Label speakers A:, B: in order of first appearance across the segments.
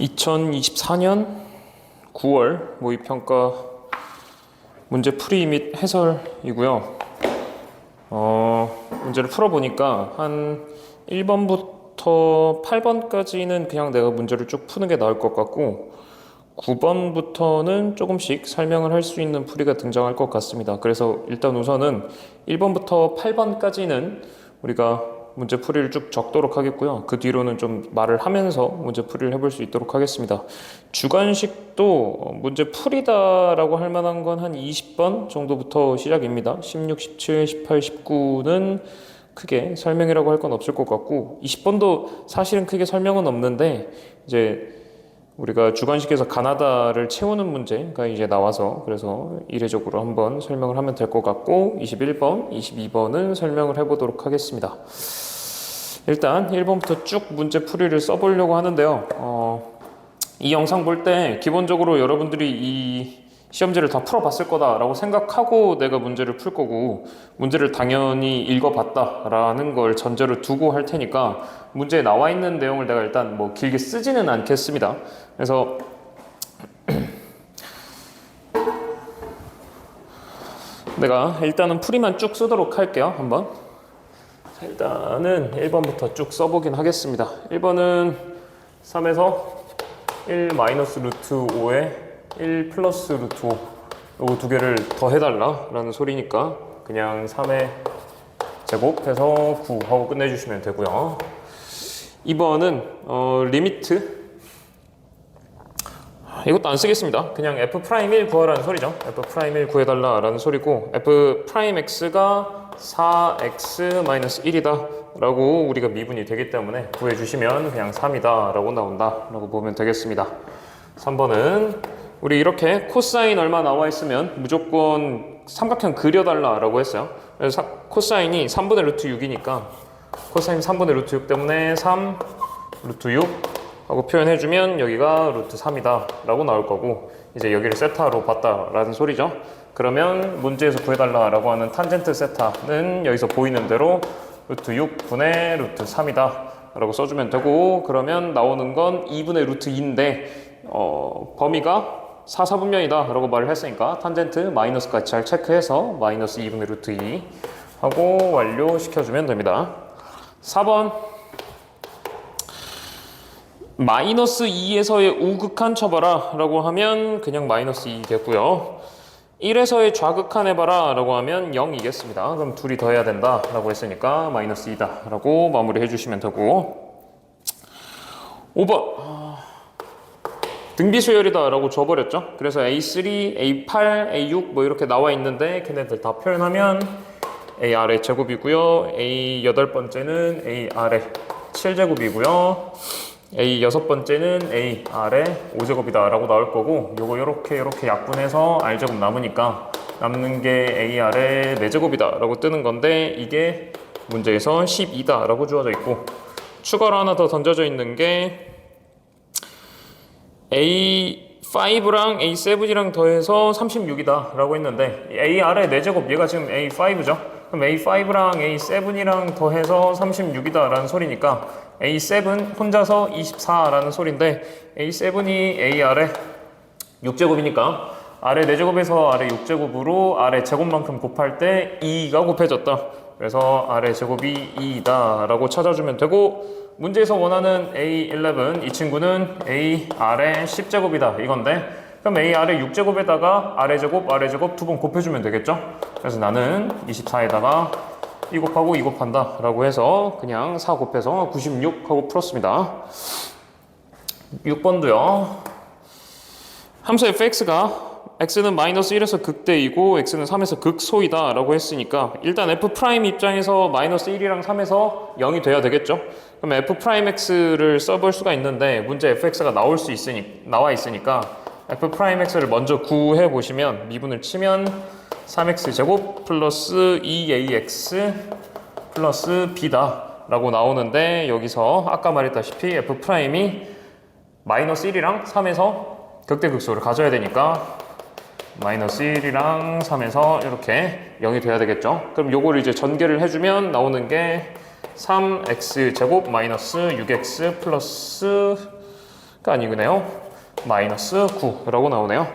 A: 2024년 9월 모의평가 문제 풀이 및 해설이고요. 문제를 풀어보니까 한 1번부터 8번까지는 그냥 내가 문제를 쭉 푸는 게 나을 것 같고 9번부터는 조금씩 설명을 할 수 있는 풀이가 등장할 것 같습니다. 그래서 일단 우선은 1번부터 8번까지는 우리가 문제 풀이를 쭉 적도록 하겠고요. 그 뒤로는 좀 말을 하면서 문제 풀이를 해볼 수 있도록 하겠습니다. 주관식도 문제 풀이다라고 할 만한 건 한 20번 정도부터 시작입니다. 16, 17, 18, 19는 크게 설명이라고 할 건 없을 것 같고 20번도 사실은 크게 설명은 없는데 이제 우리가 주관식에서 가나다를 채우는 문제가 이제 나와서 그래서 이례적으로 한번 설명을 하면 될 것 같고 21번, 22번은 설명을 해보도록 하겠습니다. 일단 1번부터 쭉 문제 풀이를 써보려고 하는데요. 이 영상 볼 때 기본적으로 여러분들이 이 시험지를 다 풀어봤을 거다라고 생각하고 내가 문제를 풀 거고 문제를 당연히 읽어봤다라는 걸 전제로 두고 할 테니까 문제에 나와 있는 내용을 내가 일단 뭐 길게 쓰지는 않겠습니다. 그래서 내가 일단은 풀이만 쭉 쓰도록 할게요. 한번 일단은 1번부터 쭉 써보긴 하겠습니다. 1번은 3에서 1 마이너스 루트 5에 1 플러스 루트 5 요거 두 개를 더 해달라 라는 소리니까 그냥 3의 제곱해서 9 하고 끝내주시면 되고요. 2번은 리미트 이것도 안 쓰겠습니다. 그냥 f'1 구하라는 소리죠. f'1 구해달라 라는 소리고 f'x가 4x-1이다 라고 우리가 미분이 되기 때문에 구해주시면 그냥 3이다 라고 나온다 라고 보면 되겠습니다. 3번은 우리 이렇게 코사인 얼마 나와 있으면 무조건 삼각형 그려달라 라고 했어요. 그래서 코사인이 3분의 루트 6이니까 코사인 3분의 루트 6 때문에 3 루트 6 하고 표현해주면 여기가 루트 3이다 라고 나올 거고 이제 여기를 세타로 봤다 라는 소리죠. 그러면 문제에서 구해달라 라고 하는 탄젠트 세타는 여기서 보이는 대로 루트 6분의 루트 3이다 라고 써주면 되고 그러면 나오는 건 2분의 루트 2인데 범위가 4, 4분면이다 라고 말을 했으니까 탄젠트 마이너스까지 잘 체크해서 마이너스 2분의 루트 2 하고 완료시켜주면 됩니다. 4번 마이너스 2에서의 우극한 쳐봐라 라고 하면 그냥 마이너스 2겠고요. 1에서의 좌극한 해봐라 라고 하면 0이겠습니다. 그럼 둘이 더해야 된다 라고 했으니까 마이너스 2다 라고 마무리 해주시면 되고 5번 등비수열이다 라고 줘버렸죠. 그래서 A3, A8, A6 뭐 이렇게 나와 있는데 걔네들 다 표현하면 A 아래 제곱이고요. A 8번째는 A 아래 7제곱이고요. A 6번째는 A 아래 5제곱이다 라고 나올 거고 요거 요렇게 약분해서 R제곱 남으니까 남는 게 A 아래 4제곱이다 라고 뜨는 건데 이게 문제에서 12다 라고 주어져 있고 추가로 하나 더 던져져 있는 게 A5랑 A7이랑 더해서 36이다 라고 했는데 A 아래 4제곱 얘가 지금 A5죠. 그럼 A5랑 A7이랑 더해서 36이다 라는 소리니까 A7 혼자서 24라는 소리인데 A7이 A 아래 6제곱이니까 아래 4제곱에서 아래 6제곱으로 아래 제곱만큼 곱할 때 2가 곱해졌다. 그래서 아래 제곱이 2이다 라고 찾아주면 되고 문제에서 원하는 A11 이 친구는 A 아래 10제곱이다 이건데 그럼 A 아래 6제곱에다가 아래 제곱 두 번 곱해주면 되겠죠. 그래서 나는 24에다가 2 곱하고 2 곱한다 라고 해서 그냥 4 곱해서 96 하고 풀었습니다. 6번도요. 함수 fx가 x는 마이너스 1에서 극대이고 x는 3에서 극소이다 라고 했으니까 일단 f' 입장에서 마이너스 1이랑 3에서 0이 돼야 되겠죠. 그럼 f'x를 써볼 수가 있는데 문제 fx가 나와 있으니까 f'x를 먼저 구해 보시면 미분을 치면 3x제곱 플러스 2ax 플러스 b다 라고 나오는데 여기서 아까 말했다시피 f'이 마이너스 1이랑 3에서 극대극소를 가져야 되니까 마이너스 1이랑 3에서 이렇게 0이 돼야 되겠죠. 그럼 요거를 이제 전개를 해주면 나오는 게 3x제곱 마이너스 6x 플러스 아니네요. 마이너스 9라고 나오네요.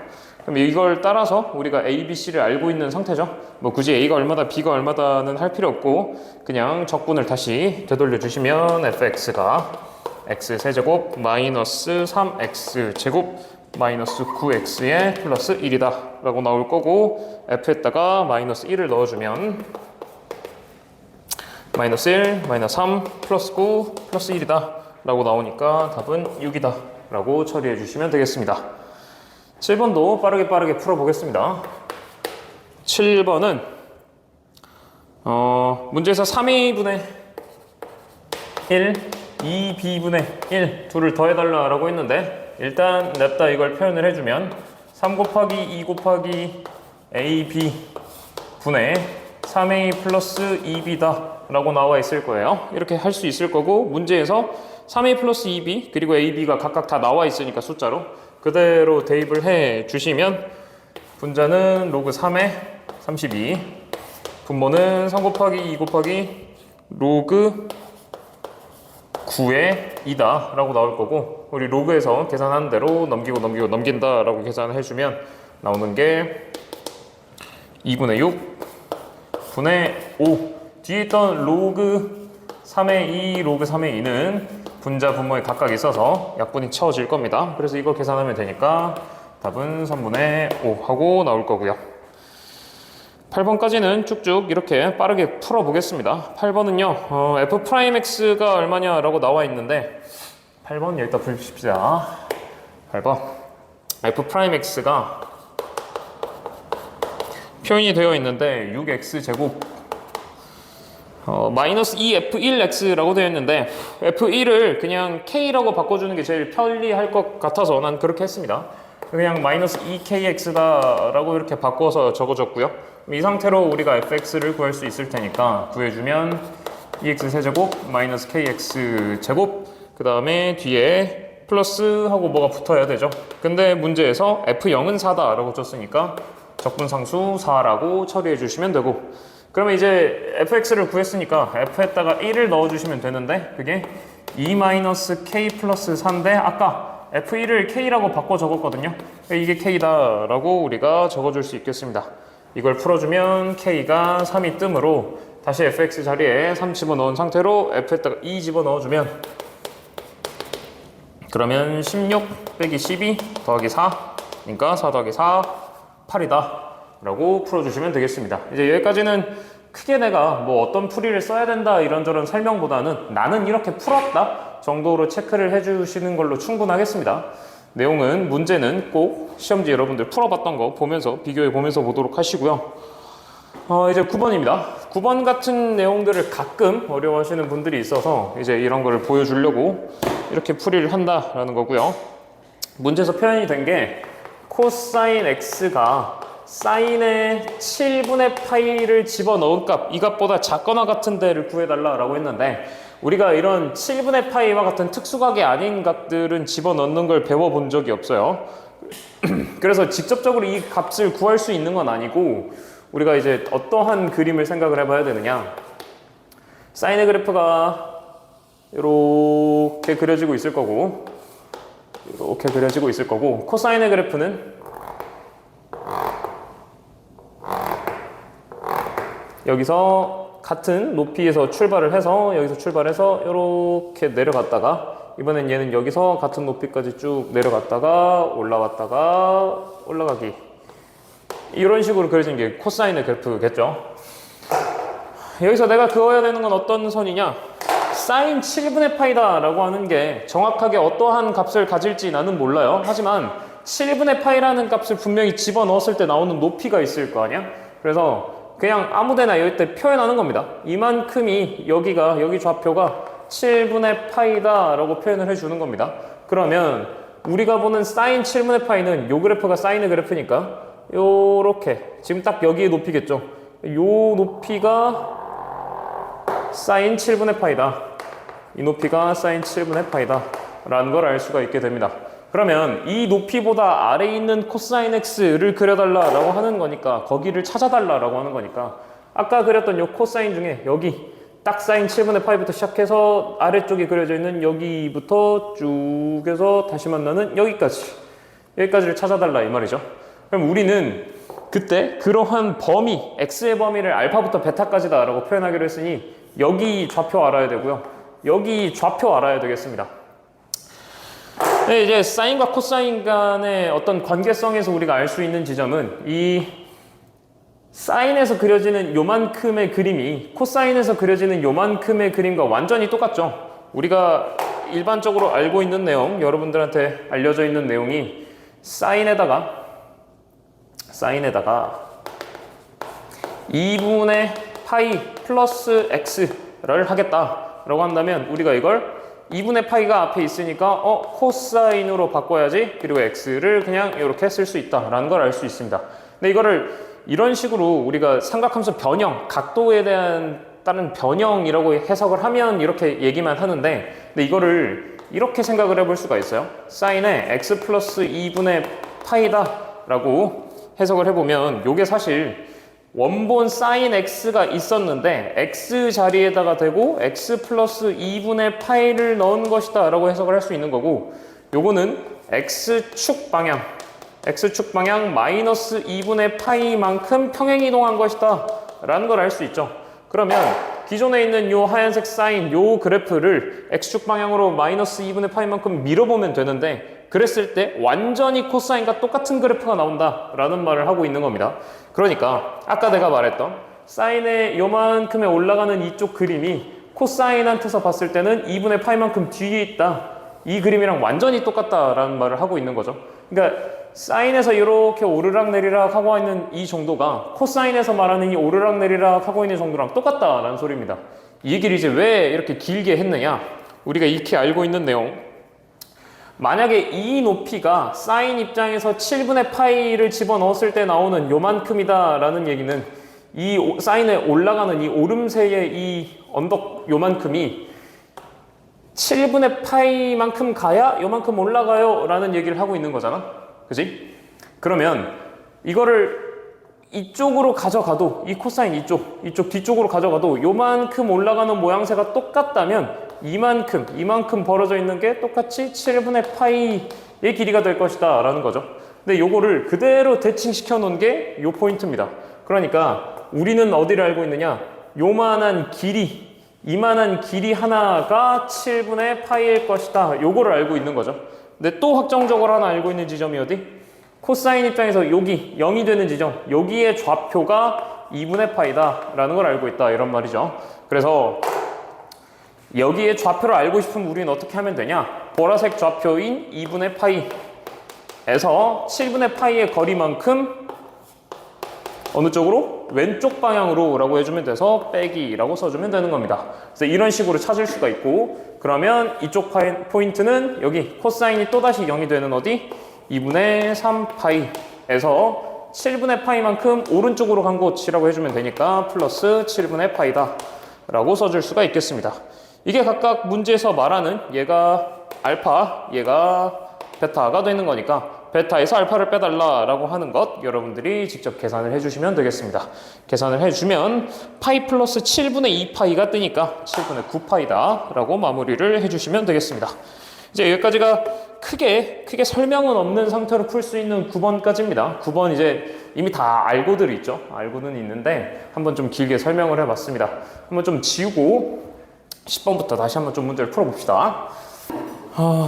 A: 그럼 이걸 따라서 우리가 A, B, C를 알고 있는 상태죠. 뭐 굳이 A가 얼마다 B가 얼마다는 할 필요 없고 그냥 적분을 다시 되돌려 주시면 fx가 x세제곱 마이너스 3x제곱 마이너스 9x에 플러스 1이다 라고 나올 거고 f에다가 마이너스 1을 넣어주면 마이너스 1, 마이너스 3, 플러스 9, 플러스 1이다 라고 나오니까 답은 6이다 라고 처리해 주시면 되겠습니다. 7번도 빠르게 풀어보겠습니다. 7번은 문제에서 3a분의 1, 2b분의 1 둘을 더해달라 라고 했는데 일단 냅다 이걸 표현을 해주면 3 곱하기 2 곱하기 ab 분의 3a 플러스 2b다 라고 나와 있을 거예요. 이렇게 할 수 있을 거고 문제에서 3a 플러스 2b 그리고 ab가 각각 다 나와 있으니까 숫자로 그대로 대입을 해 주시면 분자는 로그 3에 32 분모는 3 곱하기 2 곱하기 로그 9에 2다 라고 나올 거고 우리 로그에서 계산하는 대로 넘기고 넘긴다 라고 계산을 해주면 나오는 게 2분의 6 분의 5 뒤에 있던 로그 3의 2 로그 3의 2는 분자 분모에 각각 있어서 약분이 채워질 겁니다. 그래서 이거 계산하면 되니까 답은 3분의 5 하고 나올 거고요. 8번까지는 쭉쭉 이렇게 빠르게 풀어보겠습니다. 8번은요 f'x가 얼마냐 라고 나와 있는데 8번 여기다 풀십시다. 8번 f'x가 표현이 되어 있는데 6x제곱 마이너스 2f1x라고 되어 있는데 f1을 그냥 k라고 바꿔주는 게 제일 편리할 것 같아서 난 그렇게 했습니다. 그냥 마이너스 2kx다 라고 이렇게 바꿔서 적어줬고요. 이 상태로 우리가 fx를 구할 수 있을 테니까 구해주면 2x 세제곱 마이너스 kx 제곱 그 다음에 뒤에 플러스 하고 뭐가 붙어야 되죠. 근데 문제에서 f0은 4다 라고 줬으니까 적분상수 4라고 처리해 주시면 되고 그러면 이제 fx를 구했으니까 f에다가 1을 넣어주시면 되는데 그게 2-k 플러스 4인데 아까 f1을 k라고 바꿔 적었거든요. 이게 k다 라고 우리가 적어줄 수 있겠습니다. 이걸 풀어주면 k가 3이 뜸으로 다시 fx 자리에 3 집어넣은 상태로 f에다가 2 집어넣어주면 그러면 16 빼기 12 더하기 4 그러니까 4 더하기 4 8이다 라고 풀어주시면 되겠습니다. 이제 여기까지는 크게 내가 뭐 어떤 풀이를 써야 된다 이런저런 설명보다는 나는 이렇게 풀었다 정도로 체크를 해주시는 걸로 충분하겠습니다. 내용은 문제는 꼭 시험지 여러분들 풀어봤던 거 보면서 비교해 보면서 보도록 하시고요. 이제 9번입니다. 9번 같은 내용들을 가끔 어려워하시는 분들이 있어서 이제 이런 거를 보여주려고 이렇게 풀이를 한다라는 거고요. 문제에서 표현이 된 게 코사인 x가 사인의 7분의 파이를 집어넣은 값, 이 값보다 작거나 같은 데를 구해달라고 했는데 우리가 이런 7분의 파이와 같은 특수각이 아닌 값들은 집어넣는 걸 배워본 적이 없어요. 그래서 직접적으로 이 값을 구할 수 있는 건 아니고 우리가 이제 어떠한 그림을 생각을 해봐야 되느냐. 사인의 그래프가 이렇게 그려지고 있을 거고 이렇게 그려지고 있을 거고 코사인의 그래프는 여기서 같은 높이에서 출발을 해서 여기서 출발해서 이렇게 내려갔다가 이번엔 얘는 여기서 같은 높이까지 쭉 내려갔다가 올라왔다가 올라가기 이런 식으로 그려진 게 코사인의 그래프겠죠. 여기서 내가 그어야 되는 건 어떤 선이냐, 사인 7분의 파이다 라고 하는 게 정확하게 어떠한 값을 가질지 나는 몰라요. 하지만 7분의 파이라는 값을 분명히 집어넣었을 때 나오는 높이가 있을 거 아니야. 그래서 그냥 아무데나 여기 때 표현하는 겁니다. 이만큼이 여기 좌표가 7분의 파이다 라고 표현을 해주는 겁니다. 그러면 우리가 보는 사인 7분의 파이는 요 그래프가 사인의 그래프니까 요렇게 지금 딱 여기의 높이겠죠. 요 높이가 사인 7분의 파이다. 이 높이가 사인 7분의 파이다 라는 걸 알 수가 있게 됩니다. 그러면 이 높이보다 아래에 있는 코사인 x를 그려달라 라고 하는 거니까 거기를 찾아달라 라고 하는 거니까 아까 그렸던 요 코사인 중에 여기 딱 사인 7분의 파이부터 시작해서 아래쪽에 그려져 있는 여기부터 쭉 해서 다시 만나는 여기까지를 찾아달라 이 말이죠. 그럼 우리는 그때 그러한 범위, x의 범위를 알파부터 베타까지다 라고 표현하기로 했으니 여기 좌표 알아야 되고요. 여기 좌표 알아야 되겠습니다. 네, 이제 사인과 코사인 간의 어떤 관계성에서 우리가 알 수 있는 지점은 이 사인에서 그려지는 요만큼의 그림이 코사인에서 그려지는 요만큼의 그림과 완전히 똑같죠. 우리가 일반적으로 알고 있는 내용, 여러분들한테 알려져 있는 내용이 사인에다가 2분의 파이 플러스 x를 하겠다라고 한다면 우리가 이걸 2분의 파이가 앞에 있으니까 코사인으로 바꿔야지, 그리고 x를 그냥 이렇게 쓸 수 있다라는 걸 알 수 있습니다. 근데 이거를 이런 식으로 우리가 삼각함수 변형, 각도에 대한 따른 변형이라고 해석을 하면 이렇게 얘기만 하는데, 근데 이거를 이렇게 생각을 해볼 수가 있어요. 사인에 x 플러스 2분의 파이다 라고 해석을 해보면 요게 사실 원본 사인 x가 있었는데 x 자리에다가 대고 x 플러스 2분의 파이를 넣은 것이다 라고 해석을 할 수 있는 거고, 요거는 x축 방향 마이너스 2분의 파이만큼 평행이동한 것이다 라는 걸 알 수 있죠. 그러면 기존에 있는 요 하얀색 사인 요 그래프를 x축 방향으로 마이너스 2분의 파이만큼 밀어보면 되는데, 그랬을 때 완전히 코사인과 똑같은 그래프가 나온다 라는 말을 하고 있는 겁니다. 그러니까 아까 내가 말했던 사인의 요만큼에 올라가는 이쪽 그림이 코사인한테서 봤을 때는 2분의 파이만큼 뒤에 있다, 이 그림이랑 완전히 똑같다라는 말을 하고 있는 거죠. 그러니까 사인에서 이렇게 오르락내리락 하고 있는 이 정도가 코사인에서 말하는 이 오르락내리락 하고 있는 정도랑 똑같다라는 소리입니다. 이 얘기를 이제 왜 이렇게 길게 했느냐, 우리가 익히 알고 있는 내용, 만약에 이 높이가 사인 입장에서 7분의 파이를 집어넣었을 때 나오는 요만큼이다 라는 얘기는 이 사인에 올라가는 이 오름세의 이 언덕 요만큼이 7분의 파이만큼 가야 요만큼 올라가요 라는 얘기를 하고 있는 거잖아, 그지? 그러면 이거를 이쪽으로 가져가도, 이 코사인 이쪽 뒤쪽으로 가져가도 요만큼 올라가는 모양새가 똑같다면 이만큼 벌어져 있는 게 똑같이 7분의 파이의 길이가 될 것이다 라는 거죠. 근데 요거를 그대로 대칭시켜 놓은 게 요 포인트입니다. 그러니까 우리는 어디를 알고 있느냐, 이만한 길이 하나가 7분의 파이일 것이다, 요거를 알고 있는 거죠. 근데 또 확정적으로 하나 알고 있는 지점이 어디? 코사인 입장에서 여기 0이 되는 지점, 여기의 좌표가 2분의 파이다 라는 걸 알고 있다, 이런 말이죠. 그래서 여기에 좌표를 알고 싶으면 우리는 어떻게 하면 되냐, 보라색 좌표인 2분의 파이에서 7분의 파이의 거리만큼 어느 쪽으로? 왼쪽 방향으로 라고 해주면 돼서 빼기라고 써주면 되는 겁니다. 그래서 이런 식으로 찾을 수가 있고, 그러면 이쪽 포인트는 여기 코사인이 또다시 0이 되는 어디? 2분의 3파이에서 7분의 파이만큼 오른쪽으로 간 곳이라고 해주면 되니까 플러스 7분의 파이다 라고 써줄 수가 있겠습니다. 이게 각각 문제에서 말하는 얘가 알파, 얘가 베타가 되는 거니까 베타에서 알파를 빼달라 라고 하는 것 여러분들이 직접 계산을 해주시면 되겠습니다. 계산을 해주면 파이 플러스 7분의 2파이가 뜨니까 7분의 9파이다 라고 마무리를 해주시면 되겠습니다. 이제 여기까지가 크게 설명은 없는 상태로 풀 수 있는 9번까지입니다. 9번 이제 이미 다 알고들 있죠. 알고는 있는데 한번 좀 길게 설명을 해봤습니다. 한번 좀 지우고 10번부터 다시 한번 좀 문제를 풀어봅시다.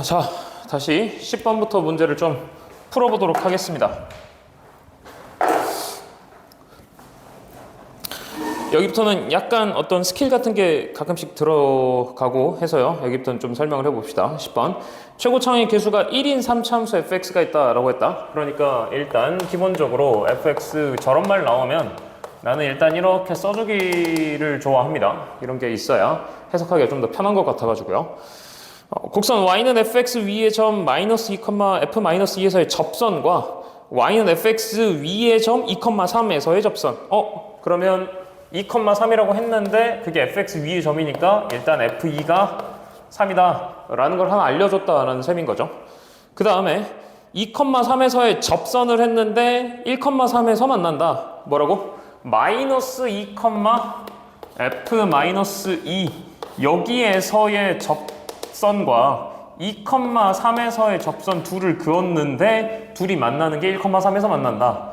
A: 자, 다시 10번부터 문제를 좀 풀어보도록 하겠습니다. 여기부터는 약간 어떤 스킬 같은 게 가끔씩 들어가고 해서요. 여기부터는 좀 설명을 해봅시다. 10번. 최고차의 개수가 1인 3차함수 fx가 있다라고 했다. 그러니까 일단 기본적으로 fx 저런 말 나오면 나는 일단 이렇게 써주기를 좋아합니다. 이런 게 있어야 해석하기가 좀 더 편한 것 같아가지고요. 곡선 y는 fx 위의 점 마이너스 2, f-2에서의 접선과 y는 fx 위의 점 2,3에서의 접선. 그러면 2,3이라고 했는데 그게 fx 위의 점이니까 일단 f2가 3이다 라는 걸 하나 알려줬다라는 셈인 거죠. 그 다음에 2,3에서의 접선을 했는데 1,3에서 만난다. 뭐라고? 마이너스 2,3 f-2 여기에서의 접선과 2,3에서의 접선 둘을 그었는데 둘이 만나는 게 1,3에서 만난다.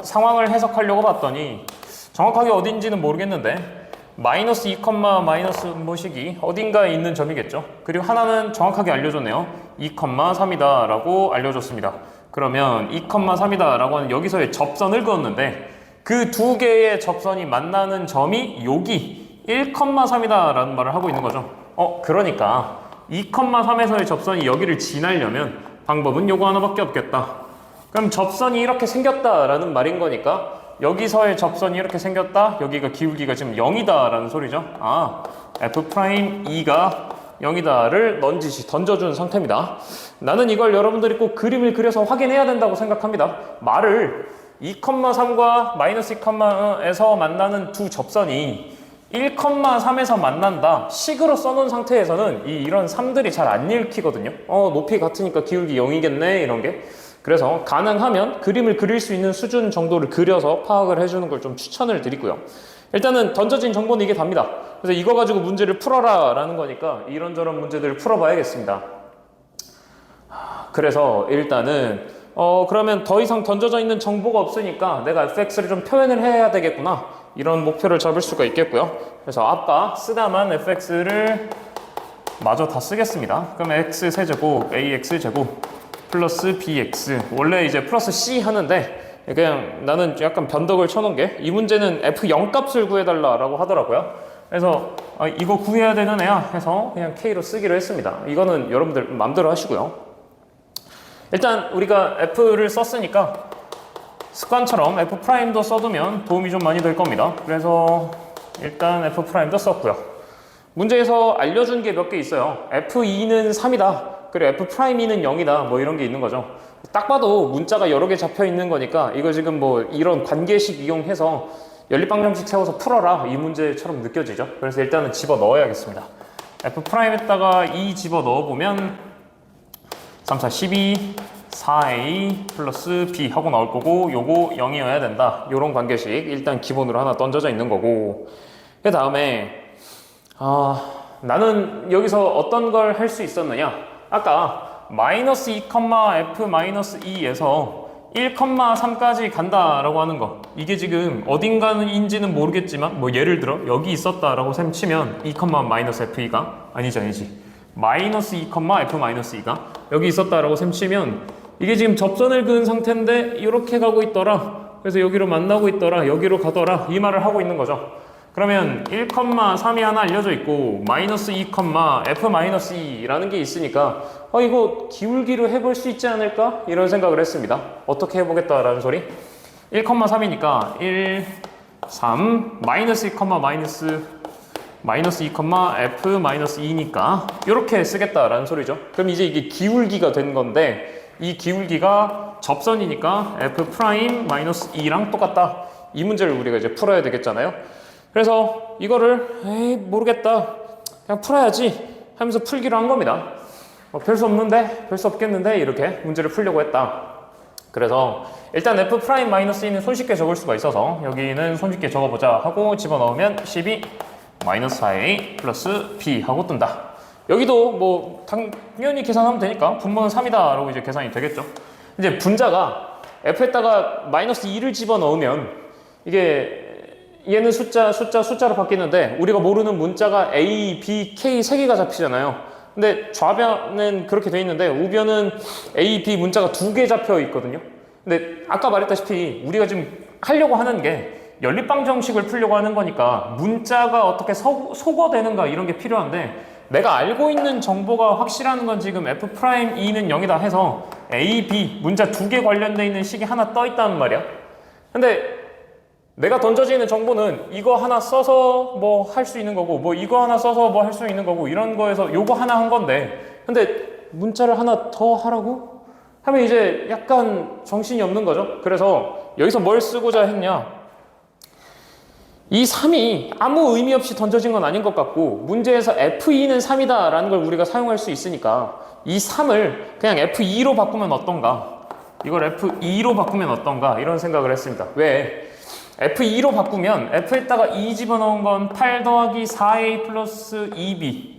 A: 상황을 해석하려고 봤더니 정확하게 어딘지는 모르겠는데 마이너스 2, 마이너스 뭐시기 어딘가에 있는 점이겠죠. 그리고 하나는 정확하게 알려줬네요. 2,3이다 라고 알려줬습니다. 그러면 2,3이다 라고 하는 여기서의 접선을 그었는데 그 두 개의 접선이 만나는 점이 여기 1,3이다 라는 말을 하고 있는 거죠. 그러니까 2,3에서의 접선이 여기를 지나려면 방법은 요거 하나밖에 없겠다. 그럼 접선이 이렇게 생겼다 라는 말인 거니까 여기서의 접선이 이렇게 생겼다. 여기가 기울기가 지금 0이다 라는 소리죠. F'2가 0이다를 던져준 상태입니다. 나는 이걸 여러분들이 꼭 그림을 그려서 확인해야 된다고 생각합니다. 말을 2,3과 마이너스 2,에서 만나는 두 접선이 1,3에서 만난다 식으로 써놓은 상태에서는 이런 3들이 잘 안 읽히거든요. 높이 같으니까 기울기 0이겠네 이런 게. 그래서 가능하면 그림을 그릴 수 있는 수준 정도를 그려서 파악을 해주는 걸 좀 추천을 드리고요. 일단은 던져진 정보는 이게 답니다. 그래서 이거 가지고 문제를 풀어라 라는 거니까 이런저런 문제들을 풀어봐야겠습니다. 그래서 일단은 그러면 더 이상 던져져 있는 정보가 없으니까 내가 fx를 좀 표현을 해야 되겠구나 이런 목표를 잡을 수가 있겠고요. 그래서 아까 쓰다만 fx를 마저 다 쓰겠습니다. 그럼 x 세제곱 ax 제곱 플러스 bx 원래 이제 플러스 c 하는데 그냥 나는 약간 변덕을 쳐놓은 게 이 문제는 f0 값을 구해달라 라고 하더라고요. 그래서 이거 구해야 되는 애야 해서 그냥 k로 쓰기로 했습니다. 이거는 여러분들 마음대로 하시고요. 일단 우리가 f를 썼으니까 습관처럼 f'도 써두면 도움이 좀 많이 될 겁니다. 그래서 일단 f'도 썼고요. 문제에서 알려준 게 몇 개 있어요. f2는 3이다. 그리고 f'2는 0이다. 뭐 이런 게 있는 거죠. 딱 봐도 문자가 여러 개 잡혀 있는 거니까 이거 지금 뭐 이런 관계식 이용해서 연립방정식 세워서 풀어라 이 문제처럼 느껴지죠. 그래서 일단은 집어 넣어야겠습니다. f'에다가 2 집어 넣어보면 3, 4, 12, 4a 플러스 b 하고 나올 거고 요거 0이어야 된다. 요런 관계식 일단 기본으로 하나 던져져 있는 거고 그 다음에 나는 여기서 어떤 걸 할 수 있었느냐 아까 마이너스 2, f-2에서 1,3까지 간다라고 하는 거 이게 지금 어딘가인지는 모르겠지만 뭐 예를 들어 여기 있었다라고 셈치면 2, -f2가 아니지 마이너스 2, f-2가 여기 있었다라고 셈치면 이게 지금 접선을 그은 상태인데 이렇게 가고 있더라. 그래서 여기로 만나고 있더라. 여기로 가더라. 이 말을 하고 있는 거죠. 그러면 1,3이 하나 알려져 있고 마이너스 2, f-2라는 게 있으니까 이거 기울기로 해볼 수 있지 않을까? 이런 생각을 했습니다. 어떻게 해보겠다라는 소리? 1,3이니까 1, 3 마이너스 2, 마이너스 2, f-2니까 이렇게 쓰겠다라는 소리죠. 그럼 이제 이게 기울기가 된 건데 이 기울기가 접선이니까 f'-2랑 똑같다. 이 문제를 우리가 이제 풀어야 되겠잖아요. 그래서 이거를 모르겠다 그냥 풀어야지 하면서 풀기로 한 겁니다. 별 수 없는데 별 수 없겠는데 이렇게 문제를 풀려고 했다. 그래서 일단 f'-2는 손쉽게 적을 수가 있어서 여기는 손쉽게 적어보자 하고 집어넣으면 12 마이너스 4a 플러스 b 하고 뜬다. 여기도 뭐 당연히 계산하면 되니까 분모는 3이다 라고 이제 계산이 되겠죠. 이제 분자가 f에다가 마이너스 2를 집어넣으면 이게 얘는 숫자로 바뀌는데 우리가 모르는 문자가 a, b, k 3개가 잡히잖아요. 근데 좌변은 그렇게 돼 있는데 우변은 a, b 문자가 2개 잡혀 있거든요. 근데 아까 말했다시피 우리가 지금 하려고 하는 게 연립방정식을 풀려고 하는 거니까 문자가 어떻게 소거되는가 이런 게 필요한데 내가 알고 있는 정보가 확실한 건 지금 f'2는 0이다 해서 a, b 문자 2개 관련돼 있는 식이 하나 떠 있다는 말이야. 근데 내가 던져지는 정보는 이거 하나 써서 뭐 할 수 있는 거고 뭐 이거 하나 써서 뭐 할 수 있는 거고 이런 거에서 요거 하나 한 건데 근데 문자를 하나 더 하라고? 하면 이제 약간 정신이 없는 거죠. 그래서 여기서 뭘 쓰고자 했냐 이 3이 아무 의미 없이 던져진 건 아닌 것 같고 문제에서 f2는 3이다 라는 걸 우리가 사용할 수 있으니까 이 3을 그냥 f2로 바꾸면 어떤가 이걸 f2로 바꾸면 어떤가 이런 생각을 했습니다. 왜? F2로 바꾸면 F에다가 2 집어넣은 건 8 더하기 4A 플러스 2B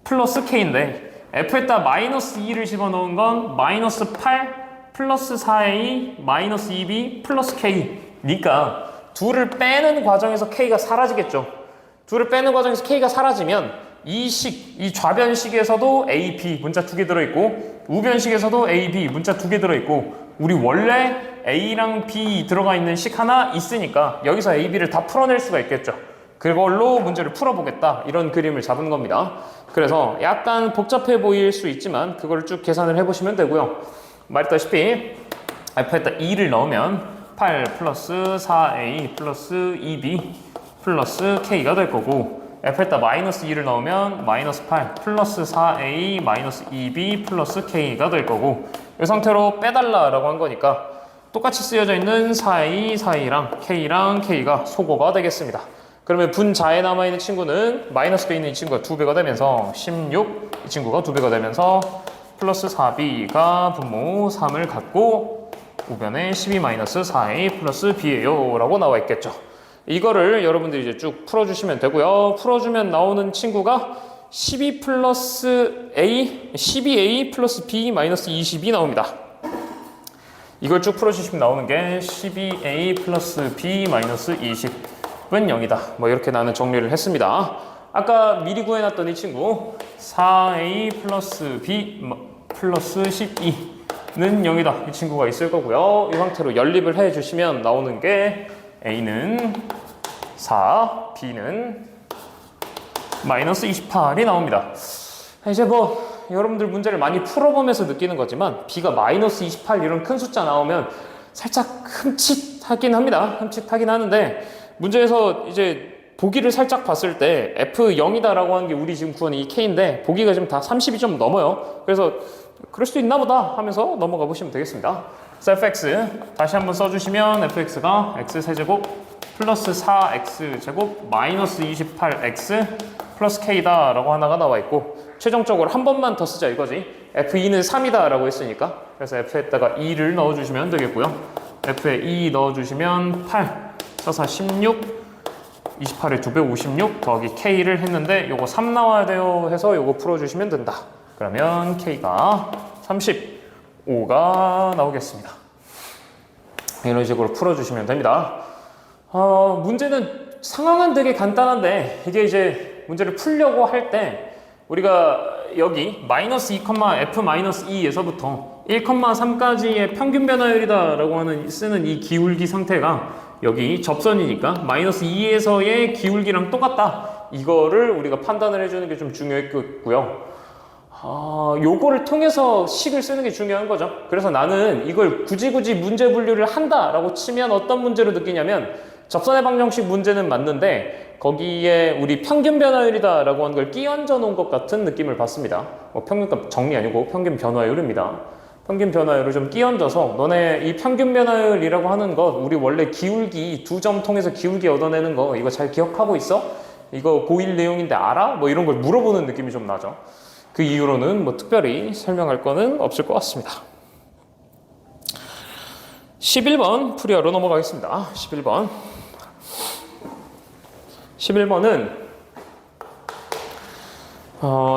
A: 플러스 K인데 F에다 마이너스 2를 집어넣은 건 마이너스 8 플러스 4A 마이너스 2B 플러스 K니까 둘을 빼는 과정에서 K가 사라지겠죠. 둘을 빼는 과정에서 K가 사라지면 이 좌변식에서도 A, B 문자 2개 들어있고 우변식에서도 A, B 문자 2개 들어있고 우리 원래 A랑 B 들어가 있는 식 하나 있으니까 여기서 A, B를 다 풀어낼 수가 있겠죠. 그걸로 문제를 풀어보겠다 이런 그림을 잡은 겁니다. 그래서 약간 복잡해 보일 수 있지만 그걸 쭉 계산을 해보시면 되고요. 말했다시피 F에다 2를 넣으면 8 플러스 4A 플러스 2B 플러스 K가 될 거고 F에다 마이너스 2를 넣으면 마이너스 8 플러스 4A 마이너스 2B 플러스 K가 될 거고 이 상태로 빼달라라고 한 거니까 똑같이 쓰여져 있는 4A, 4A랑 K랑 K가 소거가 되겠습니다. 그러면 분자에 남아있는 친구는 마이너스에 있는 이 친구가 2배가 되면서 16, 이 친구가 2배가 되면서 플러스 4B가 분모 3을 갖고 우변에 12-4A 플러스 B예요 라고 나와 있겠죠. 이거를 여러분들이 이제 쭉 풀어주시면 되고요. 풀어주면 나오는 친구가 12 플러스 A, 12A 플러스 B 마이너스 20이 나옵니다. 이걸 쭉 풀어주시면 나오는 게 12A 플러스 B 마이너스 20은 0이다. 뭐 이렇게 나는 정리를 했습니다. 아까 미리 구해놨던 이 친구 4A 플러스 B 플러스 12는 0이다. 이 친구가 있을 거고요. 이 상태로 연립을 해주시면 나오는 게 A는 4, B는 마이너스 28이 나옵니다. 이제 뭐 여러분들 문제를 많이 풀어보면서 느끼는 거지만 B가 마이너스 28 이런 큰 숫자 나오면 살짝 흠칫하긴 합니다. 흠칫하긴 하는데 문제에서 이제 보기를 살짝 봤을 때 F0이다 라고 하는 게 우리 지금 구한 이 K인데 보기가 지금 다 30이 좀 넘어요. 그래서 그럴 수도 있나 보다 하면서 넘어가 보시면 되겠습니다. fx 다시 한번 써주시면 fx가 x세제곱 플러스 4x제곱 마이너스 28x 플러스 k다 라고 하나가 나와 있고 최종적으로 한 번만 더 쓰자 이거지. f2는 3이다 라고 했으니까 그래서 f에다가 2를 넣어주시면 되겠고요. f에 2 넣어주시면 8 써서 16 28에 2배 56 더하기 k를 했는데 요거 3 나와야 돼요 해서 요거 풀어주시면 된다. 그러면 k가 35가 나오겠습니다. 이런 식으로 풀어주시면 됩니다. 문제는 상황은 되게 간단한데 이게 이제 문제를 풀려고 할 때 우리가 여기 마이너스 2, F-2에서부터 1,3까지의 평균 변화율이다 라고 하는 쓰는 이 기울기 상태가 여기 접선이니까 마이너스 2에서의 기울기랑 똑같다. 이거를 우리가 판단을 해주는 게 좀 중요했고요. 요거를 통해서 식을 쓰는 게 중요한 거죠. 그래서 나는 이걸 굳이 문제 분류를 한다라고 치면 어떤 문제로 느끼냐면 접선의 방정식 문제는 맞는데 거기에 우리 평균 변화율이다 라고 하는 걸 끼얹어 놓은 것 같은 느낌을 받습니다. 평균값 정리 아니고 평균 변화율입니다. 평균 변화율을 좀 끼얹어서 너네 이 평균 변화율이라고 하는 것 우리 원래 기울기 2점 통해서 기울기 얻어내는 거 이거 잘 기억하고 있어? 이거 고1 내용인데 알아? 뭐 이런 걸 물어보는 느낌이 좀 나죠. 그 이후로는 뭐 특별히 설명할 거는 없을 것 같습니다. 11번 풀이하러 넘어가겠습니다. 11번은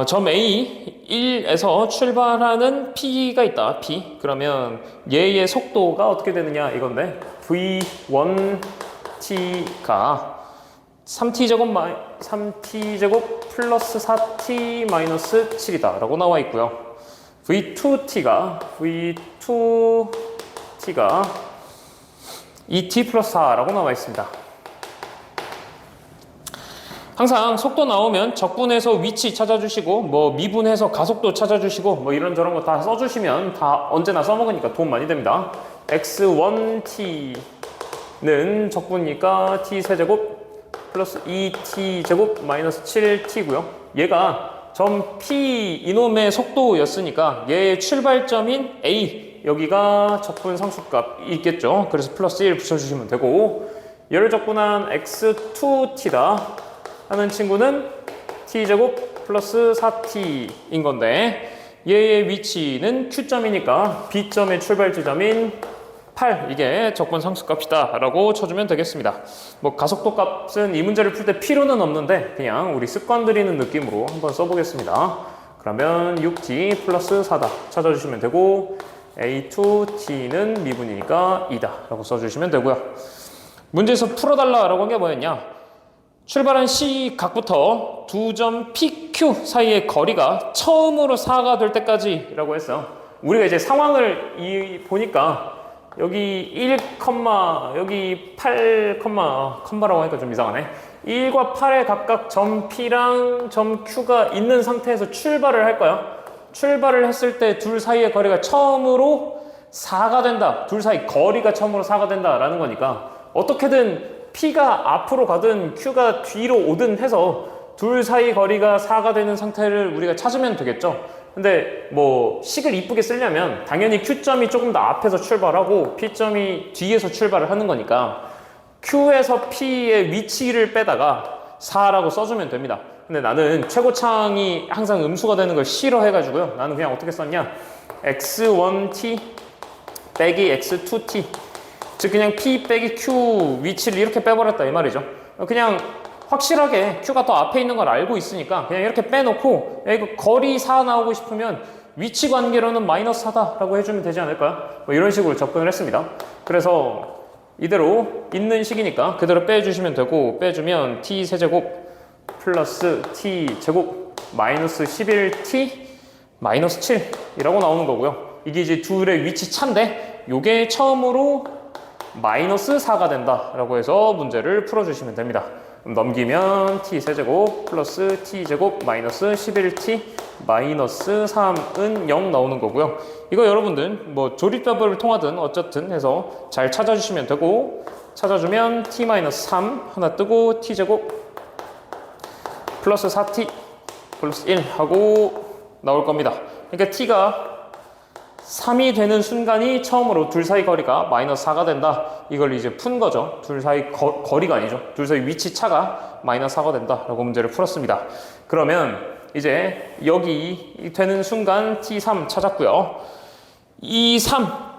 A: 점 A 1에서 출발하는 P가 있다. P. 그러면 얘의 속도가 어떻게 되느냐 이건데 V1T가 3T제곱 플러스 4T 마이너스 7이다 라고 나와 있고요. V2T가 2T 플러스 4라고 나와 있습니다. 항상 속도 나오면 적분해서 위치 찾아주시고 뭐 미분해서 가속도 찾아주시고 뭐 이런저런 거 다 써주시면 다 언제나 써먹으니까 도움 많이 됩니다. x1t는 적분이니까 t세제곱 플러스 2t제곱 마이너스 7t고요. 얘가 점 p 이놈의 속도였으니까 얘의 출발점인 a 여기가 적분 상수값 있겠죠. 그래서 플러스 1 붙여주시면 되고 얘를 적분한 x2t다 하는 친구는 t제곱 플러스 4t인 건데 얘의 위치는 q점이니까 b점의 출발 지점인 8 이게 적분 상수값이다 라고 쳐주면 되겠습니다. 뭐 가속도 값은 이 문제를 풀 때 필요는 없는데 그냥 우리 습관 들이는 느낌으로 한번 써보겠습니다. 그러면 6t 플러스 4다 찾아주시면 되고 a2t는 미분이니까 2다 라고 써주시면 되고요. 문제에서 풀어달라 라고 한 게 뭐였냐, 출발한 C 각부터 두 점 PQ 사이의 거리가 처음으로 4가 될 때까지 라고 했어요. 우리가 이제 상황을 보니까 여기 1, 여기 8, 컴마라고 하니까 좀 이상하네. 1과 8에 각각 점 P랑 점 Q가 있는 상태에서 출발을 할 거야. 출발을 했을 때 둘 사이의 거리가 처음으로 4가 된다. 둘 사이 거리가 처음으로 4가 된다라는 거니까 어떻게든 P가 앞으로 가든 Q가 뒤로 오든 해서 둘 사이 거리가 4가 되는 상태를 우리가 찾으면 되겠죠. 근데 뭐 식을 이쁘게 쓰려면 당연히 Q점이 조금 더 앞에서 출발하고 P점이 뒤에서 출발을 하는 거니까 Q에서 P의 위치를 빼다가 4라고 써주면 됩니다. 근데 나는 최고창이 항상 음수가 되는 걸 싫어해가지고요. 나는 그냥 어떻게 썼냐, x1t 빼기 x2t, 즉 그냥 P 빼기 Q 위치를 이렇게 빼버렸다 이 말이죠. 그냥 확실하게 Q가 더 앞에 있는 걸 알고 있으니까 그냥 이렇게 빼놓고, 야, 이거 거리 4 나오고 싶으면 위치 관계로는 마이너스 4다 라고 해주면 되지 않을까요? 뭐 이런 식으로 접근을 했습니다. 그래서 이대로 있는 식이니까 그대로 빼주시면 되고, 빼주면 t 세제곱 플러스 t 제곱 마이너스 11t 마이너스 7이라고 나오는 거고요. 이게 이제 둘의 위치 차인데 요게 처음으로 마이너스 4가 된다 라고 해서 문제를 풀어주시면 됩니다. 넘기면 t 세제곱 플러스 t 제곱 마이너스 11t 마이너스 3은 0 나오는 거고요. 이거 여러분들 뭐 조립법을 통하든 어쨌든 해서 잘 찾아주시면 되고, 찾아주면 t 마이너스 3 하나 뜨고 t 제곱 플러스 4t 플러스 1 하고 나올 겁니다. 그러니까 t가 3이 되는 순간이 처음으로 둘 사이 거리가 마이너스 4가 된다. 이걸 이제 푼 거죠. 둘 사이 거리가 아니죠. 둘 사이 위치 차가 마이너스 4가 된다 라고 문제를 풀었습니다. 그러면 이제 여기 되는 순간 T3 찾았고요. 이 3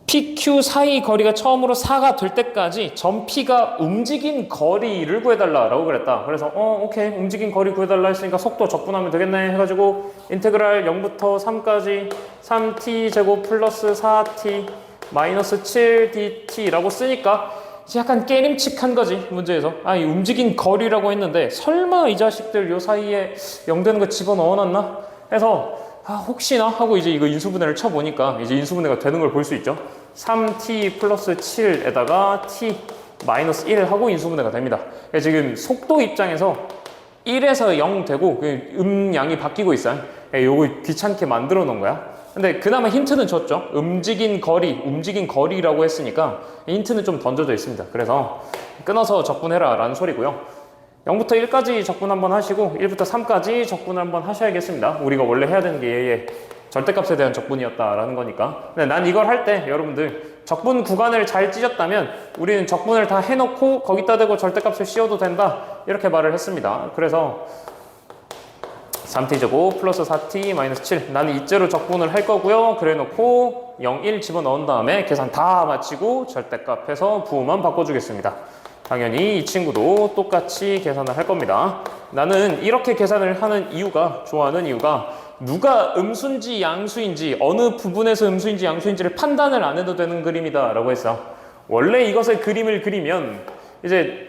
A: PQ 사이 거리가 처음으로 4가 될 때까지 점 P가 움직인 거리를 구해달라고 그랬다. 그래서 오케이, 움직인 거리 구해달라 했으니까 속도 적분하면 되겠네 해가지고 인테그랄 0부터 3까지 3t 제곱 플러스 4t 마이너스 7dt라고 쓰니까 약간 깨림칙한 거지 문제에서. 이 움직인 거리라고 했는데 설마 이 자식들 요 사이에 0 되는 거 집어넣어놨나 해서 혹시나 하고 이제 이거 인수분해를 쳐보니까 이제 인수분해가 되는 걸 볼 수 있죠. 3t 플러스 7에다가 t 마이너스 1 하고 인수분해가 됩니다. 지금 속도 입장에서 1에서 0 되고 음양이 바뀌고 있어요. 요거 귀찮게 만들어 놓은 거야. 근데 그나마 힌트는 줬죠. 움직인 거리라고 했으니까 힌트는 좀 던져져 있습니다. 그래서 끊어서 적분해라 라는 소리고요. 0부터 1까지 적분 한번 하시고 1부터 3까지 적분을 한번 하셔야겠습니다. 우리가 원래 해야 되는 게 얘의 절대값에 대한 적분이었다라는 거니까. 근데 난 이걸 할 때 여러분들 적분 구간을 잘 찢었다면 우리는 적분을 다 해놓고 거기다 대고 절대값을 씌워도 된다 이렇게 말을 했습니다. 그래서 3t제곱 플러스 4t 마이너스 7, 나는 이째로 적분을 할 거고요. 그래 놓고 0, 1 집어넣은 다음에 계산 다 마치고 절대값에서 부호만 바꿔주겠습니다. 당연히 이 친구도 똑같이 계산을 할 겁니다. 나는 이렇게 계산을 좋아하는 이유가 누가 음수인지 양수인지 어느 부분에서 음수인지 양수인지를 판단을 안 해도 되는 그림이다 라고 했어. 원래 이것의 그림을 그리면 이제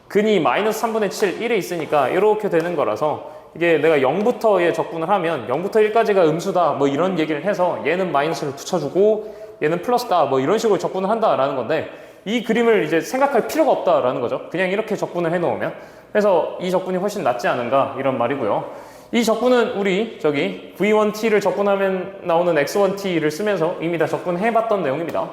A: 근이 마이너스 3분의 7, 1에 있으니까 이렇게 되는 거라서 이게 내가 0부터의 적분을 하면 0부터 1까지가 음수다 뭐 이런 얘기를 해서 얘는 마이너스를 붙여주고 얘는 플러스다 뭐 이런 식으로 적분을 한다라는 건데, 이 그림을 이제 생각할 필요가 없다라는 거죠. 그냥 이렇게 적분을 해놓으면. 그래서 이 적분이 훨씬 낫지 않은가 이런 말이고요. 이 적분은 우리 저기 v1t를 적분하면 나오는 x1t를 쓰면서 이미 다 적분해봤던 내용입니다.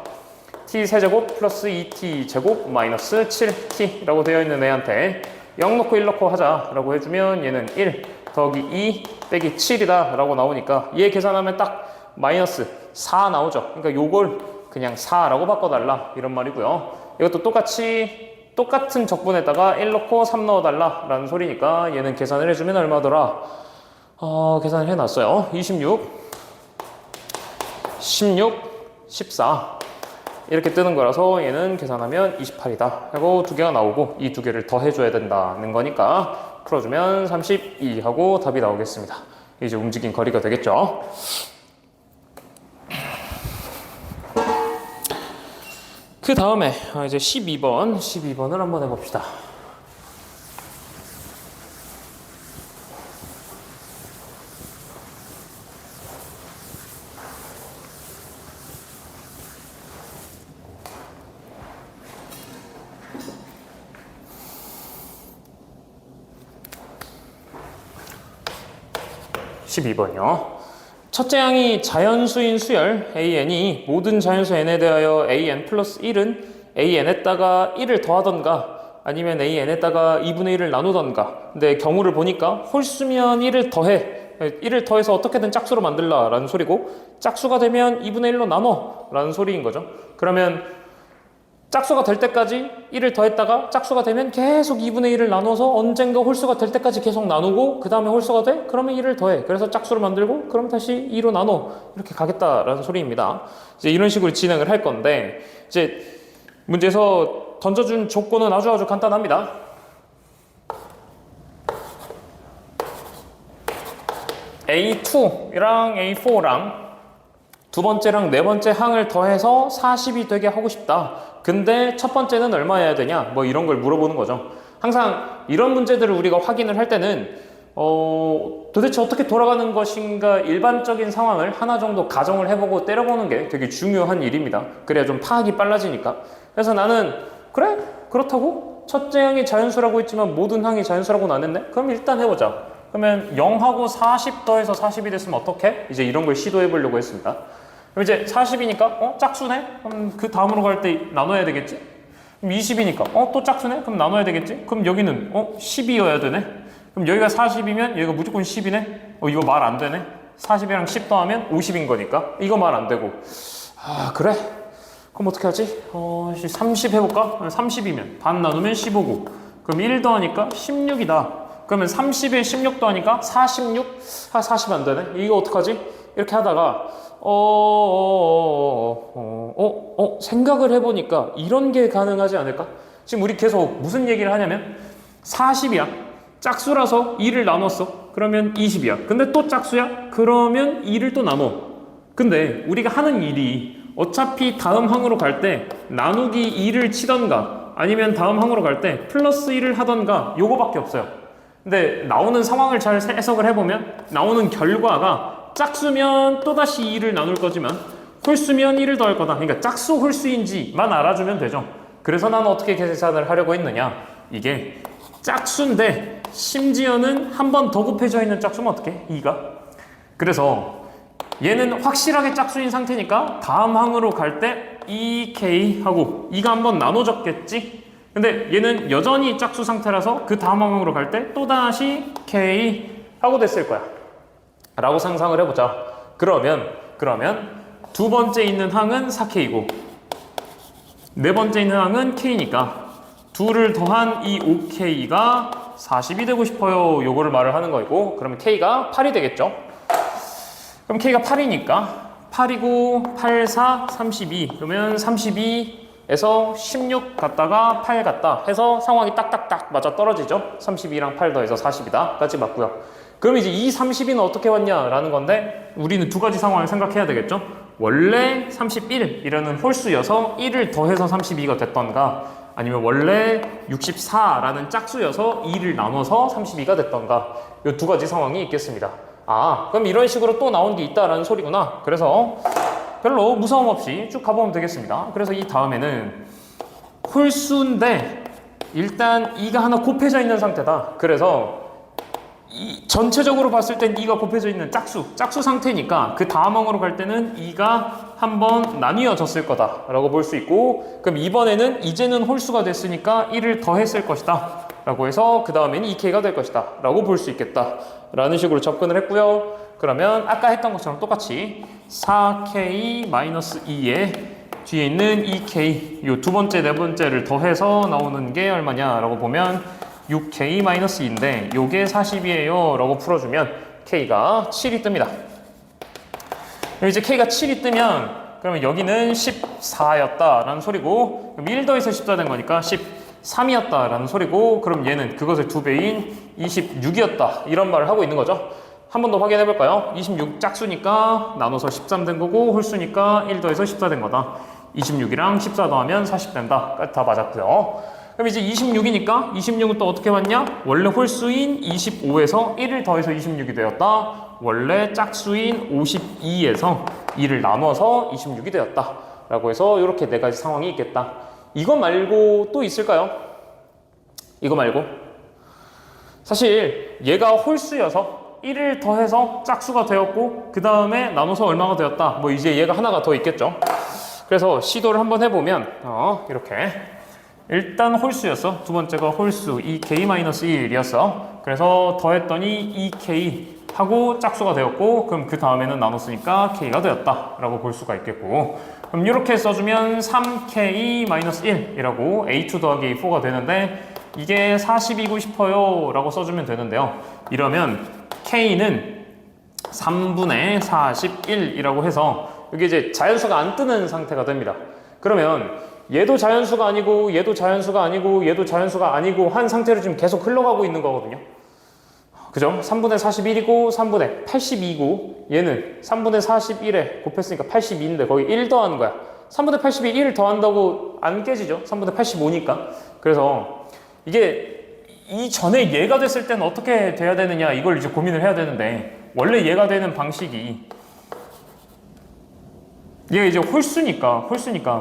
A: t 세제곱 플러스 2t 제곱 마이너스 7t라고 되어 있는 애한테 0 넣고 1 넣고 하자라고 해주면 얘는 1 더하기 2 빼기 7이다 라고 나오니까 얘 계산하면 딱 마이너스 4 나오죠. 그러니까 요걸 그냥 4라고 바꿔달라 이런 말이고요. 이것도 똑같은 적분에다가 1 넣고 3 넣어달라 라는 소리니까 얘는 계산을 해주면 얼마더라? 계산을 해놨어요. 16 14 이렇게 뜨는 거라서 얘는 계산하면 28이다 하고 두 개가 나오고 이 두 개를 더해줘야 된다는 거니까 풀어주면 32 하고 답이 나오겠습니다. 이제 움직인 거리가 되겠죠. 그 다음에 이제 12번을 한번 해봅시다. 첫째 항이 자연수인 수열 AN이 모든 자연수 N에 대하여 AN 플러스 1은 AN에다가 1을 더하던가 아니면 AN에다가 2분의 1을 나누던가. 근데 경우를 보니까 홀수면 1을 더해서 어떻게든 짝수로 만들라 라는 소리고 짝수가 되면 2분의 1로 나눠 라는 소리인 거죠. 그러면 짝수가 될 때까지 1을 더했다가 짝수가 되면 계속 2분의 1을 나눠서 언젠가 홀수가 될 때까지 계속 나누고 그 다음에 홀수가 돼? 그러면 1을 더해. 그래서 짝수를 만들고 그럼 다시 2로 나눠. 이렇게 가겠다라는 소리입니다. 이제 이런 식으로 진행을 할 건데 이제 문제에서 던져준 조건은 아주 간단합니다. A2랑 A4랑 두 번째랑 네 번째 항을 더해서 40이 되게 하고 싶다. 근데 첫 번째는 얼마여야 되냐? 뭐 이런 걸 물어보는 거죠. 항상 이런 문제들을 우리가 확인을 할 때는 도대체 어떻게 돌아가는 것인가 일반적인 상황을 하나 정도 가정을 해보고 때려보는 게 되게 중요한 일입니다. 그래야 좀 파악이 빨라지니까. 그래서 나는 그래? 그렇다고? 첫째 항이 자연수라고 했지만 모든 항이 자연수라고 나눴네? 그럼 일단 해보자. 그러면 0하고 40 더해서 40이 됐으면 어떡해? 이제 이런 걸 시도해 보려고 했습니다. 그럼 이제 40이니까 짝수네? 그럼 그 다음으로 갈 때 나눠야 되겠지? 그럼 20이니까 또 짝수네? 그럼 나눠야 되겠지? 그럼 여기는 10이어야 되네? 그럼 여기가 40이면 여기가 무조건 10이네? 이거 말 안 되네? 40이랑 10 더하면 50인 거니까 이거 말 안 되고 그래? 그럼 어떻게 하지? 30 해볼까? 30이면 반 나누면 15고 그럼 1 더하니까 16이다. 그러면 30에 16 더하니까 46? 40 안 되네? 이거 어떡하지? 이렇게 하다가 생각을 해보니까 이런 게 가능하지 않을까? 지금 우리 계속 무슨 얘기를 하냐면 40이야. 짝수라서 2를 나눴어. 그러면 20이야. 근데 또 짝수야? 그러면 2를 또 나눠. 근데 우리가 하는 일이 어차피 다음 항으로 갈 때 나누기 2를 치던가 아니면 다음 항으로 갈 때 플러스 1을 하던가 요거밖에 없어요. 근데 나오는 상황을 잘 해석을 해보면 나오는 결과가 짝수면 또다시 2를 나눌 거지만 홀수면 1을 더할 거다. 그러니까 짝수 홀수인지만 알아주면 되죠. 그래서 나는 어떻게 계산을 하려고 했느냐. 이게 짝수인데 심지어는 한 번 더 곱해져 있는 짝수면 어떡해? 2가. 그래서 얘는 확실하게 짝수인 상태니까 다음 항으로 갈 때 2K 하고 2가 한 번 나눠졌겠지? 근데 얘는 여전히 짝수 상태라서 그 다음 항으로 갈 때 또다시 K 하고 됐을 거야. 라고 상상을 해보자. 그러면 두 번째 있는 항은 4K고 네 번째 있는 항은 K니까 둘을 더한 이 5K가 40이 되고 싶어요. 요거를 말을 하는 거이고 그러면 K가 8이 되겠죠. 그럼 K가 8이니까 8이고 8, 4, 32 그러면 32에서 16 갔다가 8 갔다 해서 상황이 딱딱딱 맞아 떨어지죠. 32랑 8 더해서 40이다 까지 맞고요. 그럼 이제 이 30이는 어떻게 왔냐라는 건데 우리는 두 가지 상황을 생각해야 되겠죠. 원래 31이라는 홀수여서 1을 더해서 32가 됐던가 아니면 원래 64라는 짝수여서 2를 나눠서 32가 됐던가 이 두 가지 상황이 있겠습니다. 그럼 이런 식으로 또 나온 게 있다라는 소리구나. 그래서 별로 무서움 없이 쭉 가보면 되겠습니다. 그래서 이 다음에는 홀수인데 일단 2가 하나 곱해져 있는 상태다. 그래서 전체적으로 봤을 땐 2가 곱해져 있는 짝수 상태니까 그 다음 항으로 갈 때는 2가 한번 나뉘어졌을 거다라고 볼 수 있고 그럼 이번에는 이제는 홀수가 됐으니까 1을 더했을 것이다 라고 해서 그 다음에는 2K가 될 것이다 라고 볼 수 있겠다 라는 식으로 접근을 했고요. 그러면 아까 했던 것처럼 똑같이 4K-2에 뒤에 있는 2K 이 두 번째 네 번째를 더해서 나오는 게 얼마냐라고 보면 6K-2인데 요게 40이에요 라고 풀어주면 K가 7이 뜹니다. 이제 K가 7이 뜨면 그러면 여기는 14였다라는 소리고, 그럼 1 더해서 14 된 거니까 13이었다라는 소리고, 그럼 얘는 그것의 2배인 26이었다 이런 말을 하고 있는 거죠. 한 번 더 확인해 볼까요? 26 짝수니까 나눠서 13 된 거고, 홀수니까 1 더해서 14 된 거다. 26이랑 14 더하면 40 된다. 다 맞았고요. 그럼 이제 26이니까 26은 또 어떻게 맞냐? 원래 홀수인 25에서 1을 더해서 26이 되었다. 원래 짝수인 52에서 2를 나눠서 26이 되었다. 라고 해서 이렇게 네 가지 상황이 있겠다. 이거 말고 또 있을까요? 이거 말고 사실 얘가 홀수여서 1을 더해서 짝수가 되었고, 그 다음에 나눠서 얼마가 되었다. 뭐 이제 얘가 하나가 더 있겠죠. 그래서 시도를 한번 해보면 이렇게 일단 홀수였어. 두 번째가 홀수 2k-1이었어. 그래서 더했더니 2k 하고 짝수가 되었고, 그럼 그 다음에는 나눴으니까 k가 되었다 라고 볼 수가 있겠고, 그럼 이렇게 써주면 3k-1이라고 a2 더하기 a4가 되는데, 이게 40이고 싶어요 라고 써주면 되는데요. 이러면 k는 3분의 41이라고 해서 여기 이제 자연수가 안 뜨는 상태가 됩니다. 그러면 얘도 자연수가 아니고 얘도 자연수가 아니고 얘도 자연수가 아니고 한 상태로 지금 계속 흘러가고 있는 거거든요. 그죠? 3분의 41이고 3분의 82이고 얘는 3분의 41에 곱했으니까 82인데 거기 1 더하는 거야. 3분의 82 1을 더한다고 안 깨지죠? 3분의 85니까. 그래서 이게 이전에 얘가 됐을 때는 어떻게 돼야 되느냐, 이걸 이제 고민을 해야 되는데, 원래 얘가 되는 방식이 얘가 이제 홀수니까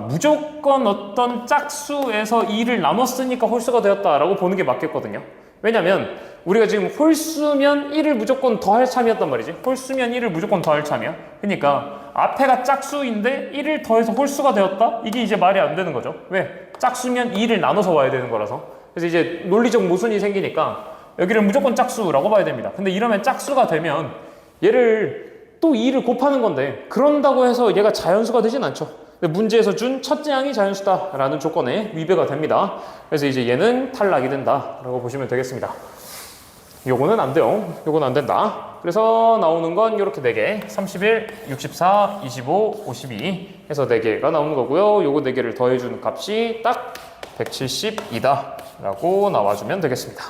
A: 무조건 어떤 짝수에서 2를 나눴으니까 홀수가 되었다라고 보는 게 맞겠거든요. 왜냐면 우리가 지금 홀수면 1을 무조건 더할 참이었단 말이지. 홀수면 1을 무조건 더할 참이야. 그러니까 앞에가 짝수인데 1을 더해서 홀수가 되었다? 이게 이제 말이 안 되는 거죠. 왜? 짝수면 2를 나눠서 와야 되는 거라서. 그래서 이제 논리적 모순이 생기니까 여기를 무조건 짝수라고 봐야 됩니다. 근데 이러면 짝수가 되면 얘를 또 2를 곱하는 건데, 그런다고 해서 얘가 자연수가 되진 않죠. 근데 문제에서 준 첫째 항이 자연수다라는 조건에 위배가 됩니다. 그래서 이제 얘는 탈락이 된다라고 보시면 되겠습니다. 요거는 안 돼요. 요건 안 된다. 그래서 나오는 건 이렇게 4개, 31, 64, 25, 52 해서 4개가 나오는 거고요. 요거 4개를 더해주는 값이 딱 172다 라고 나와주면 되겠습니다.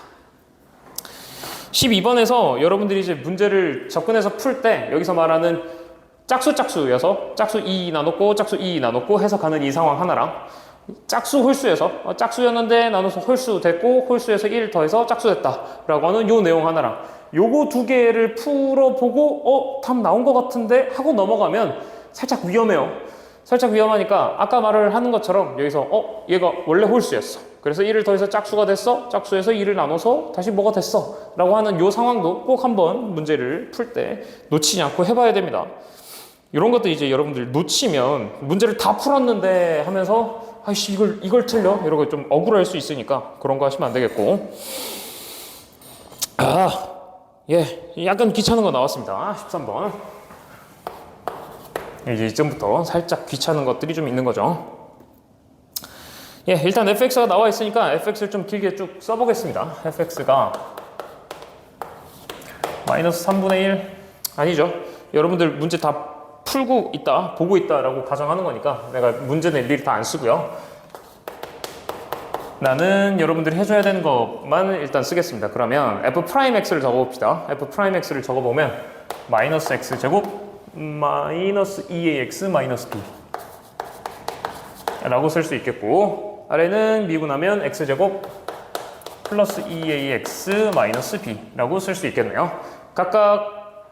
A: 12번에서 여러분들이 이제 문제를 접근해서 풀 때 여기서 말하는 짝수여서 짝수 2 나눴고 짝수 2 나눴고 해서 가는 이 상황 하나랑, 짝수 홀수여서 짝수였는데 나눠서 홀수 됐고 홀수에서 1 더해서 짝수 됐다 라고 하는 요 내용 하나랑, 요거 두 개를 풀어보고 답 나온 것 같은데 하고 넘어가면 살짝 위험해요. 살짝 위험하니까 아까 말을 하는 것처럼 여기서 얘가 원래 홀수였어. 그래서 1을 더해서 짝수가 됐어. 짝수에서 2를 나눠서 다시 뭐가 됐어. 라고 하는 요 상황도 꼭 한번 문제를 풀 때 놓치지 않고 해봐야 됩니다. 이런 것도 이제 여러분들 놓치면 문제를 다 풀었는데 하면서 아이씨 이걸 틀려? 이러고 좀 억울할 수 있으니까 그런 거 하시면 안 되겠고. 약간 귀찮은 거 나왔습니다. 13번. 이제 이전부터 살짝 귀찮은 것들이 좀 있는 거죠. 일단 fx가 나와 있으니까 fx를 좀 길게 쭉 써보겠습니다. fx가 마이너스 3분의 1 아니죠. 여러분들 문제 다 풀고 있다, 보고 있다라고 가정하는 거니까 내가 문제는 일일이 다 안 쓰고요. 나는 여러분들이 해줘야 되는 것만 일단 쓰겠습니다. 그러면 f'x를 적어봅시다. f'x를 적어보면 마이너스 x제곱 마이너스 2ax 마이너스 b 라고 쓸 수 있겠고, 아래는 미분하면 x제곱 플러스 2ax 마이너스 b 라고 쓸 수 있겠네요. 각각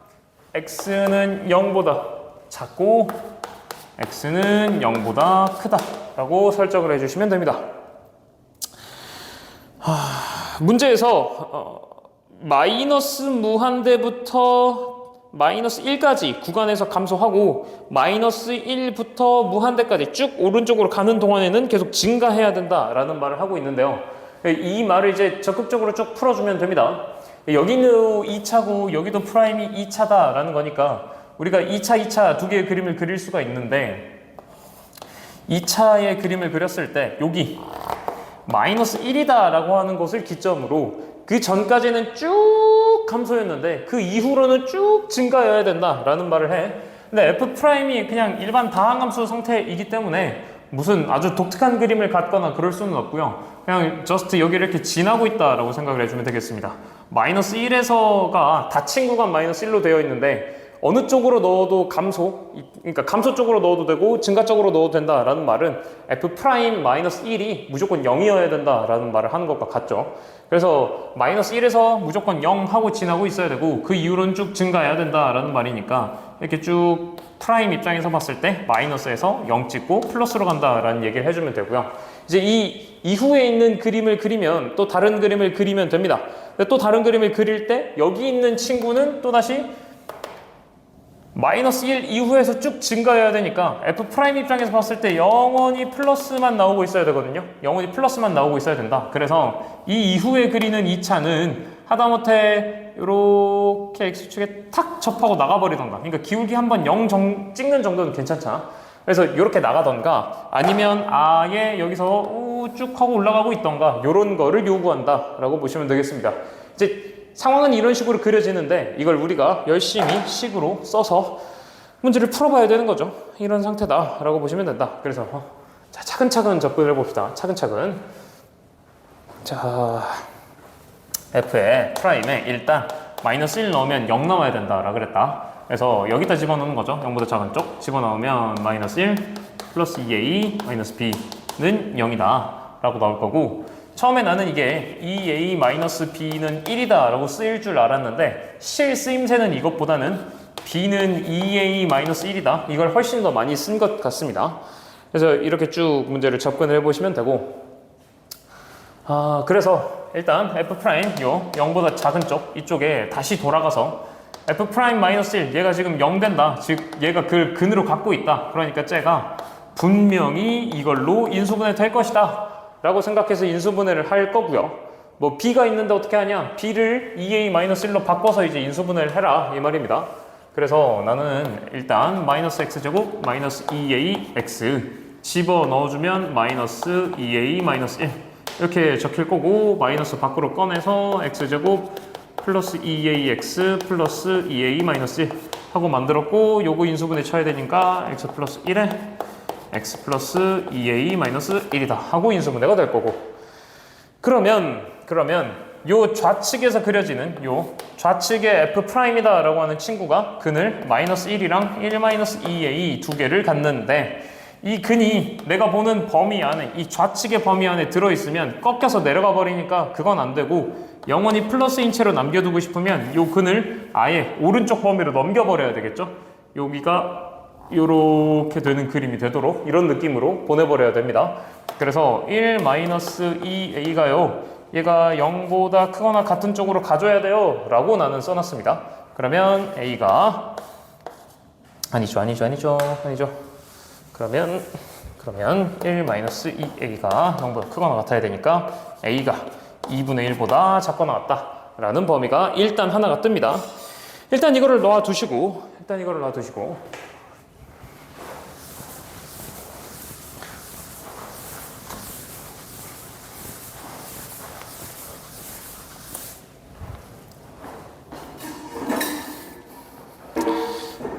A: x는 0보다 작고 x는 0보다 크다 라고 설정을 해주시면 됩니다. 문제에서 마이너스 무한대부터 마이너스 1까지 구간에서 감소하고 마이너스 1부터 무한대까지 쭉 오른쪽으로 가는 동안에는 계속 증가해야 된다라는 말을 하고 있는데요. 이 말을 이제 적극적으로 쭉 풀어주면 됩니다. 여기는 2차고 여기도 프라임이 2차다라는 거니까 우리가 2차 두 개의 그림을 그릴 수가 있는데, 2차의 그림을 그렸을 때 여기 마이너스 1이다라고 하는 것을 기점으로 그 전까지는 쭉 감소였는데 그 이후로는 쭉 증가해야 된다라는 말을 해. 근데 F'이 그냥 일반 다항함수 상태이기 때문에 무슨 아주 독특한 그림을 갖거나 그럴 수는 없고요. 그냥 저스트 여기를 이렇게 지나고 있다라고 생각을 해주면 되겠습니다. 마이너스 1에서가 닫힌 구간 마이너스 1로 되어 있는데 어느 쪽으로 넣어도 감소, 그러니까 감소 쪽으로 넣어도 되고 증가 쪽으로 넣어도 된다라는 말은 F' 마이너스 1이 무조건 0이어야 된다라는 말을 하는 것과 같죠. 그래서 마이너스 1에서 무조건 0 하고 지나고 있어야 되고 그 이후로는 쭉 증가해야 된다라는 말이니까 이렇게 쭉 프라임 입장에서 봤을 때 마이너스에서 0 찍고 플러스로 간다라는 얘기를 해주면 되고요. 이제 이 이후에 있는 그림을 그리면 또 다른 그림을 그리면 됩니다. 또 다른 그림을 그릴 때 여기 있는 친구는 또다시 마이너스 1 이후에서 쭉 증가해야 되니까 F' 입장에서 봤을 때 영원히 플러스만 나오고 있어야 되거든요. 영원히 플러스만 나오고 있어야 된다. 그래서 이 이후에 그리는 2차는 하다못해 이렇게 X축에 탁 접하고 나가버리던가, 그러니까 기울기 한번 0 찍는 정도는 괜찮잖아. 그래서 이렇게 나가던가 아니면 아예 여기서 쭉 하고 올라가고 있던가 이런 거를 요구한다 라고 보시면 되겠습니다. 이제 상황은 이런 식으로 그려지는데 이걸 우리가 열심히 식으로 써서 문제를 풀어봐야 되는 거죠. 이런 상태다 라고 보시면 된다. 그래서 자, 차근차근 접근을 해봅시다. 차근차근. 자, F에 프라임에 일단 마이너스 1 넣으면 0 나와야 된다 라 그랬다. 그래서 여기다 집어넣는 거죠. 0보다 작은 쪽 집어넣으면 마이너스 1 플러스 2a 마이너스 b는 0이다 라고 나올 거고, 처음에 나는 이게 2a-b는 1이다 라고 쓰일 줄 알았는데 실 쓰임새는 이것보다는 b는 2a-1이다 이걸 훨씬 더 많이 쓴 것 같습니다. 그래서 이렇게 쭉 문제를 접근을 해보시면 되고, 그래서 일단 F' 요 0보다 작은 쪽 이쪽에 다시 돌아가서 F'-1 얘가 지금 0 된다, 즉 얘가 그 근으로 갖고 있다, 그러니까 쟤가 분명히 이걸로 인수분해 될 것이다 라고 생각해서 인수분해를 할 거고요. 뭐 b가 있는데 어떻게 하냐, b를 2a-1로 바꿔서 이제 인수분해를 해라 이 말입니다. 그래서 나는 일단 마이너스 x제곱 마이너스 2ax 집어 넣어주면 마이너스 2a-1 이렇게 적힐 거고, 마이너스 밖으로 꺼내서 x제곱 플러스 2ax 플러스 2a-1 하고 만들었고, 요거 인수분해 쳐야 되니까 x 플러스 1에 x 플러스 2a-1이다 하고 인수분해가 될 거고, 그러면 요 좌측에서 그려지는 요 좌측에 F'이다 라고 하는 친구가 근을 마이너스 1이랑 1-2a 두 개를 갖는데, 이 근이 내가 보는 범위 안에, 이 좌측의 범위 안에 들어있으면 꺾여서 내려가 버리니까 그건 안 되고, 영원히 플러스인 채로 남겨두고 싶으면 요 근을 아예 오른쪽 범위로 넘겨버려야 되겠죠. 여기가 요렇게 되는 그림이 되도록 이런 느낌으로 보내버려야 됩니다. 그래서 1-2a가요 얘가 0보다 크거나 같은 쪽으로 가줘야 돼요 라고 나는 써놨습니다. 그러면 a가 아니죠 그러면 1-2a가 0보다 크거나 같아야 되니까 a가 2분의 1보다 작거나 같다 라는 범위가 일단 하나가 뜹니다. 일단 이거를 놔두시고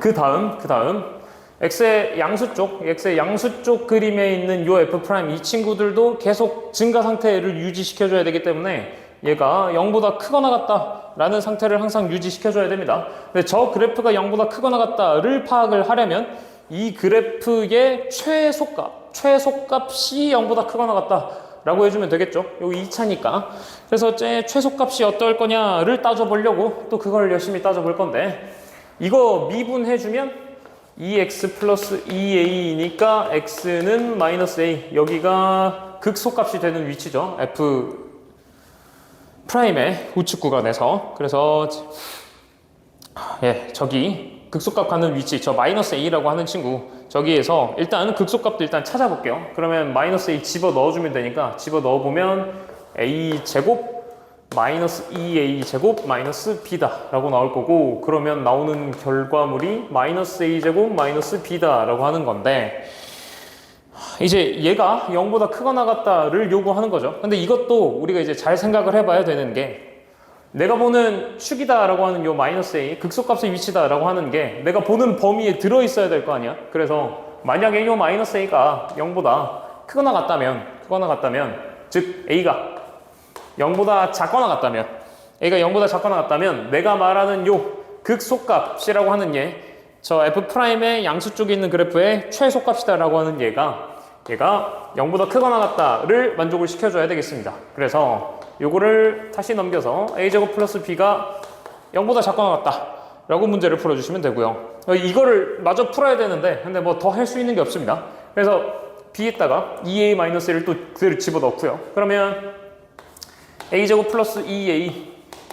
A: 그 다음 x의 양수 쪽 그림에 있는 요 f' 이 친구들도 계속 증가 상태를 유지시켜줘야 되기 때문에 얘가 0보다 크거나 같다 라는 상태를 항상 유지시켜줘야 됩니다. 근데 저 그래프가 0보다 크거나 같다를 파악을 하려면 이 그래프의 최소값이 0보다 크거나 같다 라고 해주면 되겠죠. 여기 2차니까. 그래서 제 최소값이 어떨 거냐를 따져보려고 또 그걸 열심히 따져볼 건데, 이거 미분해주면 2x 플러스 2a니까 x는 마이너스 a, 여기가 극소값이 되는 위치죠. f 프라임의 우측 구간에서. 그래서 저기 극소값 가는 위치, 저 마이너스 a라고 하는 친구, 저기에서 일단 극소값도 일단 찾아볼게요. 그러면 마이너스 a 집어 넣어주면 되니까 집어 넣어보면 a 제곱 마이너스 2a 제곱 마이너스 b다 라고 나올 거고, 그러면 나오는 결과물이 마이너스 a 제곱 마이너스 b다 라고 하는 건데, 이제 얘가 0보다 크거나 같다를 요구하는 거죠. 근데 이것도 우리가 이제 잘 생각을 해봐야 되는 게, 내가 보는 축이다라고 하는 요 마이너스 a, 극소값의 위치다라고 하는 게 내가 보는 범위에 들어있어야 될 거 아니야? 그래서 만약에 요 마이너스 a가 0보다 크거나 같다면, 즉 a가 0보다 작거나 같다면, a가 0보다 작거나 같다면 내가 말하는 요 극소값이라고 하는 저 f'의 양수 쪽에 있는 그래프의 최소값이다라고 하는 얘가 0보다 크거나 같다를 만족을 시켜줘야 되겠습니다. 그래서 요거를 다시 넘겨서 a제곱 플러스 b가 0보다 작거나 같다 라고 문제를 풀어주시면 되고요. 이거를 마저 풀어야 되는데 근데 뭐 더 할 수 있는 게 없습니다. 그래서 b에다가 2a-1을 또 그대로 집어넣고요. 그러면 a제곱 플러스 2a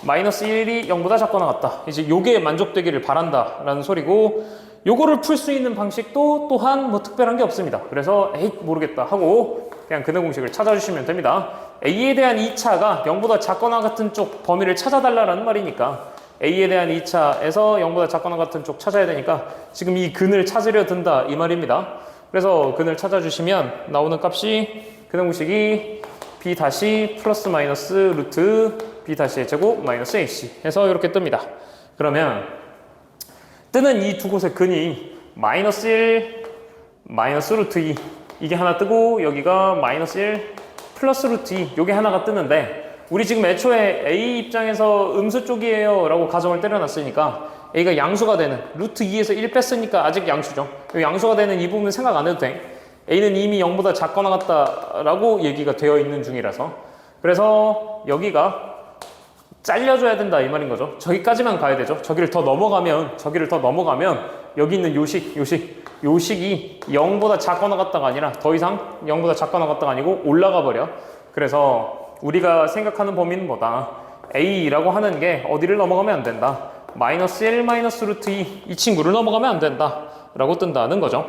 A: 마이너스 1이 0보다 작거나 같다. 이제 요게 만족되기를 바란다 라는 소리고, 요거를 풀 수 있는 방식도 또한 뭐 특별한 게 없습니다. 그래서 에이 모르겠다 하고 그냥 근해 공식을 찾아주시면 됩니다. a에 대한 2차가 0보다 작거나 같은 쪽 범위를 찾아달라는 말이니까 a에 대한 2차에서 0보다 작거나 같은 쪽 찾아야 되니까 지금 이 근을 찾으려 든다 이 말입니다. 그래서 근을 찾아주시면 나오는 값이 근해 공식이 b 다시 플러스 마이너스 루트 b 다시의 제곱 마이너스 ac 해서 이렇게 뜹니다. 그러면 뜨는 이 두 곳의 근이 마이너스 1 마이너스 루트 2 이게 하나 뜨고 여기가 마이너스 1 플러스 루트 2 요게 하나가 뜨는데, 우리 지금 애초에 a 입장에서 음수 쪽이에요 라고 가정을 때려놨으니까 a가 양수가 되는 루트 2에서 1 뺐으니까 아직 양수죠. 양수가 되는 이 부분 생각 안 해도 돼. a는 이미 0보다 작거나 같다라고 얘기가 되어 있는 중이라서, 그래서 여기가 잘려줘야 된다 이 말인 거죠. 저기까지만 가야 되죠. 저기를 더 넘어가면 여기 있는 요식이 0보다 작거나 같다가 아니라 더 이상 0보다 작거나 같다가 아니고 올라가 버려. 그래서 우리가 생각하는 범위는 뭐다? a라고 하는 게 어디를 넘어가면 안 된다. 마이너스 1 마이너스 루트 2 이 친구를 넘어가면 안 된다 라고 뜬다는 거죠.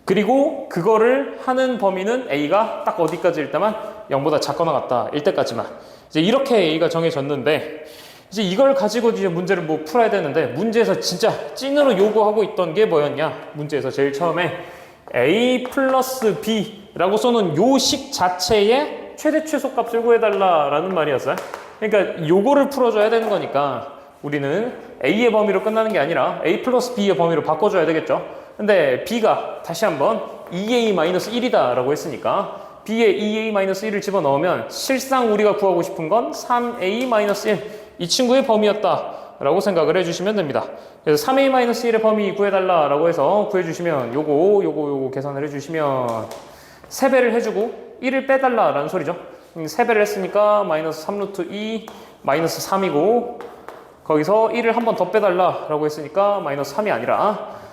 A: 그리고 그거를 하는 범위는 a가 딱 어디까지일 때만 0보다 작거나 같다 일 때까지만. 이제 이렇게 a가 정해졌는데, 이제 이걸 가지고 이제 문제를 뭐 풀어야 되는데, 문제에서 진짜 찐으로 요구하고 있던 게 뭐였냐? 문제에서 제일 처음에 a 플러스 b라고 써놓은 요 식 자체의 최대 최소값을 구해달라라는 말이었어요. 그러니까 요거를 풀어줘야 되는 거니까 우리는 a의 범위로 끝나는 게 아니라 a 플러스 b의 범위로 바꿔줘야 되겠죠. 근데 b가 다시 한번 2a-1이다 라고 했으니까 b에 2a-1을 집어넣으면 실상 우리가 구하고 싶은 건 3a-1 이 친구의 범위였다 라고 생각을 해주시면 됩니다. 그래서 3a-1의 범위 구해달라 라고 해서 구해주시면 요거 계산을 해주시면 3배를 해주고 1을 빼달라 라는 소리죠. 3배를 했으니까 마이너스 3루트 2 마이너스 3이고, 거기서 1을 한 번 더 빼달라 라고 했으니까 마이너스 3이 아니라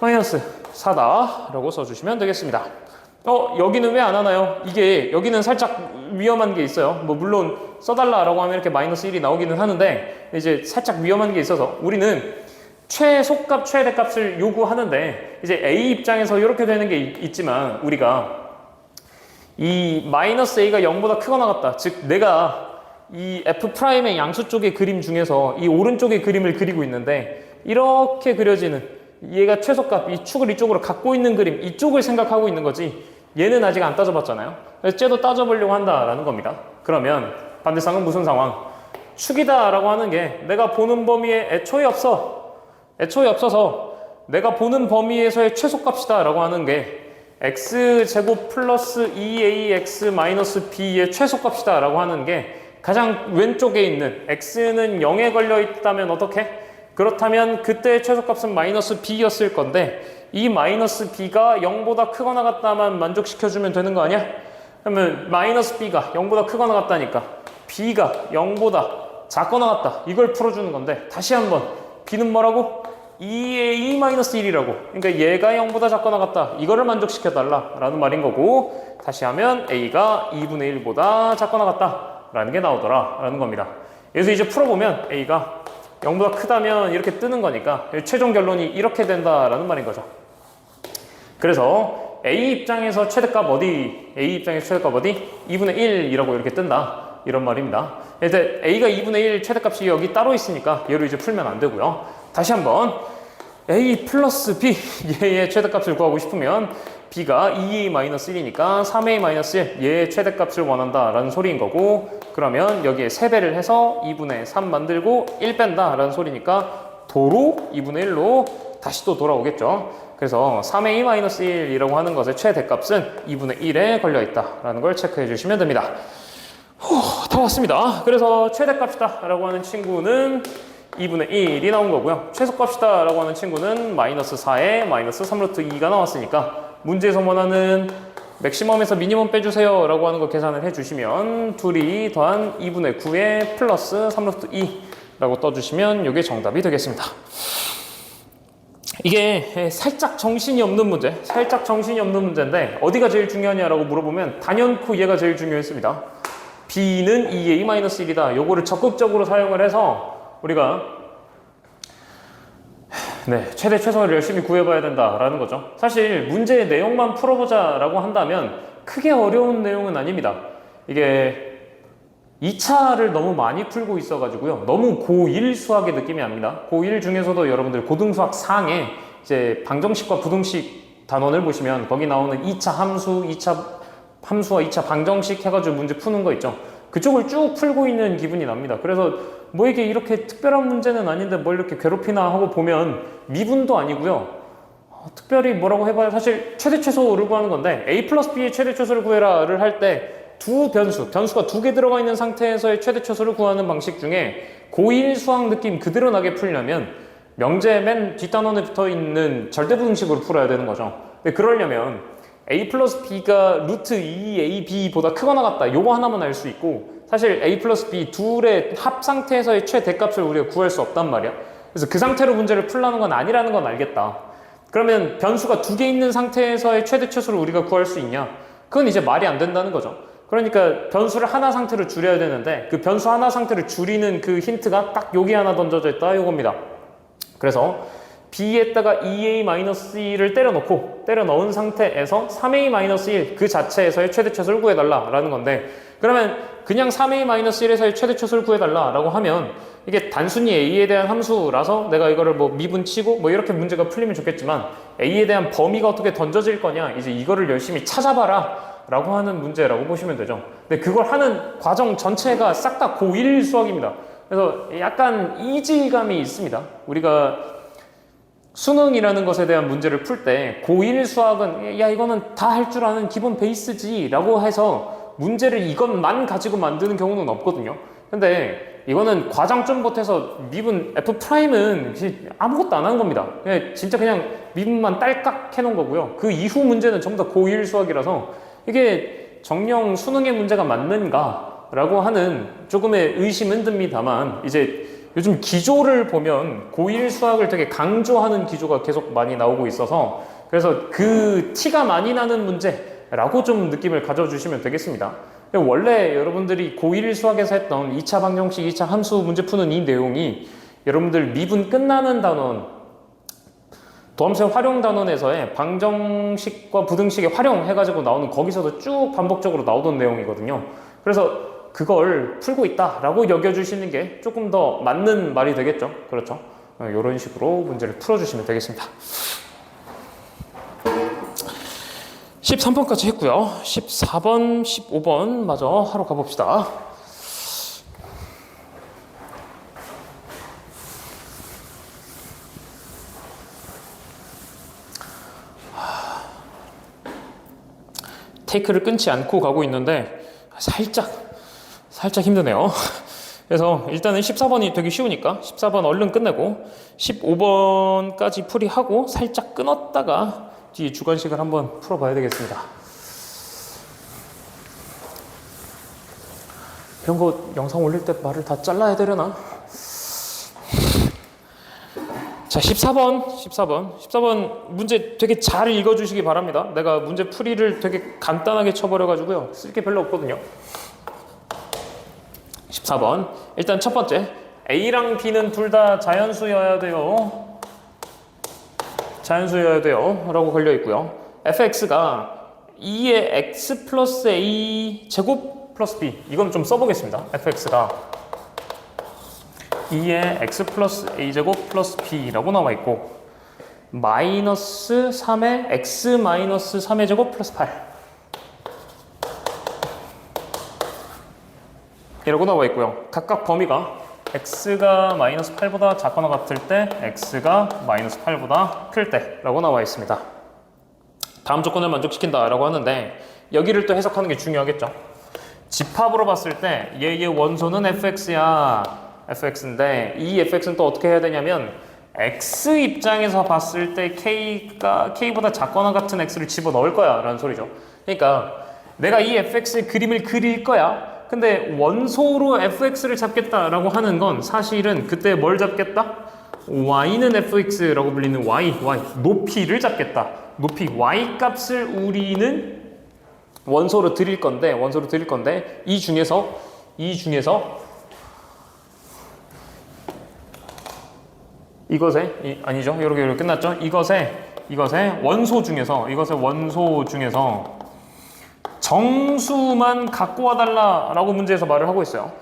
A: 마이너스 4다 라고 써주시면 되겠습니다. 여기는 왜 안 하나요? 이게 여기는 살짝 위험한 게 있어요. 뭐 물론 써달라 라고 하면 이렇게 마이너스 1이 나오기는 하는데, 이제 살짝 위험한 게 있어서 우리는 최소값 최대값을 요구하는데, 이제 a 입장에서 이렇게 되는 게 있지만 우리가 이 마이너스 a가 0보다 크거나 같다, 즉 내가 이 f'의 양수 쪽의 그림 중에서 이 오른쪽의 그림을 그리고 있는데, 이렇게 그려지는 얘가 최소값, 이 축을 이쪽으로 갖고 있는 그림, 이쪽을 생각하고 있는 거지 얘는 아직 안 따져봤잖아요. 그래서 쟤도 따져보려고 한다라는 겁니다. 그러면 반대상은 무슨 상황? 축이다 라고 하는 게 내가 보는 범위에 애초에 없어서 내가 보는 범위에서의 최소값이다 라고 하는 게 x제곱 플러스 2ax 마이너스 b의 최소값이다 라고 하는 게 가장 왼쪽에 있는 x는 0에 걸려 있다면 어떻게? 그렇다면 그때의 최소값은 마이너스 b였을 건데, 이 마이너스 b가 0보다 크거나 같다만 만족시켜주면 되는 거 아니야? 그러면 마이너스 b가 0보다 크거나 같다니까 b가 0보다 작거나 같다 이걸 풀어주는 건데, 다시 한번 b는 뭐라고? 2a-1이라고. 그러니까 얘가 0보다 작거나 같다 이거를 만족시켜달라 라는 말인 거고, 다시 하면 a가 2분의 1보다 작거나 같다 라는 게 나오더라 라는 겁니다. 그래서 이제 풀어보면 a가 0보다 크다면 이렇게 뜨는 거니까 최종 결론이 이렇게 된다라는 말인 거죠. 그래서 A 입장에서 최대값 어디? A 입장에서 최대값 어디? 2분의 1이라고 이렇게 뜬다 이런 말입니다. 이제 A가 2분의 1 최대값이 여기 따로 있으니까 얘로 이제 풀면 안 되고요. 다시 한번 a 플러스 b 얘의 최대값을 구하고 싶으면 b가 2a-1이니까 3a-1 얘의 최대값을 원한다 라는 소리인 거고, 그러면 여기에 3배를 해서 2분의 3 만들고 1 뺀다 라는 소리니까 도로 2분의 1로 다시 또 돌아오겠죠. 그래서 3a-1이라고 하는 것의 최대값은 2분의 1에 걸려있다 라는 걸 체크해 주시면 됩니다. 다 왔습니다. 그래서 최대값이다 라고 하는 친구는 2분의 1이 나온 거고요. 최소값이다 라고 하는 친구는 마이너스 4에 마이너스 3루트 2가 나왔으니까 문제에서 원하는 맥시멈에서 미니멈 빼주세요 라고 하는 거 계산을 해주시면 둘이 더한 2분의 9에 플러스 3루트 2 라고 떠주시면 이게 정답이 되겠습니다. 이게 살짝 정신이 없는 문제인데 어디가 제일 중요하냐라고 물어보면 단연코 얘가 제일 중요했습니다. b는 2a-1이다. 요거를 적극적으로 사용을 해서 우리가 최대 최소를 열심히 구해봐야 된다라는 거죠. 사실 문제의 내용만 풀어보자라고 한다면 크게 어려운 내용은 아닙니다. 이게 2차를 너무 많이 풀고 있어가지고요. 너무 고1 수학의 느낌이 납니다. 고1 중에서도 여러분들 고등수학 상에 이제 방정식과 부등식 단원을 보시면 거기 나오는 2차 함수, 2차 함수와 2차 방정식 해가지고 문제 푸는 거 있죠. 그쪽을 쭉 풀고 있는 기분이 납니다. 그래서 뭐 이게 이렇게 특별한 문제는 아닌데 뭘 이렇게 괴롭히나 하고 보면 미분도 아니고요. 특별히 뭐라고 해봐야 사실 최대 최소를 구하는 건데 a 플러스 b의 최대 최소를 구해라를 할 때 두 변수가 2개 들어가 있는 상태에서의 최대 최소를 구하는 방식 중에 고1 수학 느낌 그대로 나게 풀려면 명제 맨 뒷단원에 붙어 있는 절대부등식으로 풀어야 되는 거죠. 근데 그러려면 a 플러스 b가 루트 2ab보다 크거나 같다 요거 하나만 알 수 있고, 사실 a 플러스 b 둘의 합 상태에서의 최대값을 우리가 구할 수 없단 말이야. 그래서 그 상태로 문제를 풀라는 건 아니라는 건 알겠다. 그러면 변수가 2개 있는 상태에서의 최대 최소를 우리가 구할 수 있냐? 그건 이제 말이 안 된다는 거죠. 그러니까 변수를 하나 상태로 줄여야 되는데 그 변수 하나 상태를 줄이는 그 힌트가 딱 여기 하나 던져져 있다 요겁니다. 그래서 b에다가 2a-1을 때려 넣은 상태에서 3a-1 그 자체에서의 최대 최소를 구해달라라는 건데, 그러면 그냥 3a-1에서의 최대 최소를 구해달라라고 하면 이게 단순히 a에 대한 함수라서 내가 이거를 뭐 미분치고 뭐 이렇게 문제가 풀리면 좋겠지만 a에 대한 범위가 어떻게 던져질 거냐, 이제 이거를 열심히 찾아봐라 라고 하는 문제라고 보시면 되죠. 근데 그걸 하는 과정 전체가 싹 다 고1 수학입니다. 그래서 약간 이질감이 있습니다. 우리가 수능이라는 것에 대한 문제를 풀 때 고1 수학은 야 이거는 다 할 줄 아는 기본 베이스지 라고 해서 문제를 이것만 가지고 만드는 경우는 없거든요. 근데 이거는 과장 좀 보태서 미분 F'은 아무것도 안 한 겁니다. 진짜 그냥 미분만 딸깍 해놓은 거고요. 그 이후 문제는 전부 다 고1 수학이라서 이게 정녕 수능의 문제가 맞는가 라고 하는 조금의 의심은 듭니다만, 이제 요즘 기조를 보면 고1 수학을 되게 강조하는 기조가 계속 많이 나오고 있어서 그래서 그 티가 많이 나는 문제라고 좀 느낌을 가져주시면 되겠습니다. 원래 여러분들이 고1 수학에서 했던 2차 방정식, 2차 함수 문제 푸는 이 내용이 여러분들 미분 끝나는 단원, 도함수의 활용 단원에서의 방정식과 부등식의 활용해가지고 나오는 거기서도 쭉 반복적으로 나오던 내용이거든요. 그래서 그걸 풀고 있다라고 여겨주시는 게 조금 더 맞는 말이 되겠죠. 그렇죠. 이런 식으로 문제를 풀어주시면 되겠습니다. 13번까지 했고요. 14번, 15번 마저 하러 가봅시다. 테이크를 끊지 않고 가고 있는데 살짝 힘드네요. 그래서 일단은 14번이 되게 쉬우니까 14번 얼른 끝내고 15번까지 풀이하고 살짝 끊었다가 뒤에 주관식을 한번 풀어봐야 되겠습니다. 이런 거 영상 올릴 때 말을 다 잘라야 되려나? 자, 14번 문제 되게 잘 읽어주시기 바랍니다. 내가 문제 풀이를 되게 간단하게 쳐버려가지고요. 쓸 게 별로 없거든요. 14번. 일단 첫 번째. A랑 B는 둘 다 자연수여야 돼요. 라고 걸려있고요. fx가 2의 x 플러스 a 제곱 플러스 b. 이건 좀 써보겠습니다. fx가 2의 x 플러스 a제곱 플러스 b라고 나와있고, 마이너스 3의 x 마이너스 3의 제곱 플러스 8 이라고 나와 있고요. 각각 범위가 x가 마이너스 8보다 작거나 같을 때 x가 마이너스 8보다 클 때라고 나와 있습니다. 다음 조건을 만족시킨다 라고 하는데 여기를 또 해석하는 게 중요하겠죠. 집합으로 봤을 때 얘의 원소는 fx야. fx인데 이 fx는 또 어떻게 해야 되냐면 x 입장에서 봤을 때 k가 k보다 작거나 같은 x를 집어넣을 거야 라는 소리죠. 그러니까 내가 이 fx의 그림을 그릴 거야. 근데 원소로 fx를 잡겠다라고 하는 건 사실은 그때 뭘 잡겠다? y는 fx라고 불리는 y 높이를 잡겠다. 높이 y 값을 우리는 원소로 드릴 건데 이 중에서 이것에 아니죠. 이렇게 끝났죠. 이것의 원소 중에서 정수만 갖고 와달라라고 문제에서 말을 하고 있어요.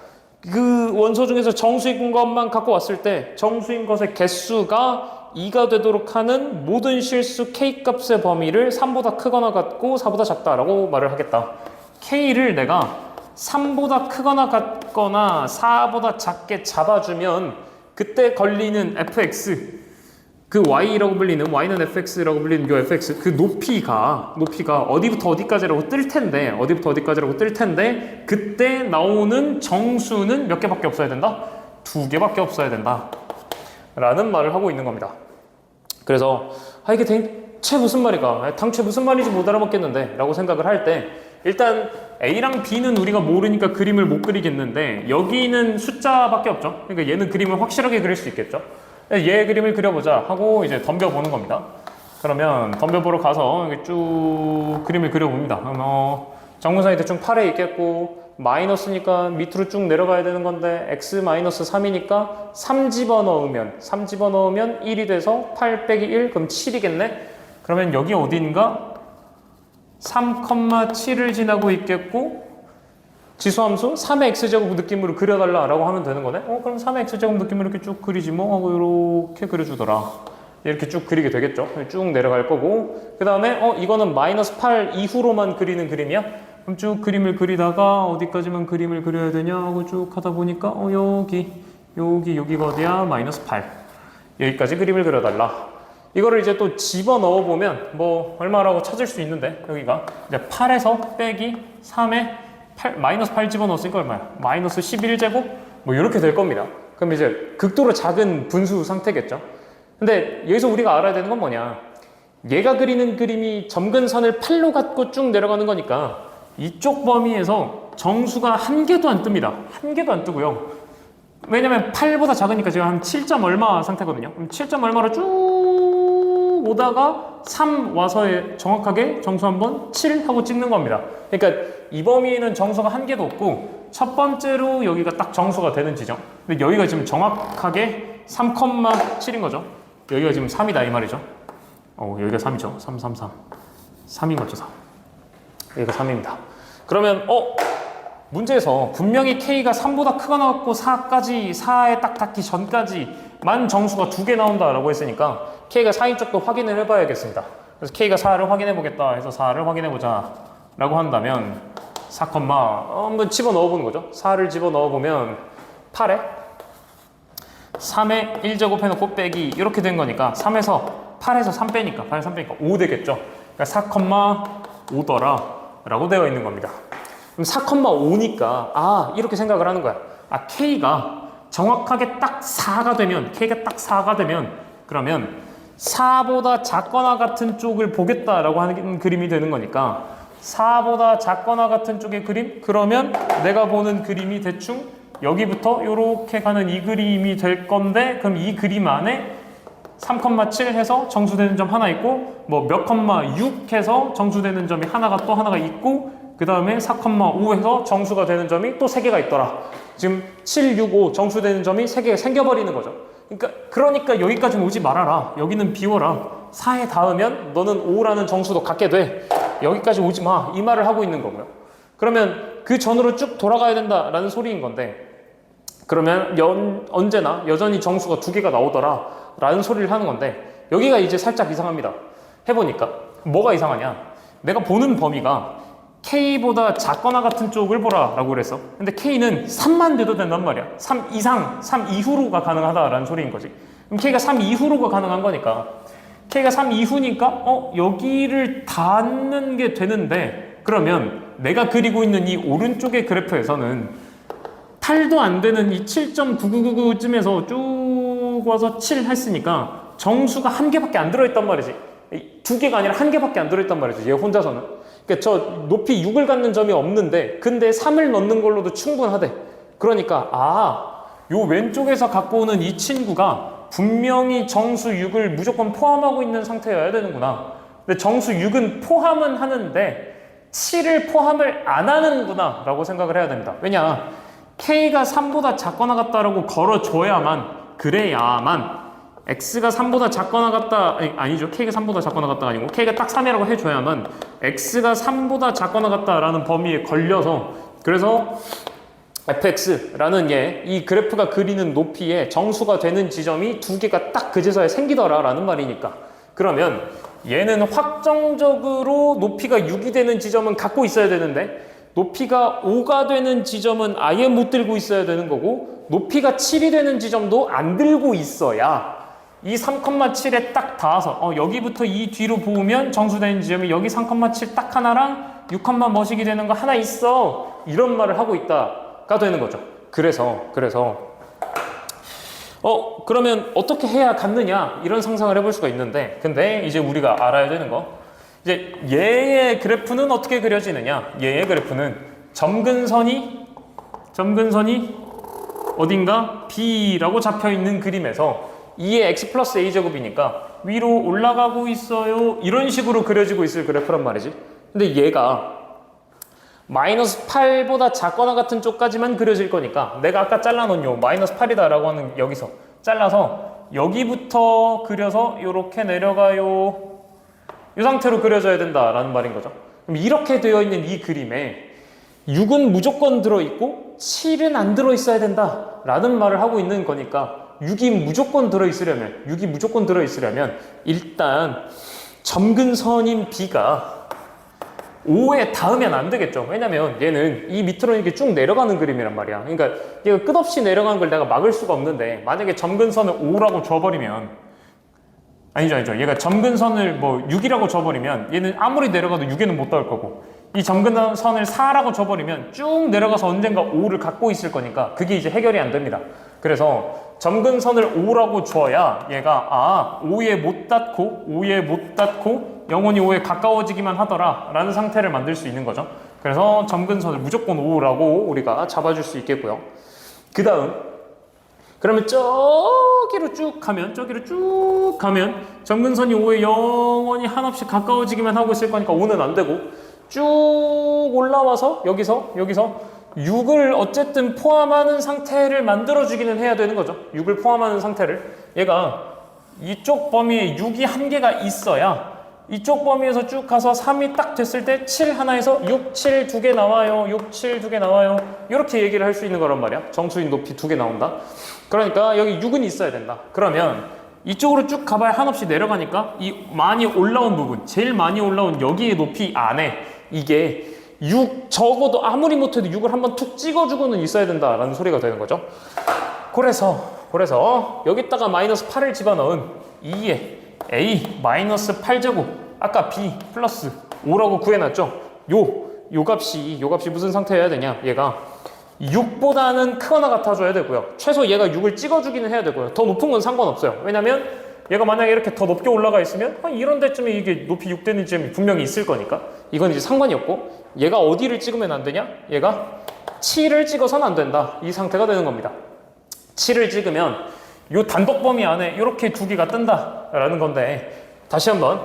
A: 그 원소 중에서 정수인 것만 갖고 왔을 때 정수인 것의 개수가 2가 되도록 하는 모든 실수 k 값의 범위를 3보다 크거나 같고 4보다 작다라고 말을 하겠다. k를 내가 3보다 크거나 같거나 4보다 작게 잡아주면 그때 걸리는 fx 그 y라고 불리는 y는 fx라고 불리는 요 fx 그 높이가 어디부터 어디까지라고 뜰 텐데 그때 나오는 정수는 몇 개밖에 없어야 된다? 2개밖에 없어야 된다 라는 말을 하고 있는 겁니다. 그래서 이게 대체 무슨 말이가 당최 무슨 말인지 못 알아먹겠는데 라고 생각을 할 때 일단 A랑 B는 우리가 모르니까 그림을 못 그리겠는데 여기는 숫자밖에 없죠. 그러니까 얘는 그림을 확실하게 그릴 수 있겠죠. 얘 그림을 그려보자 하고 이제 덤벼보는 겁니다. 그러면 덤벼보러 가서 이렇게 쭉 그림을 그려봅니다. 정문선이 대충 8에 있겠고 마이너스니까 밑으로 쭉 내려가야 되는 건데 x 마이너스 3이니까 3 집어넣으면 1이 돼서 8 빼기 1 그럼 7이겠네. 그러면 여기 어딘가 3,7을 지나고 있겠고 지수함수 3의 x제곱 느낌으로 그려달라라고 하면 되는 거네. 그럼 3의 x제곱 느낌으로 이렇게 쭉 그리지 뭐 하고 이렇게 그려주더라. 이렇게 쭉 그리게 되겠죠. 쭉 내려갈 거고 그 다음에 이거는 마이너스 8 이후로만 그리는 그림이야. 그럼 쭉 그림을 그리다가 어디까지만 그림을 그려야 되냐 하고 쭉 하다 보니까 여기가 어디야? 마이너스 8 여기까지 그림을 그려달라. 이거를 이제 또 집어넣어 보면 뭐 얼마라고 찾을 수 있는데 여기가 이제 8에서 빼기 3에 마이너스 8 집어넣었으니까 얼마야? 마이너스 11제곱? 뭐 이렇게 될 겁니다. 그럼 이제 극도로 작은 분수 상태겠죠. 근데 여기서 우리가 알아야 되는 건 뭐냐? 얘가 그리는 그림이 점근선을 8로 갖고 쭉 내려가는 거니까 이쪽 범위에서 정수가 한 개도 안 뜹니다. 한 개도 안 뜨고요. 왜냐면 8보다 작으니까 지금 한 7점 얼마 상태거든요. 그럼 7점 얼마로 쭉 오다가 3 와서 정확하게 정수 한번 7 하고 찍는 겁니다. 그러니까 이 범위에는 정수가 한 개도 없고 첫 번째로 여기가 딱 정수가 되는 지점. 근데 여기가 지금 정확하게 3,7인 거죠. 여기가 지금 3이다 이 말이죠. 여기가 3이죠. 3, 3, 3. 3이 맞죠, 3. 여기가 3입니다. 그러면 문제에서 분명히 K가 3보다 크거나 같고 4에 딱 닿기 전까지만 정수가 2개 나온다라고 했으니까 K가 4인 쪽도 확인을 해봐야겠습니다. 그래서 K가 4를 확인해 보겠다 해서 4를 확인해 보자 라고 한다면 4, 한번 집어넣어 보는 거죠. 4를 집어넣어 보면 8에 3에 1제곱 해놓고 빼기 이렇게 된 거니까 8에서 3 빼니까 5 되겠죠. 그러니까 4,5더라 라고 되어 있는 겁니다. 그럼 4,5니까 이렇게 생각을 하는 거야. K가 정확하게 딱 4가 되면 그러면 4보다 작거나 같은 쪽을 보겠다라고 하는 그림이 되는 거니까 4보다 작거나 같은 쪽의 그림? 그러면 내가 보는 그림이 대충 여기부터 이렇게 가는 이 그림이 될 건데 그럼 이 그림 안에 3,7 해서 정수되는 점 하나 있고 뭐 몇 컴마 6 해서 정수되는 점이 또 하나가 있고 그 다음에 4,5 해서 정수가 되는 점이 또 3개가 있더라. 지금 7, 6, 5 정수되는 점이 3개가 생겨버리는 거죠. 그러니까 여기까지 오지 말아라. 여기는 비워라. 4에 닿으면 너는 5라는 정수도 갖게 돼. 여기까지 오지 마. 이 말을 하고 있는 거고요. 그러면 그 전으로 쭉 돌아가야 된다라는 소리인 건데 그러면 언제나 여전히 정수가 2개가 나오더라 라는 소리를 하는 건데 여기가 이제 살짝 이상합니다. 해보니까 뭐가 이상하냐, 내가 보는 범위가 K보다 작거나 같은 쪽을 보라 라고 그랬어. 근데 K는 3만 돼도 된단 말이야. 3 이상, 3 이후로가 가능하다라는 소리인 거지. 그럼 K가 3 이후로가 가능한 거니까, K가 3 이후니까 여기를 닿는 게 되는데, 그러면 내가 그리고 있는 이 오른쪽의 그래프에서는 8도 안 되는 이 7.9999쯤에서 쭉 와서 7 했으니까 정수가 한 개밖에 안 들어있단 말이지. 두 개가 아니라 한 개밖에 안 들어있단 말이지, 얘 혼자서는. 그러니까 저 높이 6을 갖는 점이 없는데 근데 3을 넣는 걸로도 충분하대. 그러니까 요 왼쪽에서 갖고 오는 이 친구가 분명히 정수 6을 무조건 포함하고 있는 상태여야 되는구나. 근데 정수 6은 포함은 하는데 7을 포함을 안 하는구나 라고 생각을 해야 됩니다. 왜냐, K가 3보다 작거나 같다라고 걸어줘야만, 그래야만 X가 3보다 작거나 같다, 아니죠. K가 3보다 작거나 같다가 아니고 K가 딱 3이라고 해줘야만 X가 3보다 작거나 같다라는 범위에 걸려서, 그래서 fx라는 이 그래프가 그리는 높이에 정수가 되는 지점이 두 개가 딱 그제서야 생기더라 라는 말이니까, 그러면 얘는 확정적으로 높이가 6이 되는 지점은 갖고 있어야 되는데 높이가 5가 되는 지점은 아예 못 들고 있어야 되는 거고, 높이가 7이 되는 지점도 안 들고 있어야 이 3,7에 딱 닿아서 여기부터 이 뒤로 보면 정수되는 지점이 여기 3,7 딱 하나랑 6, 뭐시기 되는 거 하나 있어, 이런 말을 하고 있다가 되는 거죠. 그래서 그러면 어떻게 해야 갖느냐, 이런 상상을 해볼 수가 있는데, 근데 이제 우리가 알아야 되는 거, 이제 얘의 그래프는 어떻게 그려지느냐, 얘의 그래프는 점근선이 어딘가 B라고 잡혀있는 그림에서 2의 x 플러스 a제곱이니까 위로 올라가고 있어요, 이런 식으로 그려지고 있을 그래프란 말이지. 근데 얘가 마이너스 8보다 작거나 같은 쪽까지만 그려질 거니까 내가 아까 잘라놓은 요 마이너스 8이다 라고 하는 여기서 잘라서 여기부터 그려서 이렇게 내려가요, 이 상태로 그려져야 된다라는 말인 거죠. 그럼 이렇게 되어 있는 이 그림에 6은 무조건 들어있고 7은 안 들어있어야 된다라는 말을 하고 있는 거니까 6이 무조건 들어있으려면 일단 점근선인 B가 5에 닿으면 안 되겠죠. 왜냐면 얘는 이 밑으로 이렇게 쭉 내려가는 그림이란 말이야. 그러니까 얘가 끝없이 내려가는 걸 내가 막을 수가 없는데, 만약에 점근선을 5라고 줘버리면, 아니죠. 얘가 점근선을 6이라고 줘버리면 얘는 아무리 내려가도 6에는 못 닿을 거고, 이 점근선을 4라고 줘버리면 쭉 내려가서 언젠가 5를 갖고 있을 거니까 그게 이제 해결이 안 됩니다. 그래서 점근선을 5라고 줘야 얘가 5에 못 닿고 영원히 5에 가까워지기만 하더라 라는 상태를 만들 수 있는 거죠. 그래서 점근선을 무조건 5라고 우리가 잡아줄 수 있겠고요. 그 다음, 그러면 저기로 쭉 가면 점근선이 5에 영원히 한없이 가까워지기만 하고 있을 거니까 5는 안 되고, 쭉 올라와서 여기서 6을 어쨌든 포함하는 상태를 만들어주기는 해야 되는 거죠. 6을 포함하는 상태를. 얘가 이쪽 범위에 6이 한 개가 있어야 이쪽 범위에서 쭉 가서 3이 딱 됐을 때 7 하나에서 6, 7 두 개 나와요. 6, 7 두 개 나와요. 이렇게 얘기를 할 수 있는 거란 말이야. 정수인 높이 두 개 나온다. 그러니까 여기 6은 있어야 된다. 그러면 이쪽으로 쭉 가봐야 한없이 내려가니까 이 많이 올라온 부분, 제일 많이 올라온 여기의 높이 안에 이게 6, 적어도 아무리 못해도 6을 한번 툭 찍어주고는 있어야 된다라는 소리가 되는 거죠. 그래서 여기다가 마이너스 8을 집어넣은 2의 a 마이너스 8제곱, 아까 b 플러스 5라고 구해놨죠. 요 값이 무슨 상태여야 되냐, 얘가 6보다는 크거나 같아줘야 되고요. 최소 얘가 6을 찍어주기는 해야 되고요. 더 높은 건 상관없어요. 왜냐면 얘가 만약에 이렇게 더 높게 올라가 있으면 이런 데쯤에 이게 높이 6 되는 지점이 분명히 있을 거니까 이건 이제 상관이 없고, 얘가 어디를 찍으면 안 되냐? 얘가 7을 찍어서는 안 된다. 이 상태가 되는 겁니다. 7을 찍으면 요 단독 범위 안에 이렇게 두 개가 뜬다라는 건데, 다시 한번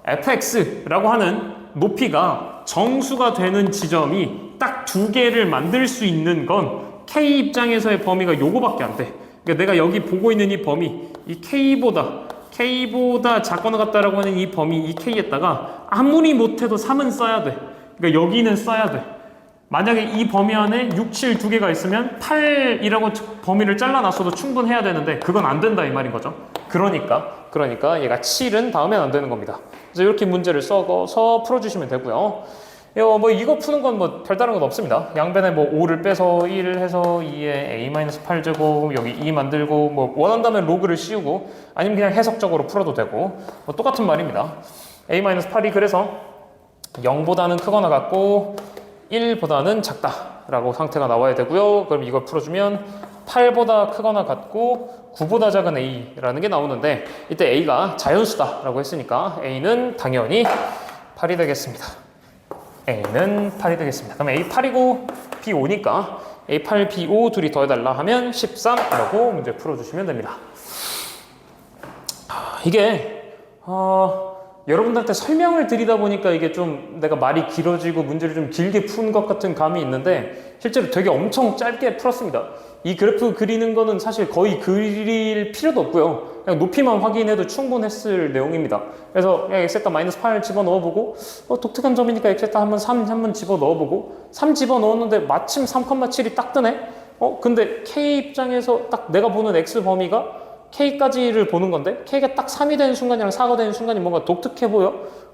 A: fx라고 하는 높이가 정수가 되는 지점이 딱 두 개를 만들 수 있는 건 k 입장에서의 범위가 요거밖에 안 돼. 그러니까 내가 여기 보고 있는 이 범위, 이 k보다 작거나 같다라고 하는 이 범위, 이 k에다가 아무리 못해도 3은 써야 돼. 그러니까 여기는 써야 돼. 만약에 이 범위 안에 6, 7 두 개가 있으면 8이라고 범위를 잘라놨어도 충분해야 되는데 그건 안 된다 이 말인 거죠. 그러니까 얘가 7은 닿으면 안 되는 겁니다. 그래서 이렇게 문제를 써서 풀어주시면 되고요. 뭐 이거 푸는 건 뭐 별다른 건 없습니다. 양변에 뭐 5를 빼서 1 해서 2에 a-8제곱 여기 2 만들고 뭐 원한다면 로그를 씌우고 아니면 그냥 해석적으로 풀어도 되고 뭐 똑같은 말입니다. a-8이 그래서 0보다는 크거나 같고 1보다는 작다라고 상태가 나와야 되고요. 그럼 이걸 풀어주면 8보다 크거나 같고 9보다 작은 a라는 게 나오는데 이때 a가 자연수다라고 했으니까 a는 당연히 8이 되겠습니다. a는 8이 되겠습니다. 그럼 a 8이고 b 5니까 a 8, b 5 둘이 더해달라 하면 13이라고 문제 풀어주시면 됩니다. 이게 여러분들한테 설명을 드리다 보니까 이게 좀 내가 말이 길어지고 문제를 좀 길게 푼 것 같은 감이 있는데 실제로 되게 엄청 짧게 풀었습니다. 이 그래프 그리는 거는 사실 거의 그릴 필요도 없고요. 그냥 높이만 확인해도 충분했을 내용입니다. 그래서 그냥 엑세타 마이너스 8 집어넣어보고 독특한 점이니까 엑세타 한번 3 한번 집어넣어보고 3 집어넣었는데 마침 3,7이 딱 뜨네? 근데 K 입장에서 딱 내가 보는 X 범위가 K까지를 보는 건데 K가 딱 3이 되는 순간이랑 4가 되는 순간이 뭔가 독특해 보여?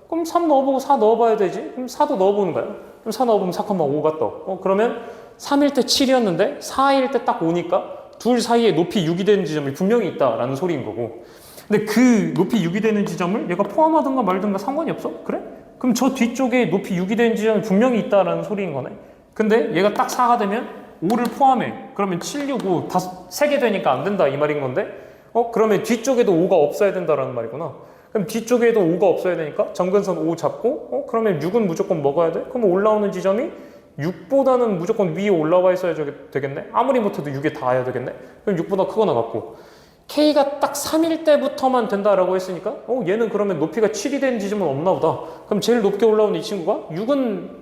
A: 그럼 3 넣어보고 4 넣어봐야 되지? 그럼 4도 넣어보는 거야. 그럼 4 넣어보면 4,5가 떠. 그러면 3일 때 7이었는데 4일 때 딱 5니까 둘 사이에 높이 6이 되는 지점이 분명히 있다라는 소리인 거고 근데 그 높이 6이 되는 지점을 얘가 포함하든가 말든가 상관이 없어? 그래? 그럼 저 뒤쪽에 높이 6이 되는 지점이 분명히 있다라는 소리인 거네. 근데 얘가 딱 4가 되면 5를 포함해. 그러면 7, 6, 5 다 3개 되니까 안 된다 이 말인 건데 그러면 뒤쪽에도 5가 없어야 된다라는 말이구나. 그럼 뒤쪽에도 5가 없어야 되니까 점근선 5 잡고 그러면 6은 무조건 먹어야 돼? 그럼 올라오는 지점이 6보다는 무조건 위에 올라와 있어야 되겠네? 아무리 못해도 6에 닿아야 되겠네? 그럼 6보다 크거나 같고 K가 딱 3일 때부터만 된다라고 했으니까 얘는 그러면 높이가 7이 되는 지점은 없나 보다. 그럼 제일 높게 올라오는 이 친구가 6은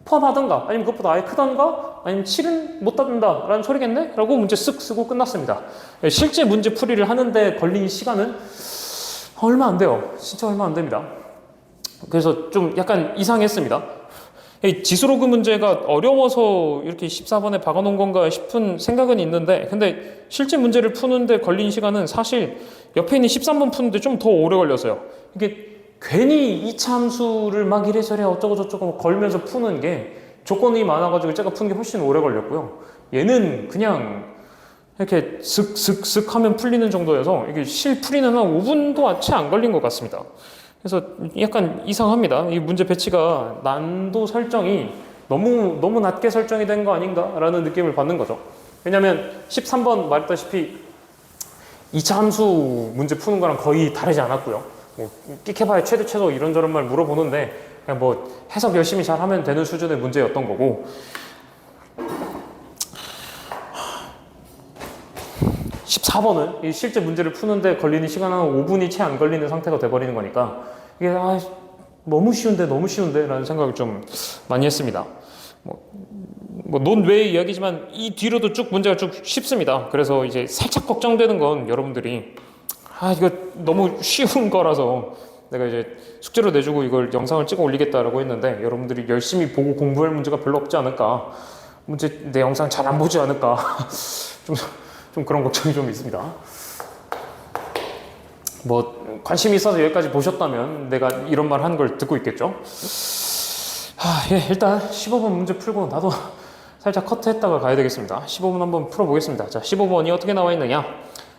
A: 포함하던가 아니면 그것보다 아예 크던가 아니면 7은 못 닿는다 라는 소리겠네? 라고 문제 쓱 쓰고 끝났습니다. 실제 문제 풀이를 하는데 걸린 시간은 얼마 안 돼요. 진짜 얼마 안 됩니다. 그래서 좀 약간 이상했습니다. 지수로그 문제가 어려워서 이렇게 14번에 박아놓은 건가 싶은 생각은 있는데 근데 실제 문제를 푸는데 걸린 시간은 사실 옆에 있는 13번 푸는데 좀 더 오래 걸렸어요. 이게 괜히 이차 함수를 막 이래저래 어쩌고 저쩌고 걸면서 푸는 게 조건이 많아가지고 제가 푸는 게 훨씬 오래 걸렸고요. 얘는 그냥 이렇게 슥슥슥 하면 풀리는 정도여서 이게 실풀이는 한 5분도 채 안 걸린 것 같습니다. 그래서 약간 이상합니다. 이 문제 배치가 난도 설정이 너무 낮게 설정이 된 거 아닌가라는 느낌을 받는 거죠. 왜냐면 13번 말했다시피 2차 함수 문제 푸는 거랑 거의 다르지 않았고요. 뭐 끽해봐야 최소 이런저런 말 물어보는데 그냥 뭐 해석 열심히 잘하면 되는 수준의 문제였던 거고 14번은 이 실제 문제를 푸는데 걸리는 시간은 5분이 채 안 걸리는 상태가 돼버리는 거니까 이게 너무 쉬운데 라는 생각을 좀 많이 했습니다. 뭐 논외의 이야기지만 이 뒤로도 쭉 문제가 쭉 쉽습니다. 그래서 이제 살짝 걱정되는 건 여러분들이 이거 너무 쉬운 거라서 내가 이제 숙제로 내주고 이걸 영상을 찍어 올리겠다라고 했는데 여러분들이 열심히 보고 공부할 문제가 별로 없지 않을까, 문제 내 영상 잘 안 보지 않을까 좀 그런 걱정이 좀 있습니다. 뭐 관심이 있어서 여기까지 보셨다면 내가 이런 말 하는 걸 듣고 있겠죠. 예, 일단 15번 문제 풀고 나도 살짝 커트했다가 가야 되겠습니다. 15번 한번 풀어보겠습니다. 자, 15번이 어떻게 나와 있느냐.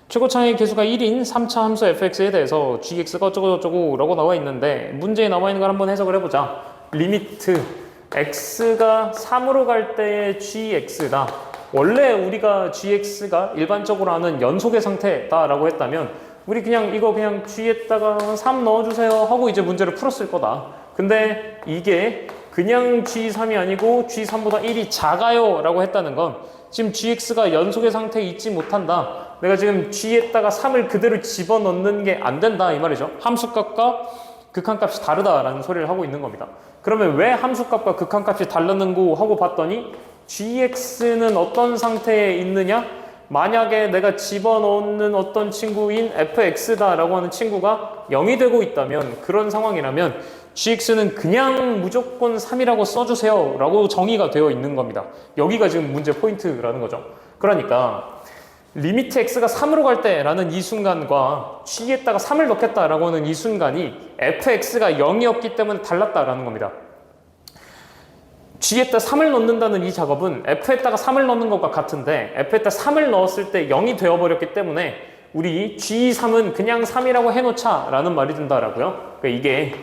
A: 최고차의 개수가 1인 3차 함수 fx에 대해서 gx가 어쩌고저쩌고 라고 나와 있는데 문제에 나와 있는 걸 한번 해석을 해보자. 리미트 x가 3으로 갈 때의 gx다. 원래 우리가 gx가 일반적으로 아는 연속의 상태다라고 했다면 우리 그냥 이거 그냥 g에다가 3 넣어주세요 하고 이제 문제를 풀었을 거다. 근데 이게 그냥 g3이 아니고 g3보다 1이 작아요 라고 했다는 건 지금 gx가 연속의 상태에 있지 못한다. 내가 지금 g에다가 3을 그대로 집어넣는 게 안 된다 이 말이죠. 함수값과 극한값이 다르다라는 소리를 하고 있는 겁니다. 그러면 왜 함수값과 극한값이 다르는고 하고 봤더니 gx는 어떤 상태에 있느냐? 만약에 내가 집어넣는 어떤 친구인 fx다라고 하는 친구가 0이 되고 있다면, 그런 상황이라면 gx는 그냥 무조건 3이라고 써주세요 라고 정의가 되어 있는 겁니다. 여기가 지금 문제 포인트라는 거죠. 그러니까 리미트 x가 3으로 갈 때라는 이 순간과 g에다가 3을 넣겠다라고 하는 이 순간이 fx가 0이었기 때문에 달랐다라는 겁니다. g에다 3을 넣는다는 이 작업은 f에다가 3을 넣는 것과 같은데 f에다 3을 넣었을 때 0이 되어버렸기 때문에 우리 g3은 그냥 3이라고 해놓자 라는 말이 된다라고요. 그러니까 이게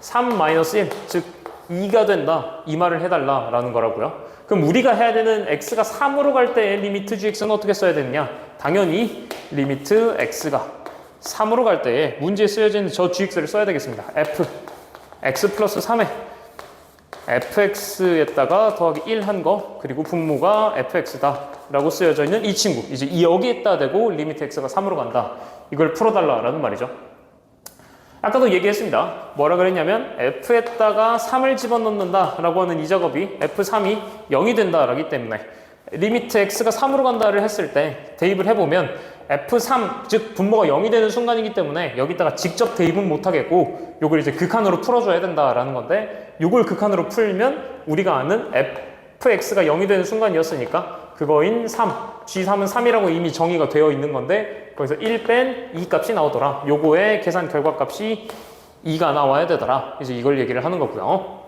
A: 3-1, 즉 2가 된다 이 말을 해달라 라는 거라고요. 그럼 우리가 해야 되는 x가 3으로 갈 때 리미트 gx는 어떻게 써야 되느냐? 당연히 리미트 x가 3으로 갈 때에 문제에 쓰여져 있는 저 gx를 써야 되겠습니다. f x 플러스 3에 fx에다가 더하기 1 한 거 그리고 분모가 fx다 라고 쓰여져 있는 이 친구, 이제 여기에다 대고 리미트 x가 3으로 간다, 이걸 풀어달라 라는 말이죠. 아까도 얘기했습니다. 뭐라 그랬냐면 f에다가 3을 집어넣는다 라고 하는 이 작업이 f3이 0이 된다 라기 때문에 리미트 x가 3으로 간다를 했을 때 대입을 해보면 f3, 즉 분모가 0이 되는 순간이기 때문에 여기다가 직접 대입은 못하겠고 요걸 이제 극한으로 풀어줘야 된다라는 건데, 요걸 극한으로 풀면 우리가 아는 fx가 0이 되는 순간이었으니까 그거인 3, g3은 3이라고 이미 정의가 되어 있는 건데 거기서 1 뺀 2 값이 나오더라. 요거의 계산 결과값이 2가 나와야 되더라. 이제 이걸 얘기를 하는 거고요.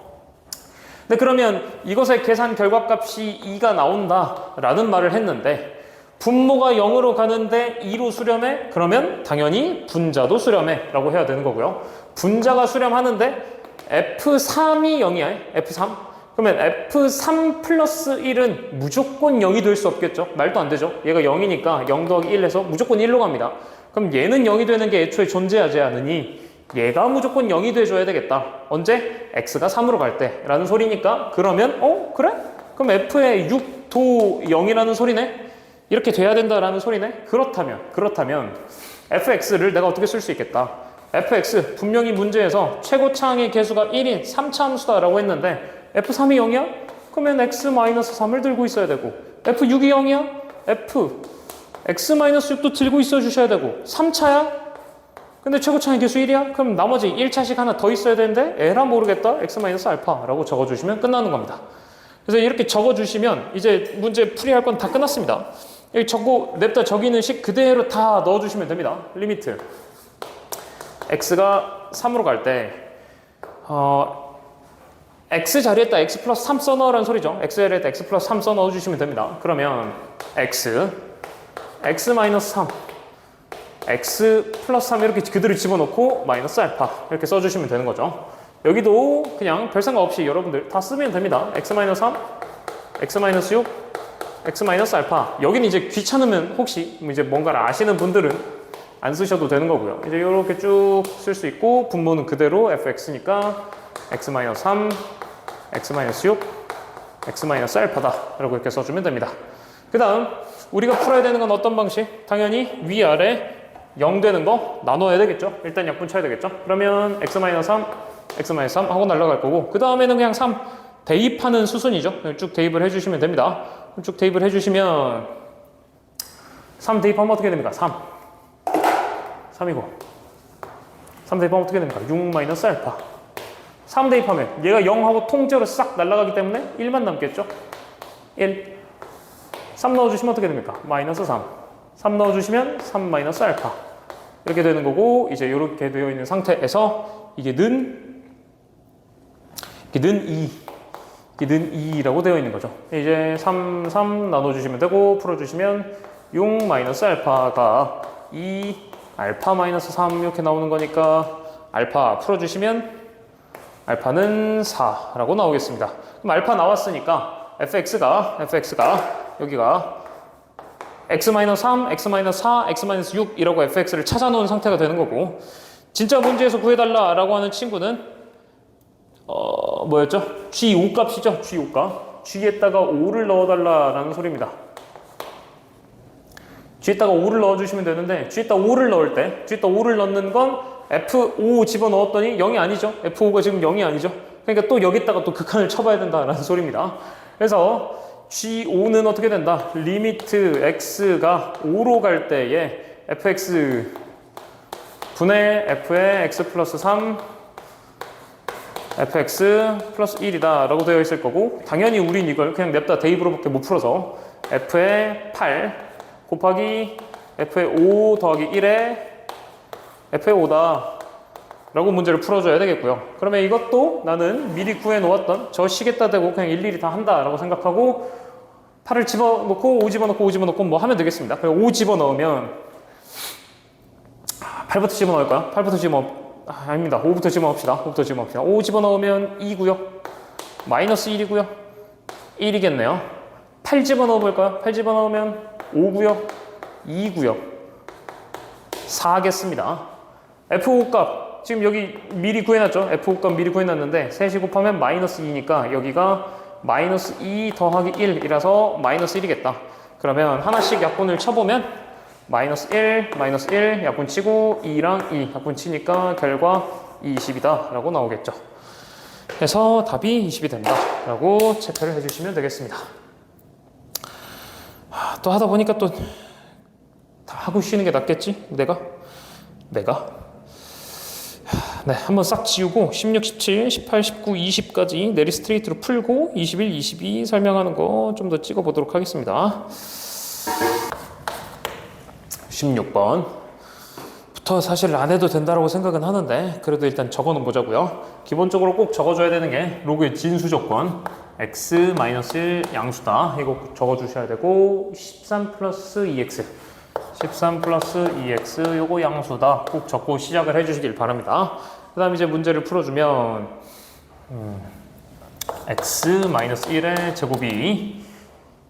A: 근데 그러면 이것의 계산 결과값이 2가 나온다라는 말을 했는데 분모가 0으로 가는데 2로 수렴해? 그러면 당연히 분자도 수렴해 라고 해야 되는 거고요. 분자가 수렴하는데 F3이 0이야. F3. 그러면 F3 플러스 1은 무조건 0이 될 수 없겠죠? 말도 안 되죠? 얘가 0이니까 0 더하기 1 해서 무조건 1로 갑니다. 그럼 얘는 0이 되는 게 애초에 존재하지 않으니 얘가 무조건 0이 돼줘야 되겠다. 언제? x가 3으로 갈 때 라는 소리니까 그러면 그래? 그럼 f의 6도 0이라는 소리네? 이렇게 돼야 된다라는 소리네? 그렇다면 fx를 내가 어떻게 쓸 수 있겠다. fx 분명히 문제에서 최고차항의 개수가 1인 3차 함수다라고 했는데 f3이 0이야? 그러면 x-3을 들고 있어야 되고 f6이 0이야? x-6도 들고 있어 주셔야 되고 3차야? 근데 최고차항의 개수 1이야? 그럼 나머지 1차식 하나 더 있어야 되는데 에라 모르겠다 x-알파라고 적어주시면 끝나는 겁니다. 그래서 이렇게 적어주시면 이제 문제 풀이할 건 다 끝났습니다. 여기 적고 냅다 적이는 식 그대로 다 넣어주시면 됩니다. 리미트 x가 3으로 갈 때 x 자리에다 x 플러스 3 써넣으라는 소리죠. x 자리에다 x 플러스 3 써넣어주시면 됩니다. 그러면 x 마이너스 3 x 플러스 3 이렇게 그대로 집어넣고 마이너스 알파 이렇게 써주시면 되는 거죠. 여기도 그냥 별 생각 없이 여러분들 다 쓰면 됩니다. x 마이너스 3, x 마이너스 6, x 마이너스 알파. 여기는 이제 귀찮으면 혹시 이제 뭔가를 아시는 분들은 안 쓰셔도 되는 거고요. 이제 이렇게 쭉 쓸 수 있고 분모는 그대로 fx니까 x 마이너스 3, x 마이너스 6, x 마이너스 알파다 라고 이렇게 써주면 됩니다. 그 다음 우리가 풀어야 되는 건 어떤 방식? 당연히 위아래 0 되는 거 나눠야 되겠죠. 일단 약분 쳐야 되겠죠. 그러면 x-3, x-3 하고 날아갈 거고 그 다음에는 그냥 3 대입하는 수순이죠. 쭉 대입을 해주시면 됩니다. 쭉 대입을 해주시면 3 대입하면 어떻게 됩니까? 3이고 3 대입하면 어떻게 됩니까? 6-알파 3 대입하면 얘가 0하고 통째로 싹 날아가기 때문에 1만 남겠죠. 1 3 넣어주시면 어떻게 됩니까? 마이너스 3 넣어주시면 3-알파 이렇게 되는 거고, 이제 이렇게 되어 있는 상태에서 이게 는 2라고 되어 있는 거죠. 이제 3 나눠주시면 되고 풀어주시면 6-알파가 2 알파-3 이렇게 나오는 거니까 알파 풀어주시면 알파는 4라고 나오겠습니다. 그럼 알파 나왔으니까 fx가 여기가 x-3, x-4, x-6 이라고 fx를 찾아놓은 상태가 되는 거고, 진짜 문제에서 구해달라 라고 하는 친구는 뭐였죠? g5 값이죠. g5 값. g에다가 5를 넣어달라 라는 소리입니다. g에다가 5를 넣어주시면 되는데 g에다가 5를 넣을 때 g에다가 5를 넣는 건 f5 집어넣었더니 0이 아니죠. f5가 지금 0이 아니죠. 그러니까 또 여기다가 또 극한을 쳐봐야 된다라는 소리입니다. 그래서 G5는 어떻게 된다? 리미트 x가 5로 갈 때에 fx 분의 f의 x 플러스 3 fx 플러스 1이다 라고 되어 있을 거고, 당연히 우린 이걸 그냥 냅다 대입으로밖에 못 풀어서 f의 8 곱하기 f의 5 더하기 1에 f의 5다 라고 문제를 풀어줘야 되겠고요. 그러면 이것도 나는 미리 구해놓았던 저 시계다 대고 그냥 일일이 다 한다 라고 생각하고 8을 집어넣고 5 집어넣고 5 집어넣고 뭐 하면 되겠습니다. 그럼 5 집어넣으면 8부터 집어넣을까요? 8부터 아닙니다. 5부터 집어넣읍시다. 5부터 집어넣읍시다. 5 집어넣으면 2고요. 마이너스 1이고요. 1이겠네요. 8 집어넣어볼까요? 8 집어넣으면 5고요. 2고요. 4겠습니다. F5 값 지금 여기 미리 구해놨죠? F5 값 미리 구해놨는데 3시 곱하면 마이너스 2니까 여기가 마이너스 2 더하기 1이라서 마이너스 1이겠다. 그러면 하나씩 약분을 쳐보면 마이너스 1 약분 치고 2랑 2 약분 치니까 결과 20이다 라고 나오겠죠. 그래서 답이 20이 된다 라고 체크를 해주시면 되겠습니다. 또 하다 보니까 또 다 하고 쉬는 게 낫겠지? 내가? 네, 한번 싹 지우고 16, 17, 18, 19, 20까지 내리 스트레이트로 풀고 21, 22 설명하는 거 좀 더 찍어 보도록 하겠습니다. 16번부터 사실 안 해도 된다고 생각은 하는데 그래도 일단 적어 놓은 보자고요. 기본적으로 꼭 적어줘야 되는 게 로그의 진수 조건 x-1 양수다. 이거 적어 주셔야 되고 13 플러스 2x 13 플러스 2x 요거 양수다. 꼭 적고 시작을 해주시길 바랍니다. 그 다음 이제 문제를 풀어주면 x-1의 제곱이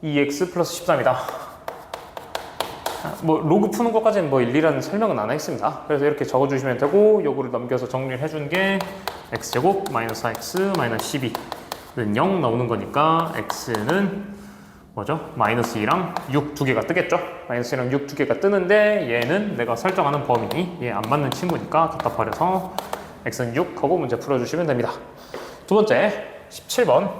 A: 2x 플러스 13이다. 뭐 로그 푸는 것까지는 뭐 일일한 설명은 안 하겠습니다. 그래서 이렇게 적어주시면 되고 요거를 넘겨서 정리를 해준 게 x제곱 마이너스 x 마이너스 12는 0 나오는 거니까 x는 뭐죠? 마이너스 2랑 6 두 개가 뜨겠죠? 마이너스 2랑 6 두 개가 뜨는데 얘는 내가 설정하는 범위 얘 안 맞는 친구니까 갖다 버려서 x는 6 하고 문제 풀어주시면 됩니다. 두 번째 17번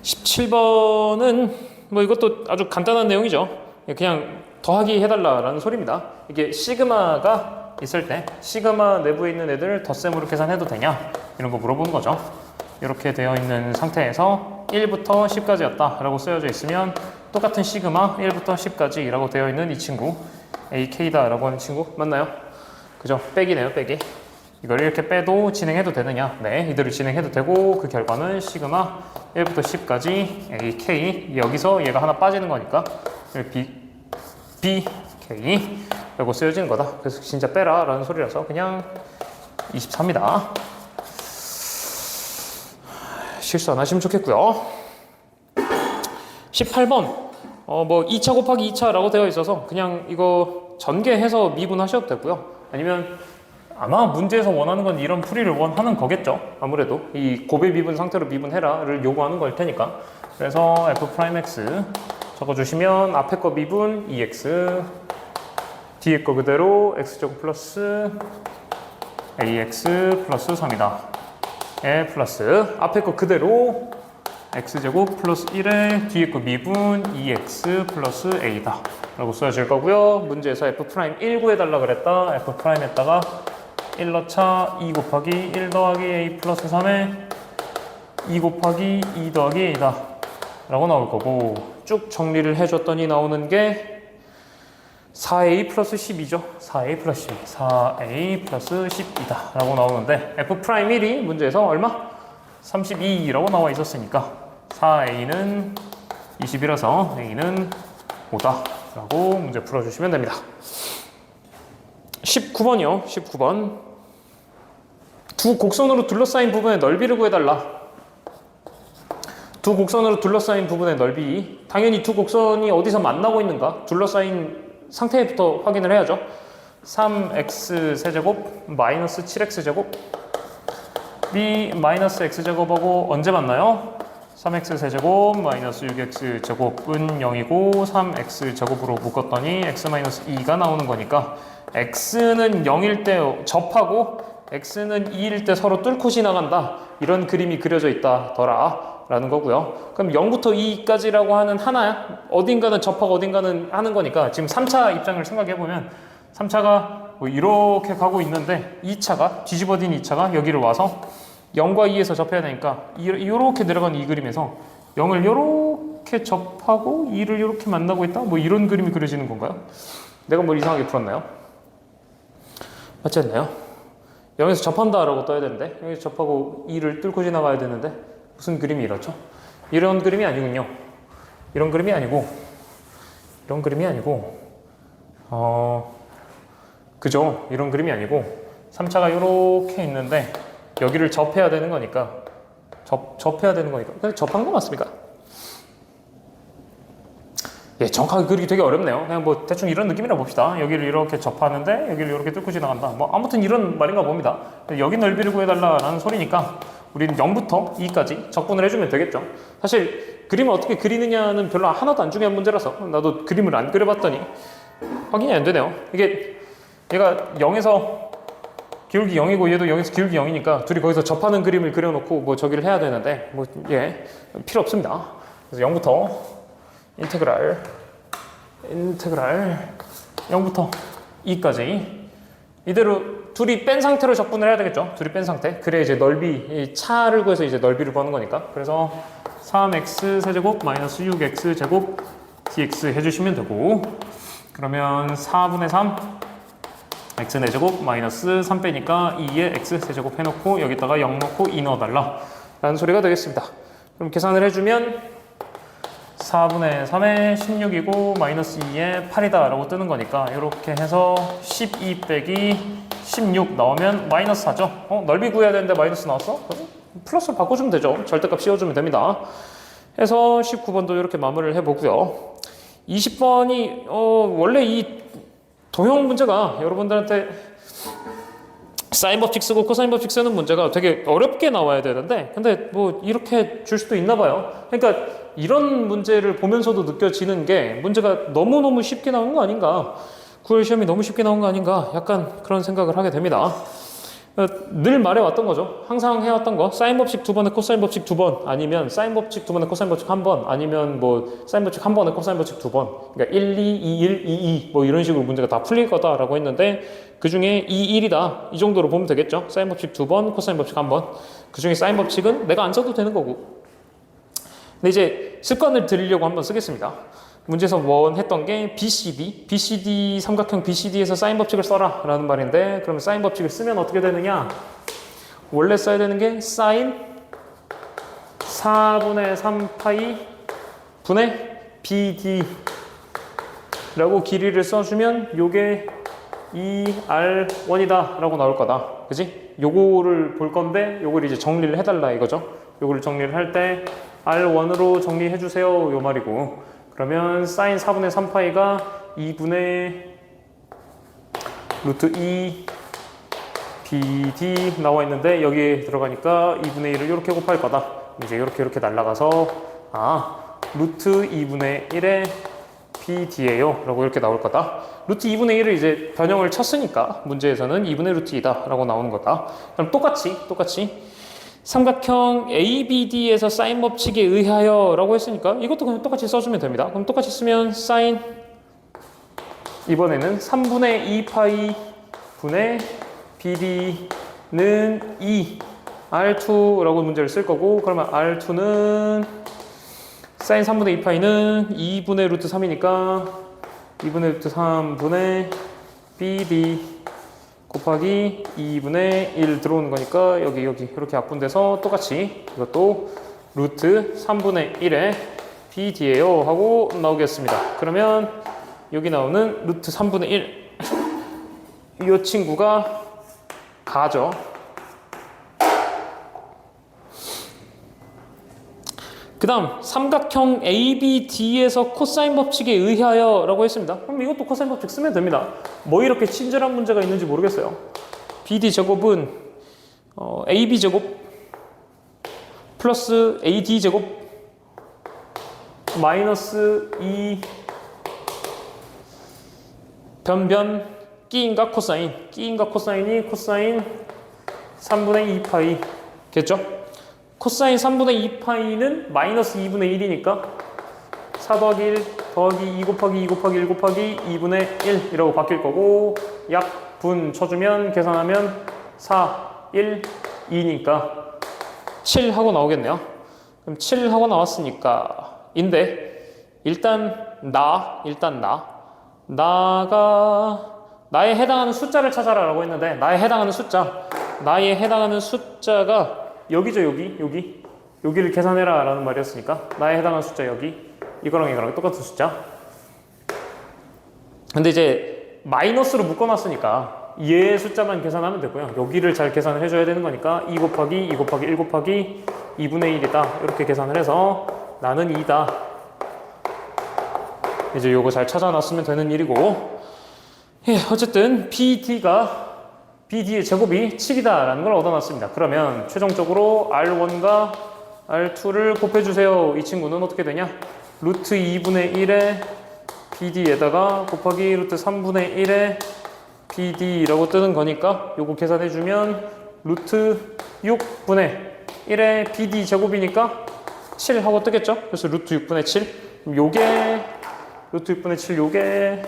A: 17번은 뭐 이것도 아주 간단한 내용이죠. 그냥 더하기 해달라라는 소리입니다. 이게 시그마가 있을 때 시그마 내부에 있는 애들 덧셈으로 계산해도 되냐 이런 거 물어보는 거죠. 이렇게 되어 있는 상태에서 1부터 10까지였다 라고 쓰여져 있으면 똑같은 시그마 1부터 10까지 라고 되어 있는 이 친구 AK다 라고 하는 친구 맞나요? 그죠? 빼기네요. 빼기. 이걸 이렇게 빼도 진행해도 되느냐? 네, 이대로 진행해도 되고 그 결과는 시그마 1부터 10까지 AK 여기서 얘가 하나 빠지는 거니까 BK 라고 쓰여지는 거다. 그래서 진짜 빼라 라는 소리라서 그냥 24입니다. 실수 안 하시면 좋겠고요. 18번 뭐 2차 곱하기 2차라고 되어 있어서 그냥 이거 전개해서 미분하셔도 되고요. 아니면 아마 문제에서 원하는 건 이런 풀이를 원하는 거겠죠. 아무래도 이 곱의 미분 상태로 미분해라를 요구하는 걸 테니까. 그래서 f'x 적어주시면 앞에 거 미분 2x 뒤에 거 그대로 x제곱 플러스 ax 플러스 3이다. 에 플러스 앞에 거 그대로 x제곱 플러스 1에 뒤에 거 미분 2x 플러스 a다 라고 써질 거고요. 문제에서 f'1 구해달라 그랬다. f'에다가 1 넣자 2 곱하기 1 더하기 a 플러스 3에 2 곱하기 2 더하기 a다 라고 나올 거고 쭉 정리를 해줬더니 나오는 게 4a 플러스 10이죠. 4a 플러스 10, 4a 플러스 10이다 라고 나오는데 f'1이 문제에서 얼마? 32라고 나와 있었으니까 4a는 20이라서 a는 5다 라고 문제 풀어주시면 됩니다. 19번이요. 19번 두 곡선으로 둘러싸인 부분의 넓이를 구해달라. 두 곡선으로 둘러싸인 부분의 넓이 당연히 두 곡선이 어디서 만나고 있는가 둘러싸인 상태부터 확인을 해야죠. 3x 세제곱 마이너스 7x 제곱 b 마이너스 x 제곱하고 언제 만나요? 3x 세제곱 마이너스 6x 제곱은 0이고 3x 제곱으로 묶었더니 x 마이너스 2가 나오는 거니까 x는 0일 때 접하고 x는 2일 때 서로 뚫고 지나간다. 이런 그림이 그려져 있다더라 라는 거고요. 그럼 0부터 2까지라고 하는 하나야? 어딘가는 접하고 어딘가는 하는 거니까 지금 3차 입장을 생각해보면 3차가 뭐 이렇게 가고 있는데 2차가 뒤집어진 2차가 여기를 와서 0과 2에서 접해야 되니까 이렇게 내려가는 이 그림에서 0을 이렇게 접하고 2를 이렇게 만나고 있다? 뭐 이런 그림이 그려지는 건가요? 내가 뭘 이상하게 풀었나요? 맞지 않나요? 0에서 접한다라고 떠야 되는데 여기서 접하고 2를 뚫고 지나가야 되는데 무슨 그림이 이렇죠? 이런 그림이 아니군요. 이런 그림이 아니고 그죠? 이런 그림이 아니고 3차가 이렇게 있는데 여기를 접해야 되는 거니까 접해야 되는 거니까 근데 접한 거 맞습니까? 예, 정확하게 그리기 되게 어렵네요. 그냥 뭐 대충 이런 느낌이라 봅시다. 여기를 이렇게 접하는데 여기를 이렇게 뚫고 지나간다. 뭐 아무튼 이런 말인가 봅니다. 여기 넓이를 구해달라는 소리니까 우리는 0부터 2까지 적분을 해주면 되겠죠. 사실 그림을 어떻게 그리느냐는 별로 하나도 안 중요한 문제라서 나도 그림을 안 그려봤더니 확인이 안 되네요. 이게 얘가 0에서 기울기 0이고 얘도 0에서 기울기 0이니까 둘이 거기서 접하는 그림을 그려놓고 뭐 저기를 해야 되는데 뭐 예, 필요 없습니다. 그래서 0부터 인테그랄 0부터 2까지 이대로 둘이 뺀 상태로 적분을 해야 되겠죠. 둘이 뺀 상태. 그래 이제 넓이 차를 구해서 이제 넓이를 구하는 거니까. 그래서 3x 세제곱 마이너스 6x 제곱 dx 해주시면 되고 그러면 4분의 3 x 4제곱 마이너스 3 빼니까 2에 x 세제곱 해놓고 여기다가 0 넣고 2 넣어달라 라는 소리가 되겠습니다. 그럼 계산을 해주면 4분의 3에 16이고 마이너스 2에 8이다 라고 뜨는 거니까 이렇게 해서 12 빼기 16 나오면 마이너스 4죠. 넓이 구해야 되는데 마이너스 나왔어? 플러스로 바꿔주면 되죠. 절대값 씌워주면 됩니다. 해서 19번도 이렇게 마무리를 해보고요. 20번이 원래 이 도형 문제가 여러분들한테 사인 법칙 쓰고 코사인 법칙 쓰는 문제가 되게 어렵게 나와야 되는데 근데 뭐 이렇게 줄 수도 있나 봐요. 그러니까 이런 문제를 보면서도 느껴지는 게 문제가 너무너무 쉽게 나온 거 아닌가, 9월 시험이 너무 쉽게 나온 거 아닌가 약간 그런 생각을 하게 됩니다. 늘 말해왔던 거죠. 항상 해왔던 거 사인 법칙 2번에 코사인 법칙 2번 아니면 사인 법칙 2번에 코사인 법칙 1번 아니면 뭐 사인 법칙 1번에 코사인 법칙 2번 그러니까 1, 2, 2, 1, 2, 2 뭐 이런 식으로 문제가 다 풀릴 거다라고 했는데 그 중에 2, 1이다 이 정도로 보면 되겠죠. 사인 법칙 2번 코사인 법칙 1번 그 중에 사인 법칙은 내가 안 써도 되는 거고. 근데 이제 습관을 들이려고 한번 쓰겠습니다. 문제에서 했던 게 BCD 삼각형 BCD에서 사인 법칙을 써라 라는 말인데 그러면 사인 법칙을 쓰면 어떻게 되느냐, 원래 써야 되는 게 사인 4분의 3파이 분의 BD 라고 길이를 써주면 요게 2R1이다 라고 나올 거다. 그지? 요거를 볼 건데 요걸 이제 정리를 해달라 이거죠. 요거를 정리를 할 때 R1으로 정리해 주세요 요 말이고, 그러면 사인 4분의 3파이가 2분의 루트 2 BD 나와 있는데 여기에 들어가니까 2분의 1을 이렇게 곱할 거다. 이제 이렇게 날아가서 루트 2분의 1의 BD예요 라고 이렇게 나올 거다. 루트 2분의 1을 이제 변형을 쳤으니까 문제에서는 2분의 루트 2다 라고 나오는 거다. 그럼 똑같이 삼각형 ABD에서 사인 법칙에 의하여 라고 했으니까 이것도 그냥 똑같이 써주면 됩니다. 그럼 똑같이 쓰면 사인 이번에는 3분의 2파이 분의 BD는 2 R2라고 문제를 쓸 거고, 그러면 R2는 사인 3분의 2파이는 2분의 루트 3이니까 2분의 루트 3분의 BD 곱하기 2분의 1 들어오는 거니까 여기 이렇게 약분돼서 똑같이 이것도 루트 3분의 1의 BD예요 하고 나오겠습니다. 그러면 여기 나오는 루트 3분의 1 이 친구가 가죠. 그 다음 삼각형 ABD에서 코사인 법칙에 의하여 라고 했습니다. 그럼 이것도 코사인 법칙 쓰면 됩니다. 뭐 이렇게 친절한 문제가 있는지 모르겠어요. BD 제곱은 AB 제곱 플러스 AD 제곱 마이너스 2 변변 끼인각 코사인이 코사인 3분의 2파이 겠죠? 코사인 3분의 2파이는 마이너스 2분의 1이니까 4 더하기 1 더하기 2 곱하기 2 곱하기 1 곱하기 2분의 1 이라고 바뀔 거고, 약분 쳐주면 계산하면 4, 1, 2니까 7 하고 나오겠네요. 그럼 7 하고 나왔으니까 인데 일단 나에 해당하는 숫자를 찾아라 라고 했는데 나에 해당하는 숫자가 여기죠. 여기를 계산해라 라는 말이었으니까 나에 해당하는 숫자 여기 이거랑 똑같은 숫자. 근데 이제 마이너스로 묶어놨으니까 얘 숫자만 계산하면 되고요. 여기를 잘 계산을 해줘야 되는 거니까 2 곱하기 1 곱하기 2분의 1이다 이렇게 계산을 해서 나는 2다. 이제 요거 잘 찾아놨으면 되는 일이고, 예, 어쨌든 BD의 제곱이 7이다 라는 걸 얻어놨습니다. 그러면 최종적으로 R1과 R2를 곱해주세요. 이 친구는 어떻게 되냐? 루트 2분의 1에 BD에다가 곱하기 루트 3분의 1에 BD라고 뜨는 거니까 요거 계산해주면 루트 6분의 1에 BD 제곱이니까 7 하고 뜨겠죠? 그래서 루트 6분의 7. 그럼 요게 루트 6분의 7 요게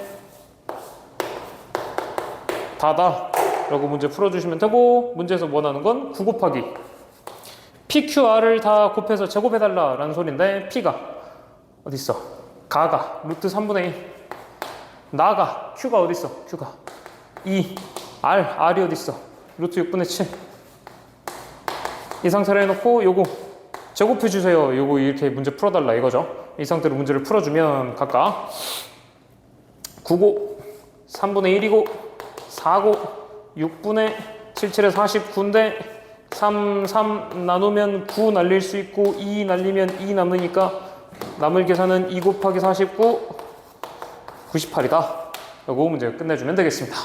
A: 다다 라고 문제 풀어주시면 되고, 문제에서 원하는 건 9 곱하기 PQR을 다 곱해서 제곱해달라 라는 소리인데 P가 어딨어? 가가 루트 3분의 1 나가 Q가 어딨어? Q가 2 R이 어딨어? 루트 6분의 7 이 상태로 해놓고 요거 제곱해주세요. 요거 이렇게 문제 풀어달라 이거죠. 이 상태로 문제를 풀어주면 각각 9고 3분의 1이고 4고 6분의 77에 49인데 3 나누면 9 날릴 수 있고 2 날리면 2 남으니까 남을 계산은 2 곱하기 49 98이다. 요거 문제 끝내주면 되겠습니다.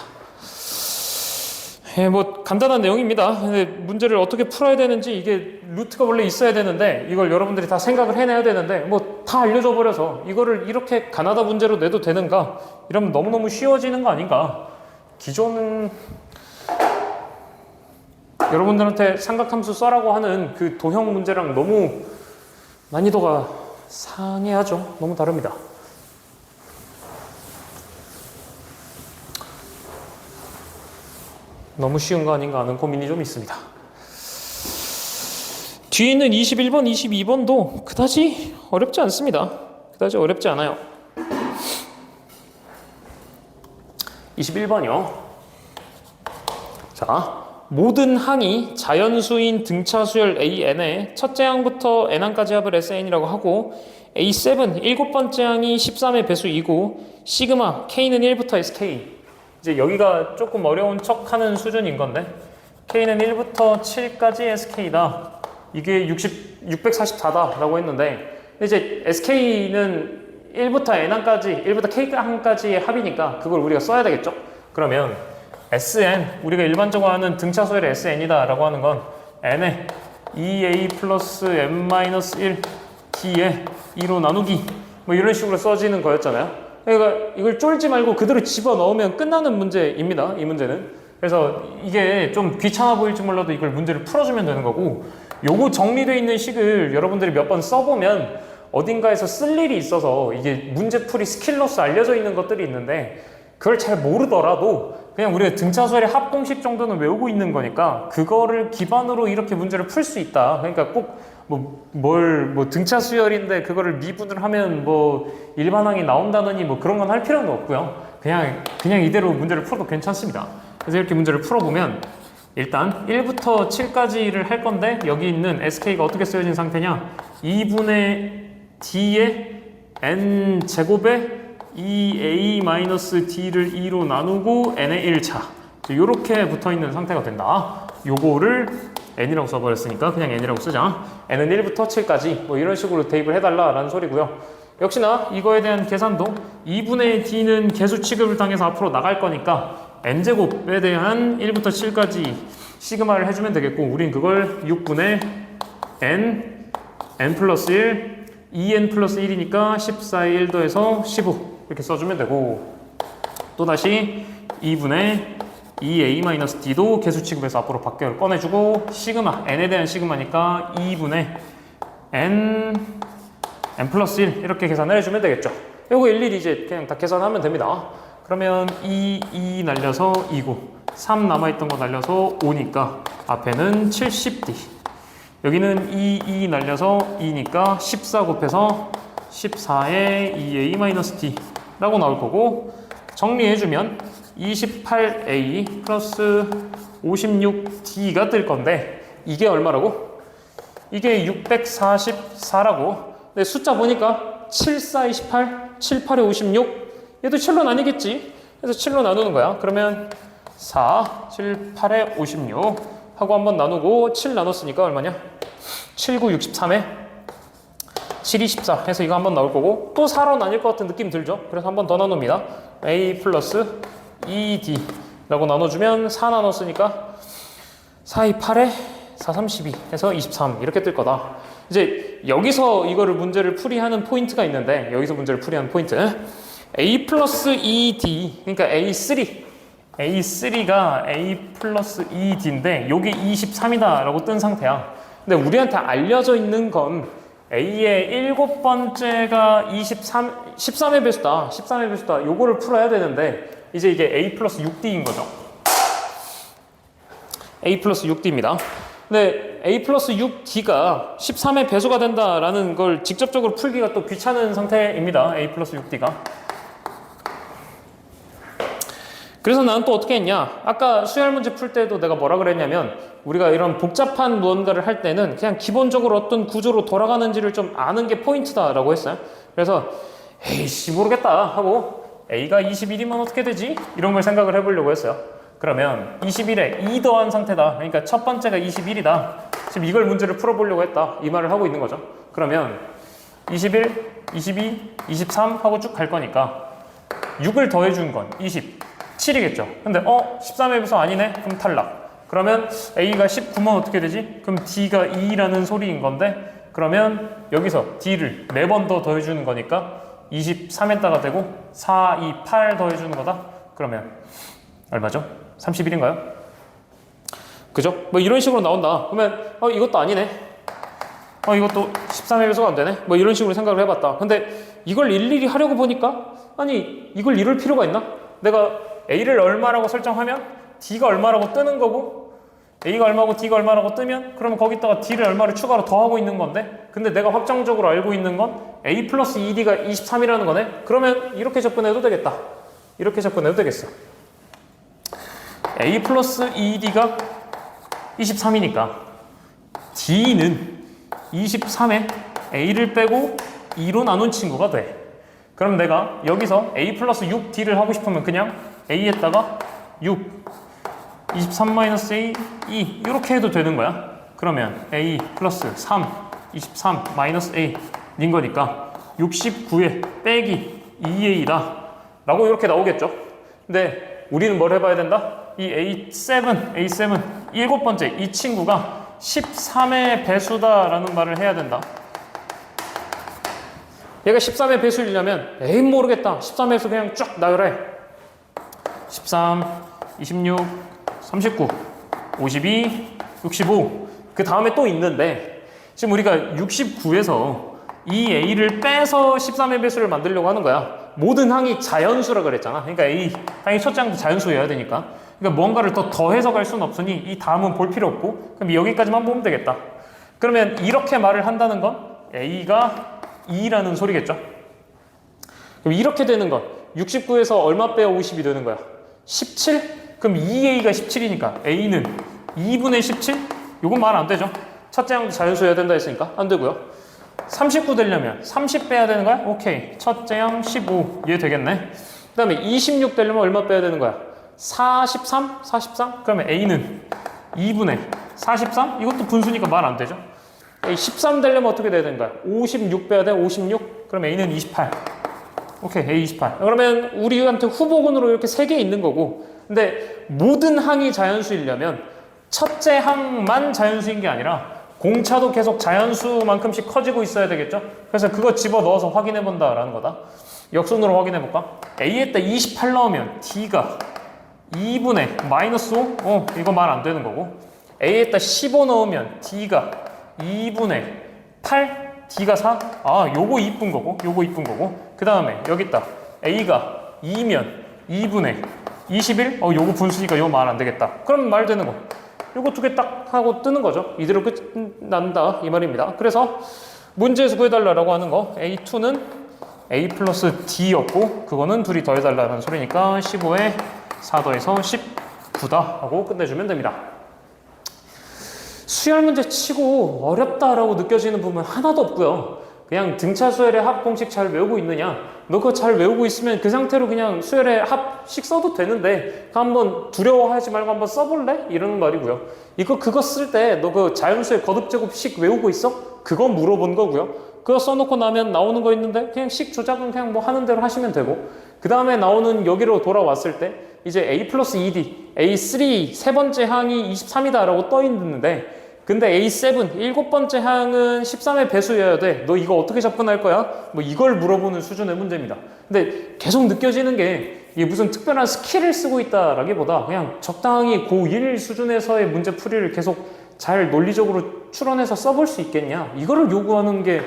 A: 예, 뭐 간단한 내용입니다. 근데 문제를 어떻게 풀어야 되는지, 이게 루트가 원래 있어야 되는데 이걸 여러분들이 다 생각을 해내야 되는데 뭐 다 알려줘 버려서 이거를 이렇게 가나다 문제로 내도 되는가 이러면 너무너무 쉬워지는 거 아닌가. 기존 여러분들한테 삼각함수 써라고 하는 그 도형 문제랑 너무 난이도가 상이하죠. 너무 다릅니다. 너무 쉬운 거 아닌가 하는 고민이 좀 있습니다. 뒤에 있는 21번, 22번도 그다지 어렵지 않습니다. 그다지 어렵지 않아요. 21번이요. 자, 모든 항이 자연수인 등차 수열 AN의 첫째 항부터 N항까지 합을 SN이라고 하고, A7 7번째 항이 13의 배수이고 시그마 K는 1부터 SK. 이제 여기가 조금 어려운 척 하는 수준인 건데, K는 1부터 7까지 SK다. 이게 644다 라고 했는데, 이제 SK는 1부터 N항까지, 1부터 K항까지의 합이니까 그걸 우리가 써야 되겠죠? 그러면 SN, 우리가 일반적으로 하는 등차 소열의 SN이다 라고 하는 건 N에 2A 플러스 N-1 D에 2로 나누기 뭐 이런 식으로 써지는 거였잖아요. 그러니까 이걸 쫄지 말고 그대로 집어넣으면 끝나는 문제입니다. 이 문제는. 그래서 이게 좀 귀찮아 보일지 몰라도 이걸 문제를 풀어주면 되는 거고, 요거 정리되어 있는 식을 여러분들이 몇 번 써보면 어딘가에서 쓸 일이 있어서 이게 문제풀이 스킬로서 알려져 있는 것들이 있는데, 그걸 잘 모르더라도 그냥 우리가 등차수열의 합공식 정도는 외우고 있는 거니까 그거를 기반으로 이렇게 문제를 풀 수 있다. 그러니까 꼭 등차 수열인데 그거를 미분을 하면 뭐 일반항이 나온다느니 뭐 그런 건 할 필요는 없고요. 그냥 이대로 문제를 풀어도 괜찮습니다. 그래서 이렇게 문제를 풀어보면 일단 1부터 7까지를 할 건데, 여기 있는 SK가 어떻게 쓰여진 상태냐? 2분의 D의 N 제곱에 2A-D를 2로 나누고 N의 1차 이렇게 붙어있는 상태가 된다. 요거를 N이라고 써버렸으니까 그냥 N이라고 쓰자. N은 1부터 7까지 뭐 이런 식으로 대입을 해달라 라는 소리고요. 역시나 이거에 대한 계산도 2분의 D는 개수 취급을 당해서 앞으로 나갈 거니까 N제곱에 대한 1부터 7까지 시그마를 해주면 되겠고, 우린 그걸 6분의 N 플러스 1 2N 플러스 1이니까 14에 1 더해서 15 이렇게 써주면 되고, 또다시 2분의 2A-D도 개수 취급해서 앞으로 밖을 꺼내주고, 시그마, N에 대한 시그마니까 2분의 N 플러스 1 이렇게 계산을 해주면 되겠죠. 이거 일일이 이제 그냥 다 계산하면 됩니다. 그러면 2 날려서 2고 3 남아있던 거 날려서 5니까 앞에는 70D, 여기는 2 날려서 2니까 14 곱해서 14에 2a-d 라고 나올 거고, 정리해주면 28a 플러스 56d가 뜰 건데, 이게 얼마라고? 이게 644라고. 근데 숫자 보니까 7, 4, 28, 7, 8에 56. 얘도 7로 나뉘겠지. 그래서 7로 나누는 거야. 그러면 4, 7, 8에 56 하고 한번 나누고 7 나눴으니까 얼마냐? 7, 9, 63에 7, 24 해서 이거 한번 나올 거고, 또 4로 나뉠 것 같은 느낌 들죠? 그래서 한번 더 나눕니다. a 플러스 2d 라고 나눠주면 4 나눴으니까 4, 2, 8에 4, 32 해서 23 이렇게 뜰 거다. 이제 여기서 이거를 문제를 풀이하는 포인트가 있는데, 여기서 문제를 풀이하는 포인트 a 플러스 2d, 그러니까 A3가 a 플러스 2d인데 요게 23이다 라고 뜬 상태야. 근데 우리한테 알려져 있는 건 a의 7번째가 13의 배수다. 13의 배수다. 요거를 풀어야 되는데, 이제 이게 a 플러스 6d인 거죠. a 플러스 6d입니다. 근데 a 플러스 6d가 13의 배수가 된다라는 걸 직접적으로 풀기가 또 귀찮은 상태입니다. a 플러스 6d가. 그래서 나는 또 어떻게 했냐? 아까 수열 문제 풀 때도 내가 뭐라 그랬냐면, 우리가 이런 복잡한 무언가를 할 때는 그냥 기본적으로 어떤 구조로 돌아가는지를 좀 아는 게 포인트다라고 했어요. 그래서 에이씨 모르겠다 하고 a가 21이면 어떻게 되지? 이런 걸 생각을 해보려고 했어요. 그러면 21에 2 더한 상태다. 그러니까 첫 번째가 21이다. 지금 이걸 문제를 풀어보려고 했다. 이 말을 하고 있는 거죠. 그러면 21, 22, 23 하고 쭉 갈 거니까 6을 더해준 건 20, 7이겠죠. 근데 13의 배수 아니네? 그럼 탈락. 그러면 a가 19면 어떻게 되지? 그럼 d가 2라는 소리인 건데, 그러면 여기서 d를 4번 더 더해주는 거니까 23에다가 되고 4, 2, 8 더해주는 거다. 그러면 얼마죠? 31인가요? 그죠? 뭐 이런 식으로 나온다. 그러면 이것도 아니네. 이것도 13의 배수가 안 되네. 뭐 이런 식으로 생각을 해봤다. 근데 이걸 일일이 하려고 보니까, 아니 이걸 이룰 필요가 있나? 내가 a를 얼마라고 설정하면 d가 얼마라고 뜨는 거고, a가 얼마고 d가 얼마라고 뜨면 그러면 거기다가 d를 얼마를 추가로 더하고 있는 건데, 근데 내가 확정적으로 알고 있는 건 a 플러스 2d가 23이라는 거네. 그러면 이렇게 접근해도 되겠다. 이렇게 접근해도 되겠어. a 플러스 2d가 23이니까 d는 23에 a를 빼고 2로 나눈 친구가 돼. 그럼 내가 여기서 a 플러스 6d를 하고 싶으면 그냥 a에다가 6, 23-a, 2 이렇게 해도 되는 거야. 그러면 a 플러스 3, 23 마이너스 a 인 거니까 69에 빼기 2a다 라고 이렇게 나오겠죠. 근데 우리는 뭘 해봐야 된다? 이 A7 일곱 번째 이 친구가 13의 배수다라는 말을 해야 된다. 얘가 13의 배수이려면 에이 모르겠다. 13의 배수 그냥 쫙 나열해. 13, 26, 39, 52, 65. 그 다음에 또 있는데, 지금 우리가 69에서 이 a를 빼서 13의 배수를 만들려고 하는 거야. 모든 항이 자연수라 그랬잖아. 그러니까 a 당연히 첫째 항도 자연수여야 되니까. 그러니까 뭔가를 더 더해서 갈 수는 없으니 이 다음은 볼 필요 없고, 그럼 여기까지만 보면 되겠다. 그러면 이렇게 말을 한다는 건 a가 2라는 소리겠죠. 그럼 이렇게 되는 건 69에서 얼마 빼야 50이 되는 거야? 17? 그럼 2a가 17이니까 a는 2분의 17? 이건 말 안 되죠. 첫째 항도 자연수여야 된다 했으니까 안 되고요. 39 되려면 30 빼야 되는 거야? 오케이. 첫째 항 15. 얘 되겠네. 그 다음에 26 되려면 얼마 빼야 되는 거야? 43? 43? 그러면 a는 2분의 43? 이것도 분수니까 말 안 되죠. 13 되려면 어떻게 돼야 되는 거야? 56 빼야 돼? 56? 그럼 a는 28. 오케이. a 28. 그러면 우리한테 후보군으로 이렇게 3개 있는 거고, 근데 모든 항이 자연수이려면 첫째 항만 자연수인 게 아니라 공차도 계속 자연수만큼씩 커지고 있어야 되겠죠? 그래서 그거 집어넣어서 확인해 본다라는 거다. 역순으로 확인해 볼까? a에다 28 넣으면 d가 2분의 마이너스 5? 이거 말 안 되는 거고, a에다 15 넣으면 d가 2분의 8? d가 4? 요거 이쁜 거고, 요거 이쁜 거고. 그 다음에 여기 있다. a가 2면 2분의 21? 요거 분수니까 요거 말 안 되겠다. 그럼 말 되는 거. 요거 2개 딱 하고 뜨는 거죠. 이대로 끝난다 이 말입니다. 그래서 문제에서 구해달라고 하는 거 A2는 A 플러스 D였고 그거는 둘이 더해달라는 소리니까 15에 4 더해서 19다 하고 끝내주면 됩니다. 수열 문제 치고 어렵다라고 느껴지는 부분 하나도 없고요. 그냥 등차 수열의 합 공식 잘 외우고 있느냐, 너 그거 잘 외우고 있으면 그 상태로 그냥 수열의 합식 써도 되는데 한번 두려워하지 말고 한번 써볼래? 이러는 말이고요. 그거 쓸 때 너 그 자연수의 거듭제곱식 외우고 있어? 그거 물어본 거고요. 그거 써놓고 나면 나오는 거 있는데 그냥 식 조작은 그냥 뭐 하는 대로 하시면 되고, 그 다음에 나오는 여기로 돌아왔을 때 이제 A 플러스 2D, A3 세 번째 항이 23이다 라고 떠 있는데, 근데 A7 일곱 번째 항은 13의 배수여야 돼. 너 이거 어떻게 접근할 거야? 뭐 이걸 물어보는 수준의 문제입니다. 근데 계속 느껴지는 게 이게 무슨 특별한 스킬을 쓰고 있다라기보다 그냥 적당히 고1 수준에서의 문제 풀이를 계속 잘 논리적으로 추론해서 써볼 수 있겠냐, 이거를 요구하는 게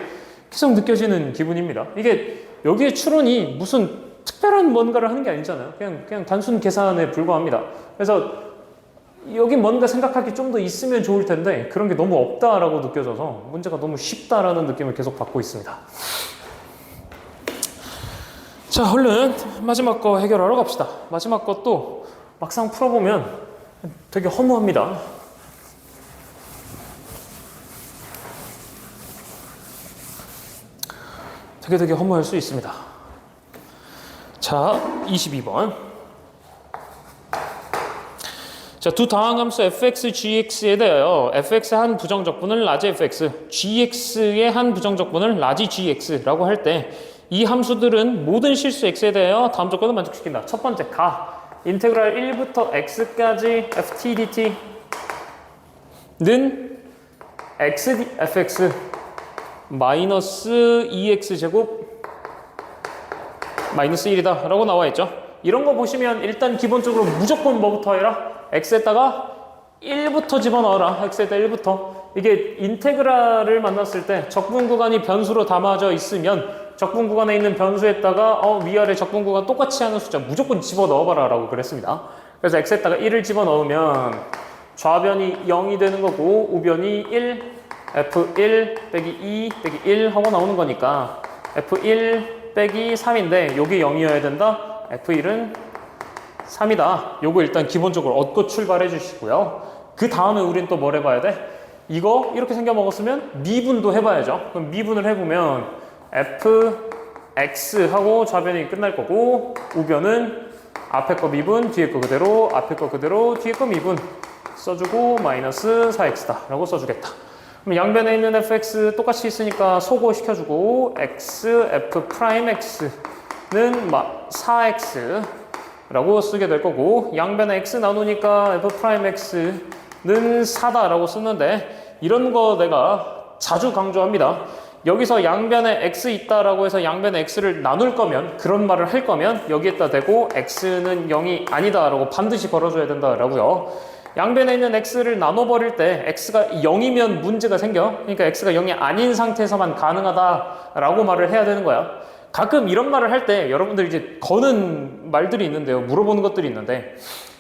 A: 계속 느껴지는 기분입니다. 이게 여기에 추론이 무슨 특별한 뭔가를 하는 게 아니잖아요. 그냥 단순 계산에 불과합니다. 그래서 여기 뭔가 생각할 게 좀 더 있으면 좋을 텐데 그런 게 너무 없다라고 느껴져서 문제가 너무 쉽다라는 느낌을 계속 받고 있습니다. 자, 얼른 마지막 거 해결하러 갑시다. 마지막 것도 막상 풀어보면 되게 허무합니다. 되게 허무할 수 있습니다. 자, 22번. 자, 두 다항함수 fx, gx에 대하여 fx의 한 부정적분을 라지 fx, gx의 한 부정적분을 라지 gx라고 할 때 이 함수들은 모든 실수 x에 대하여 다음 조건을 만족시킨다. 첫 번째, 인테그랄 1부터 x까지 ft dt는 x fx 마이너스 2x 제곱 마이너스 1이다 라고 나와 있죠. 이런 거 보시면 일단 기본적으로 무조건 뭐부터 해라? x에다가 1부터 집어넣어라. x에다 1부터. 이게 인테그랄을 만났을 때 적분 구간이 변수로 담아져 있으면 적분 구간에 있는 변수에다가 위아래 적분 구간 똑같이 하는 숫자 무조건 집어넣어봐라 라고 그랬습니다. 그래서 x에다가 1을 집어넣으면 좌변이 0이 되는 거고 우변이 1, f1 빼기 2 빼기 1 하고 나오는 거니까 f1 빼기 3인데 요게 0이어야 된다. f1은 3이다. 요거 일단 기본적으로 얻고 출발해 주시고요. 그 다음에 우린 또 뭘 해봐야 돼? 이거 이렇게 생겨 먹었으면 미분도 해봐야죠. 그럼 미분을 해보면 fx 하고 좌변이 끝날 거고 우변은 앞에 거 미분, 뒤에 거 그대로, 앞에 거 그대로, 뒤에 거 미분 써주고 마이너스 4x다 라고 써주겠다. 그럼 양변에 있는 fx 똑같이 있으니까 소거 시켜주고 x, f 프라임 x는 4x 라고 쓰게 될 거고, 양변에 x 나누니까 f 프라임 x는 4다 라고 쓰는데, 이런 거 내가 자주 강조합니다. 여기서 양변에 x 있다라고 해서 양변에 x를 나눌 거면, 그런 말을 할 거면 여기에다 대고 x는 0이 아니다 라고 반드시 걸어줘야 된다라고요. 양변에 있는 x를 나눠버릴 때 x가 0이면 문제가 생겨. 그러니까 x가 0이 아닌 상태에서만 가능하다라고 말을 해야 되는 거야. 가끔 이런 말을 할 때 여러분들 이제 거는 말들이 있는데요. 물어보는 것들이 있는데,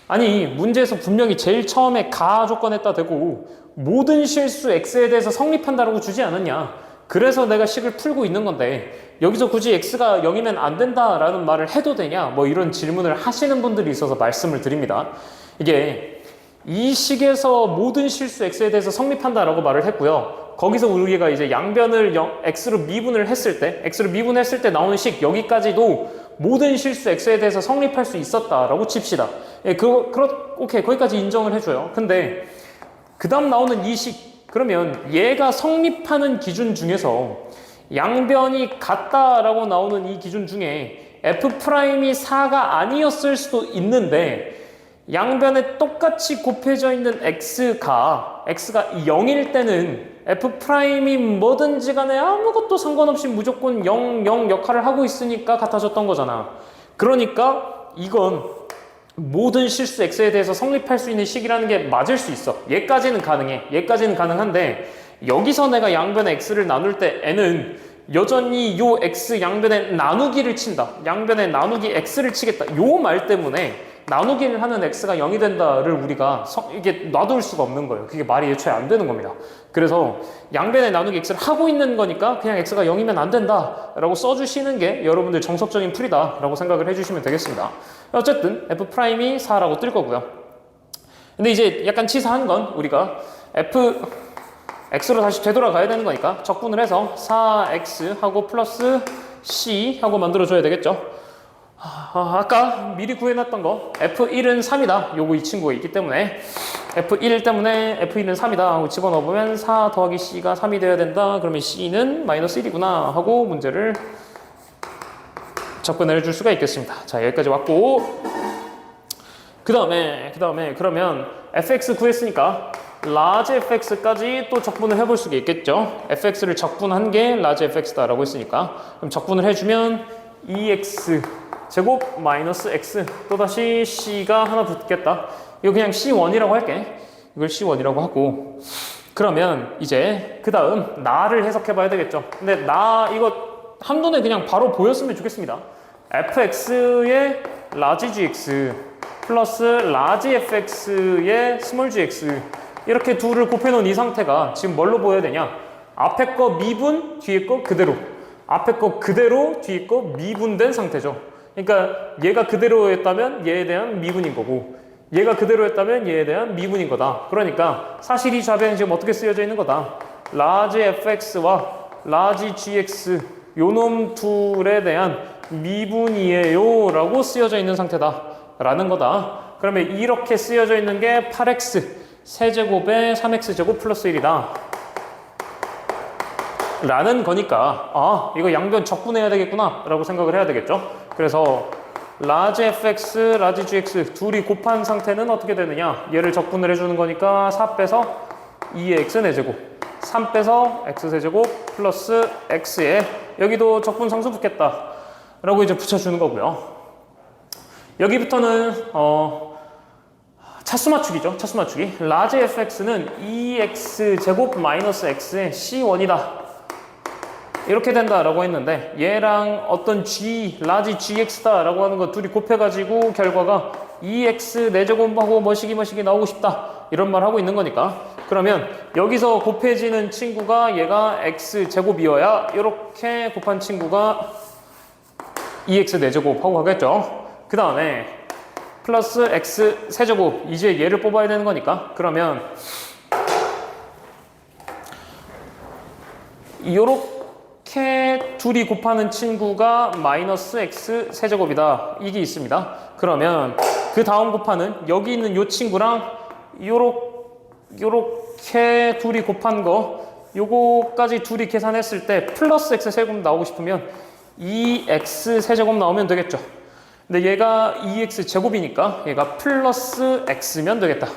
A: 아니 문제에서 분명히 제일 처음에 가 조건에다 대고 모든 실수 x에 대해서 성립한다라고 주지 않았냐. 그래서 내가 식을 풀고 있는 건데 여기서 굳이 x가 0이면 안 된다라는 말을 해도 되냐, 뭐 이런 질문을 하시는 분들이 있어서 말씀을 드립니다. 이게 이 식에서 모든 실수 x에 대해서 성립한다라고 말을 했고요. 거기서 우리가 이제 양변을 x로 미분을 했을 때 나오는 식 여기까지도 모든 실수 x에 대해서 성립할 수 있었다라고 칩시다. 예, 오케이, 거기까지 인정을 해줘요. 근데 그 다음 나오는 이 식, 그러면 얘가 성립하는 기준 중에서 양변이 같다라고 나오는 이 기준 중에 f'이 4가 아니었을 수도 있는데, 양변에 똑같이 곱해져 있는 x가 0일 때는 f'이 뭐든지 간에 아무것도 상관없이 무조건 0, 0 역할을 하고 있으니까 같아졌던 거잖아. 그러니까 이건 모든 실수 x에 대해서 성립할 수 있는 식이라는 게 맞을 수 있어. 얘까지는 가능해. 얘까지는 가능한데 여기서 내가 양변에 x를 나눌 때 n은 여전히 요 x 양변에 나누기를 친다. 양변에 나누기 x를 치겠다. 요 말 때문에 나누기를 하는 x가 0이 된다를 우리가 이게 놔둘 수가 없는 거예요. 그게 말이 애초에 안 되는 겁니다. 그래서 양변에 나누기 x를 하고 있는 거니까 그냥 x가 0이면 안 된다라고 써주시는 게 여러분들 정석적인 풀이다라고 생각을 해주시면 되겠습니다. 어쨌든 f'이 4라고 뜰 거고요. 근데 이제 약간 치사한 건 우리가 x로 다시 되돌아가야 되는 거니까 적분을 해서 4x하고 플러스 c하고 만들어줘야 되겠죠. 아까 미리 구해놨던 거 f1은 3이다. 요거 이 친구가 있기 때문에 f1 때문에 f1은 3이다 하고 집어넣어보면 4 더하기 c가 3이 되어야 된다. 그러면 c는 마이너스 1이구나 하고 문제를 접근을 해줄 수가 있겠습니다. 자, 여기까지 왔고 그 다음에 그러면 fx 구했으니까 large fx까지 또 적분을 해볼 수가 있겠죠. fx를 적분한 게 large fx다 라고 했으니까 그럼 적분을 해주면 2x 제곱 마이너스 x 또다시 c가 하나 붙겠다. 이거 그냥 c1이라고 할게. 이걸 c1이라고 하고 그러면 이제 그 다음 나를 해석해 봐야 되겠죠. 근데 나 이거 한눈에 그냥 바로 보였으면 좋겠습니다. fx의 large gx 플러스 large fx의 small gx 이렇게 둘을 곱해놓은 이 상태가 지금 뭘로 보여야 되냐? 앞에 거 미분, 뒤에 거 그대로. 앞에 거 그대로, 뒤에 거 미분된 상태죠. 그러니까 얘가 그대로였다면 얘에 대한 미분인 거고 얘가 그대로였다면 얘에 대한 미분인 거다. 그러니까 사실 이 좌변이 지금 어떻게 쓰여져 있는 거다. large fx와 large gx 요놈 둘에 대한 미분이에요 라고 쓰여져 있는 상태다 라는 거다. 그러면 이렇게 쓰여져 있는 게 8x 세제곱에 3x제곱 플러스 1이다 라는 거니까 이거 양변 적분해야 되겠구나 라고 생각을 해야 되겠죠. 그래서 large fx, large gx 둘이 곱한 상태는 어떻게 되느냐. 얘를 적분을 해주는 거니까 4 빼서 2의 x 4제곱 3 빼서 x 세제곱 플러스 x에 여기도 적분 상수 붙겠다 라고 이제 붙여주는 거고요. 여기부터는 차수 맞추기죠. 차수 맞추기. large fx는 2x 제곱 마이너스 x의 c1이다. 이렇게 된다라고 했는데 얘랑 어떤 g, large gx다 라고 하는 거 둘이 곱해가지고 결과가 2x 4제곱하고 뭐시기 나오고 싶다 이런 말 하고 있는 거니까 그러면 여기서 곱해지는 친구가 얘가 x 제곱이어야 이렇게 곱한 친구가 2x 4제곱 하고 가겠죠. 그 다음에 플러스 x 세제곱 이제 얘를 뽑아야 되는 거니까 그러면 요렇게 둘이 곱하는 친구가 마이너스 x 세제곱이다 이게 있습니다. 그러면 그 다음 곱하는 여기 있는 요 친구랑 요렇게 둘이 곱한 거 요거까지 둘이 계산했을 때 플러스 x 세제곱 나오고 싶으면 2x 세제곱 나오면 되겠죠. 근데 얘가 2x 제곱이니까 얘가 플러스 x면 되겠다.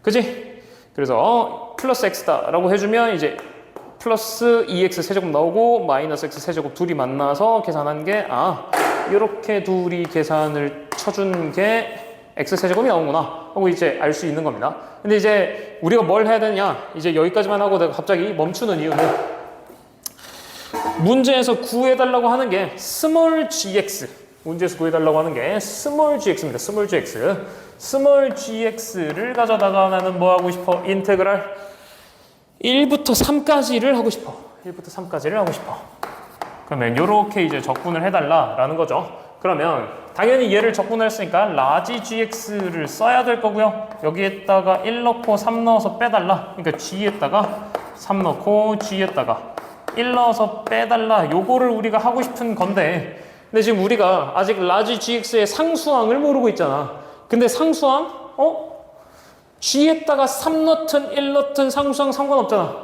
A: 그지? 그래서 플러스 x다 라고 해주면 이제 플러스 2x 세제곱 나오고 마이너스 x 세제곱 둘이 만나서 계산한 게 이렇게 둘이 계산을 쳐준 게 x 세제곱이 나오는구나 하고 이제 알 수 있는 겁니다. 근데 이제 우리가 뭘 해야 되냐 이제 여기까지만 하고 내가 갑자기 멈추는 이유는 문제에서 구해달라고 하는 게 small gx 문제에서 구해달라고 하는 게 small gx입니다. small gx small gx를 가져다가 나는 뭐 하고 싶어? 인테그랄 1부터 3까지를 하고 싶어. 1부터 3까지를 하고 싶어. 그러면 요렇게 이제 적분을 해달라라는 거죠. 그러면 당연히 얘를 적분을 했으니까 large gx를 써야 될 거고요. 여기에다가 1 넣고 3 넣어서 빼달라. 그러니까 g에다가 3 넣고 g에다가 1 넣어서 빼달라. 요거를 우리가 하고 싶은 건데 근데 지금 우리가 아직 large gx의 상수항을 모르고 있잖아. 근데 상수항? g에다가 3 넣든 1 넣든 상수항 상관없잖아.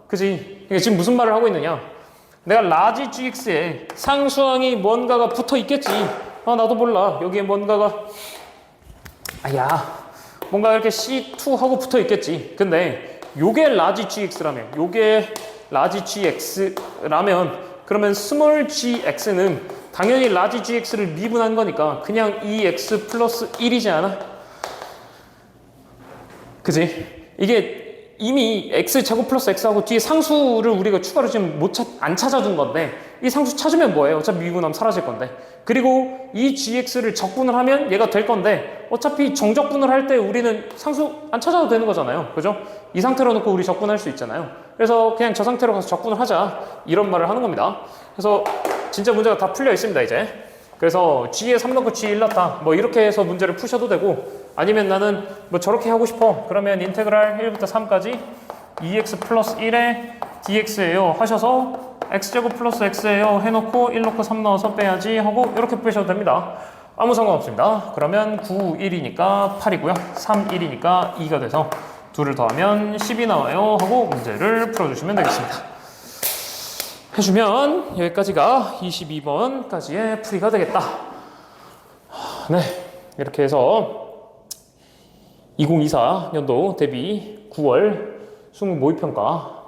A: 그지? 그러니까 지금 무슨 말을 하고 있느냐? 내가 large gx에 상수항이 뭔가가 붙어 있겠지. 나도 몰라. 여기에 뭔가가 뭔가 이렇게 C2 하고 붙어 있겠지. 근데 요게 large gx라면 요게 large gx라면 그러면 small gx는 당연히 large gx를 미분한 거니까 그냥 2x 플러스 1이지 않아? 그지? 이게 이미 x제곱 플러스 x하고 뒤에 상수를 우리가 추가로 지금 안 찾아준 건데 이 상수 찾으면 뭐예요? 어차피 미분하면 사라질 건데. 그리고 이 gx를 적분을 하면 얘가 될 건데 어차피 정적분을 할 때 우리는 상수 안 찾아도 되는 거잖아요. 그죠? 이 상태로 놓고 우리 적분할 수 있잖아요. 그래서 그냥 저 상태로 가서 적분을 하자 이런 말을 하는 겁니다. 그래서 진짜 문제가 다 풀려 있습니다 이제. 그래서 g에 3 넣고 g 1 넣다 뭐 이렇게 해서 문제를 푸셔도 되고, 아니면 나는 뭐 저렇게 하고 싶어 그러면 인테그랄 1부터 3까지 2x 플러스 1에 dx예요 하셔서 x제곱 플러스 x예요 해놓고 1 넣고 3 넣어서 빼야지 하고 이렇게 빼셔도 됩니다. 아무 상관없습니다. 그러면 9, 1이니까 8이고요 3, 1이니까 2가 돼서 둘을 더하면 10이 나와요 하고 문제를 풀어주시면 되겠습니다. 해주면 여기까지가 22번까지의 풀이가 되겠다. 네, 이렇게 해서 2024년도 대비 9월 수능 모의평가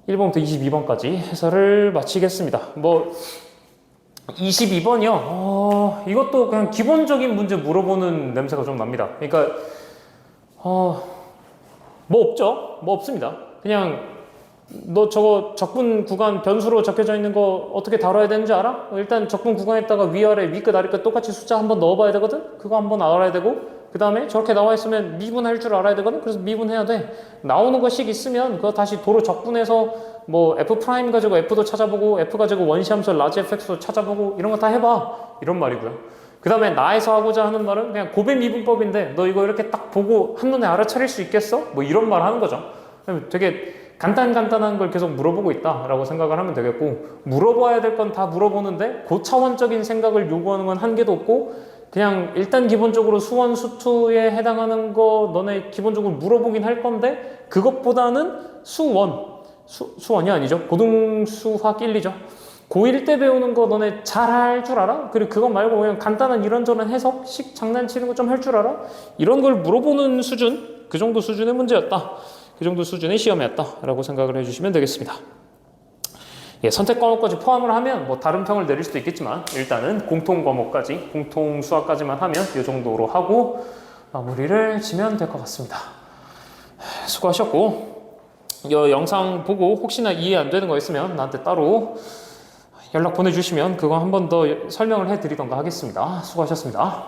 A: 1번부터 22번까지 해설을 마치겠습니다. 뭐 22번이요. 이것도 그냥 기본적인 문제 물어보는 냄새가 좀 납니다. 그러니까 뭐 없죠? 뭐 없습니다. 그냥 너 저거 적분 구간 변수로 적혀져 있는 거 어떻게 다뤄야 되는지 알아? 일단 적분 구간에다가 위아래 위끝 아래끝 똑같이 숫자 한번 넣어봐야 되거든? 그거 한번 알아야 되고, 그 다음에 저렇게 나와 있으면 미분할 줄 알아야 되거든? 그래서 미분해야 돼. 나오는 것씩 있으면 그거 다시 도로 적분해서 뭐 f 프라임 가지고 f도 찾아보고 f 가지고 원시함수 라지 fx도 찾아보고 이런 거 다 해봐 이런 말이고요. 그 다음에 나에서 하고자 하는 말은 그냥 고배 미분법인데 너 이거 이렇게 딱 보고 한눈에 알아차릴 수 있겠어? 뭐 이런 말 하는 거죠. 되게 간단한 걸 계속 물어보고 있다라고 생각을 하면 되겠고, 물어봐야 될 건 다 물어보는데 고차원적인 생각을 요구하는 건 한 개도 없고, 그냥 일단 기본적으로 수원, 수투에 해당하는 거 너네 기본적으로 물어보긴 할 건데 그것보다는 수원이 아니죠. 고등수학 1, 2죠. 고1 때 배우는 거 너네 잘 할 줄 알아? 그리고 그거 말고 그냥 간단한 이런저런 해석식 장난치는 거 좀 할 줄 알아? 이런 걸 물어보는 수준, 그 정도 수준의 문제였다. 그 정도 수준의 시험이었다라고 생각을 해주시면 되겠습니다. 예, 선택 과목까지 포함을 하면 뭐 다른 평을 내릴 수도 있겠지만 일단은 공통 과목까지, 공통 수학까지만 하면 이 정도로 하고 마무리를 지면 될 것 같습니다. 수고하셨고, 이 영상 보고 혹시나 이해 안 되는 거 있으면 나한테 따로 연락 보내주시면 그거 한 번 더 설명을 해드리던가 하겠습니다. 수고하셨습니다.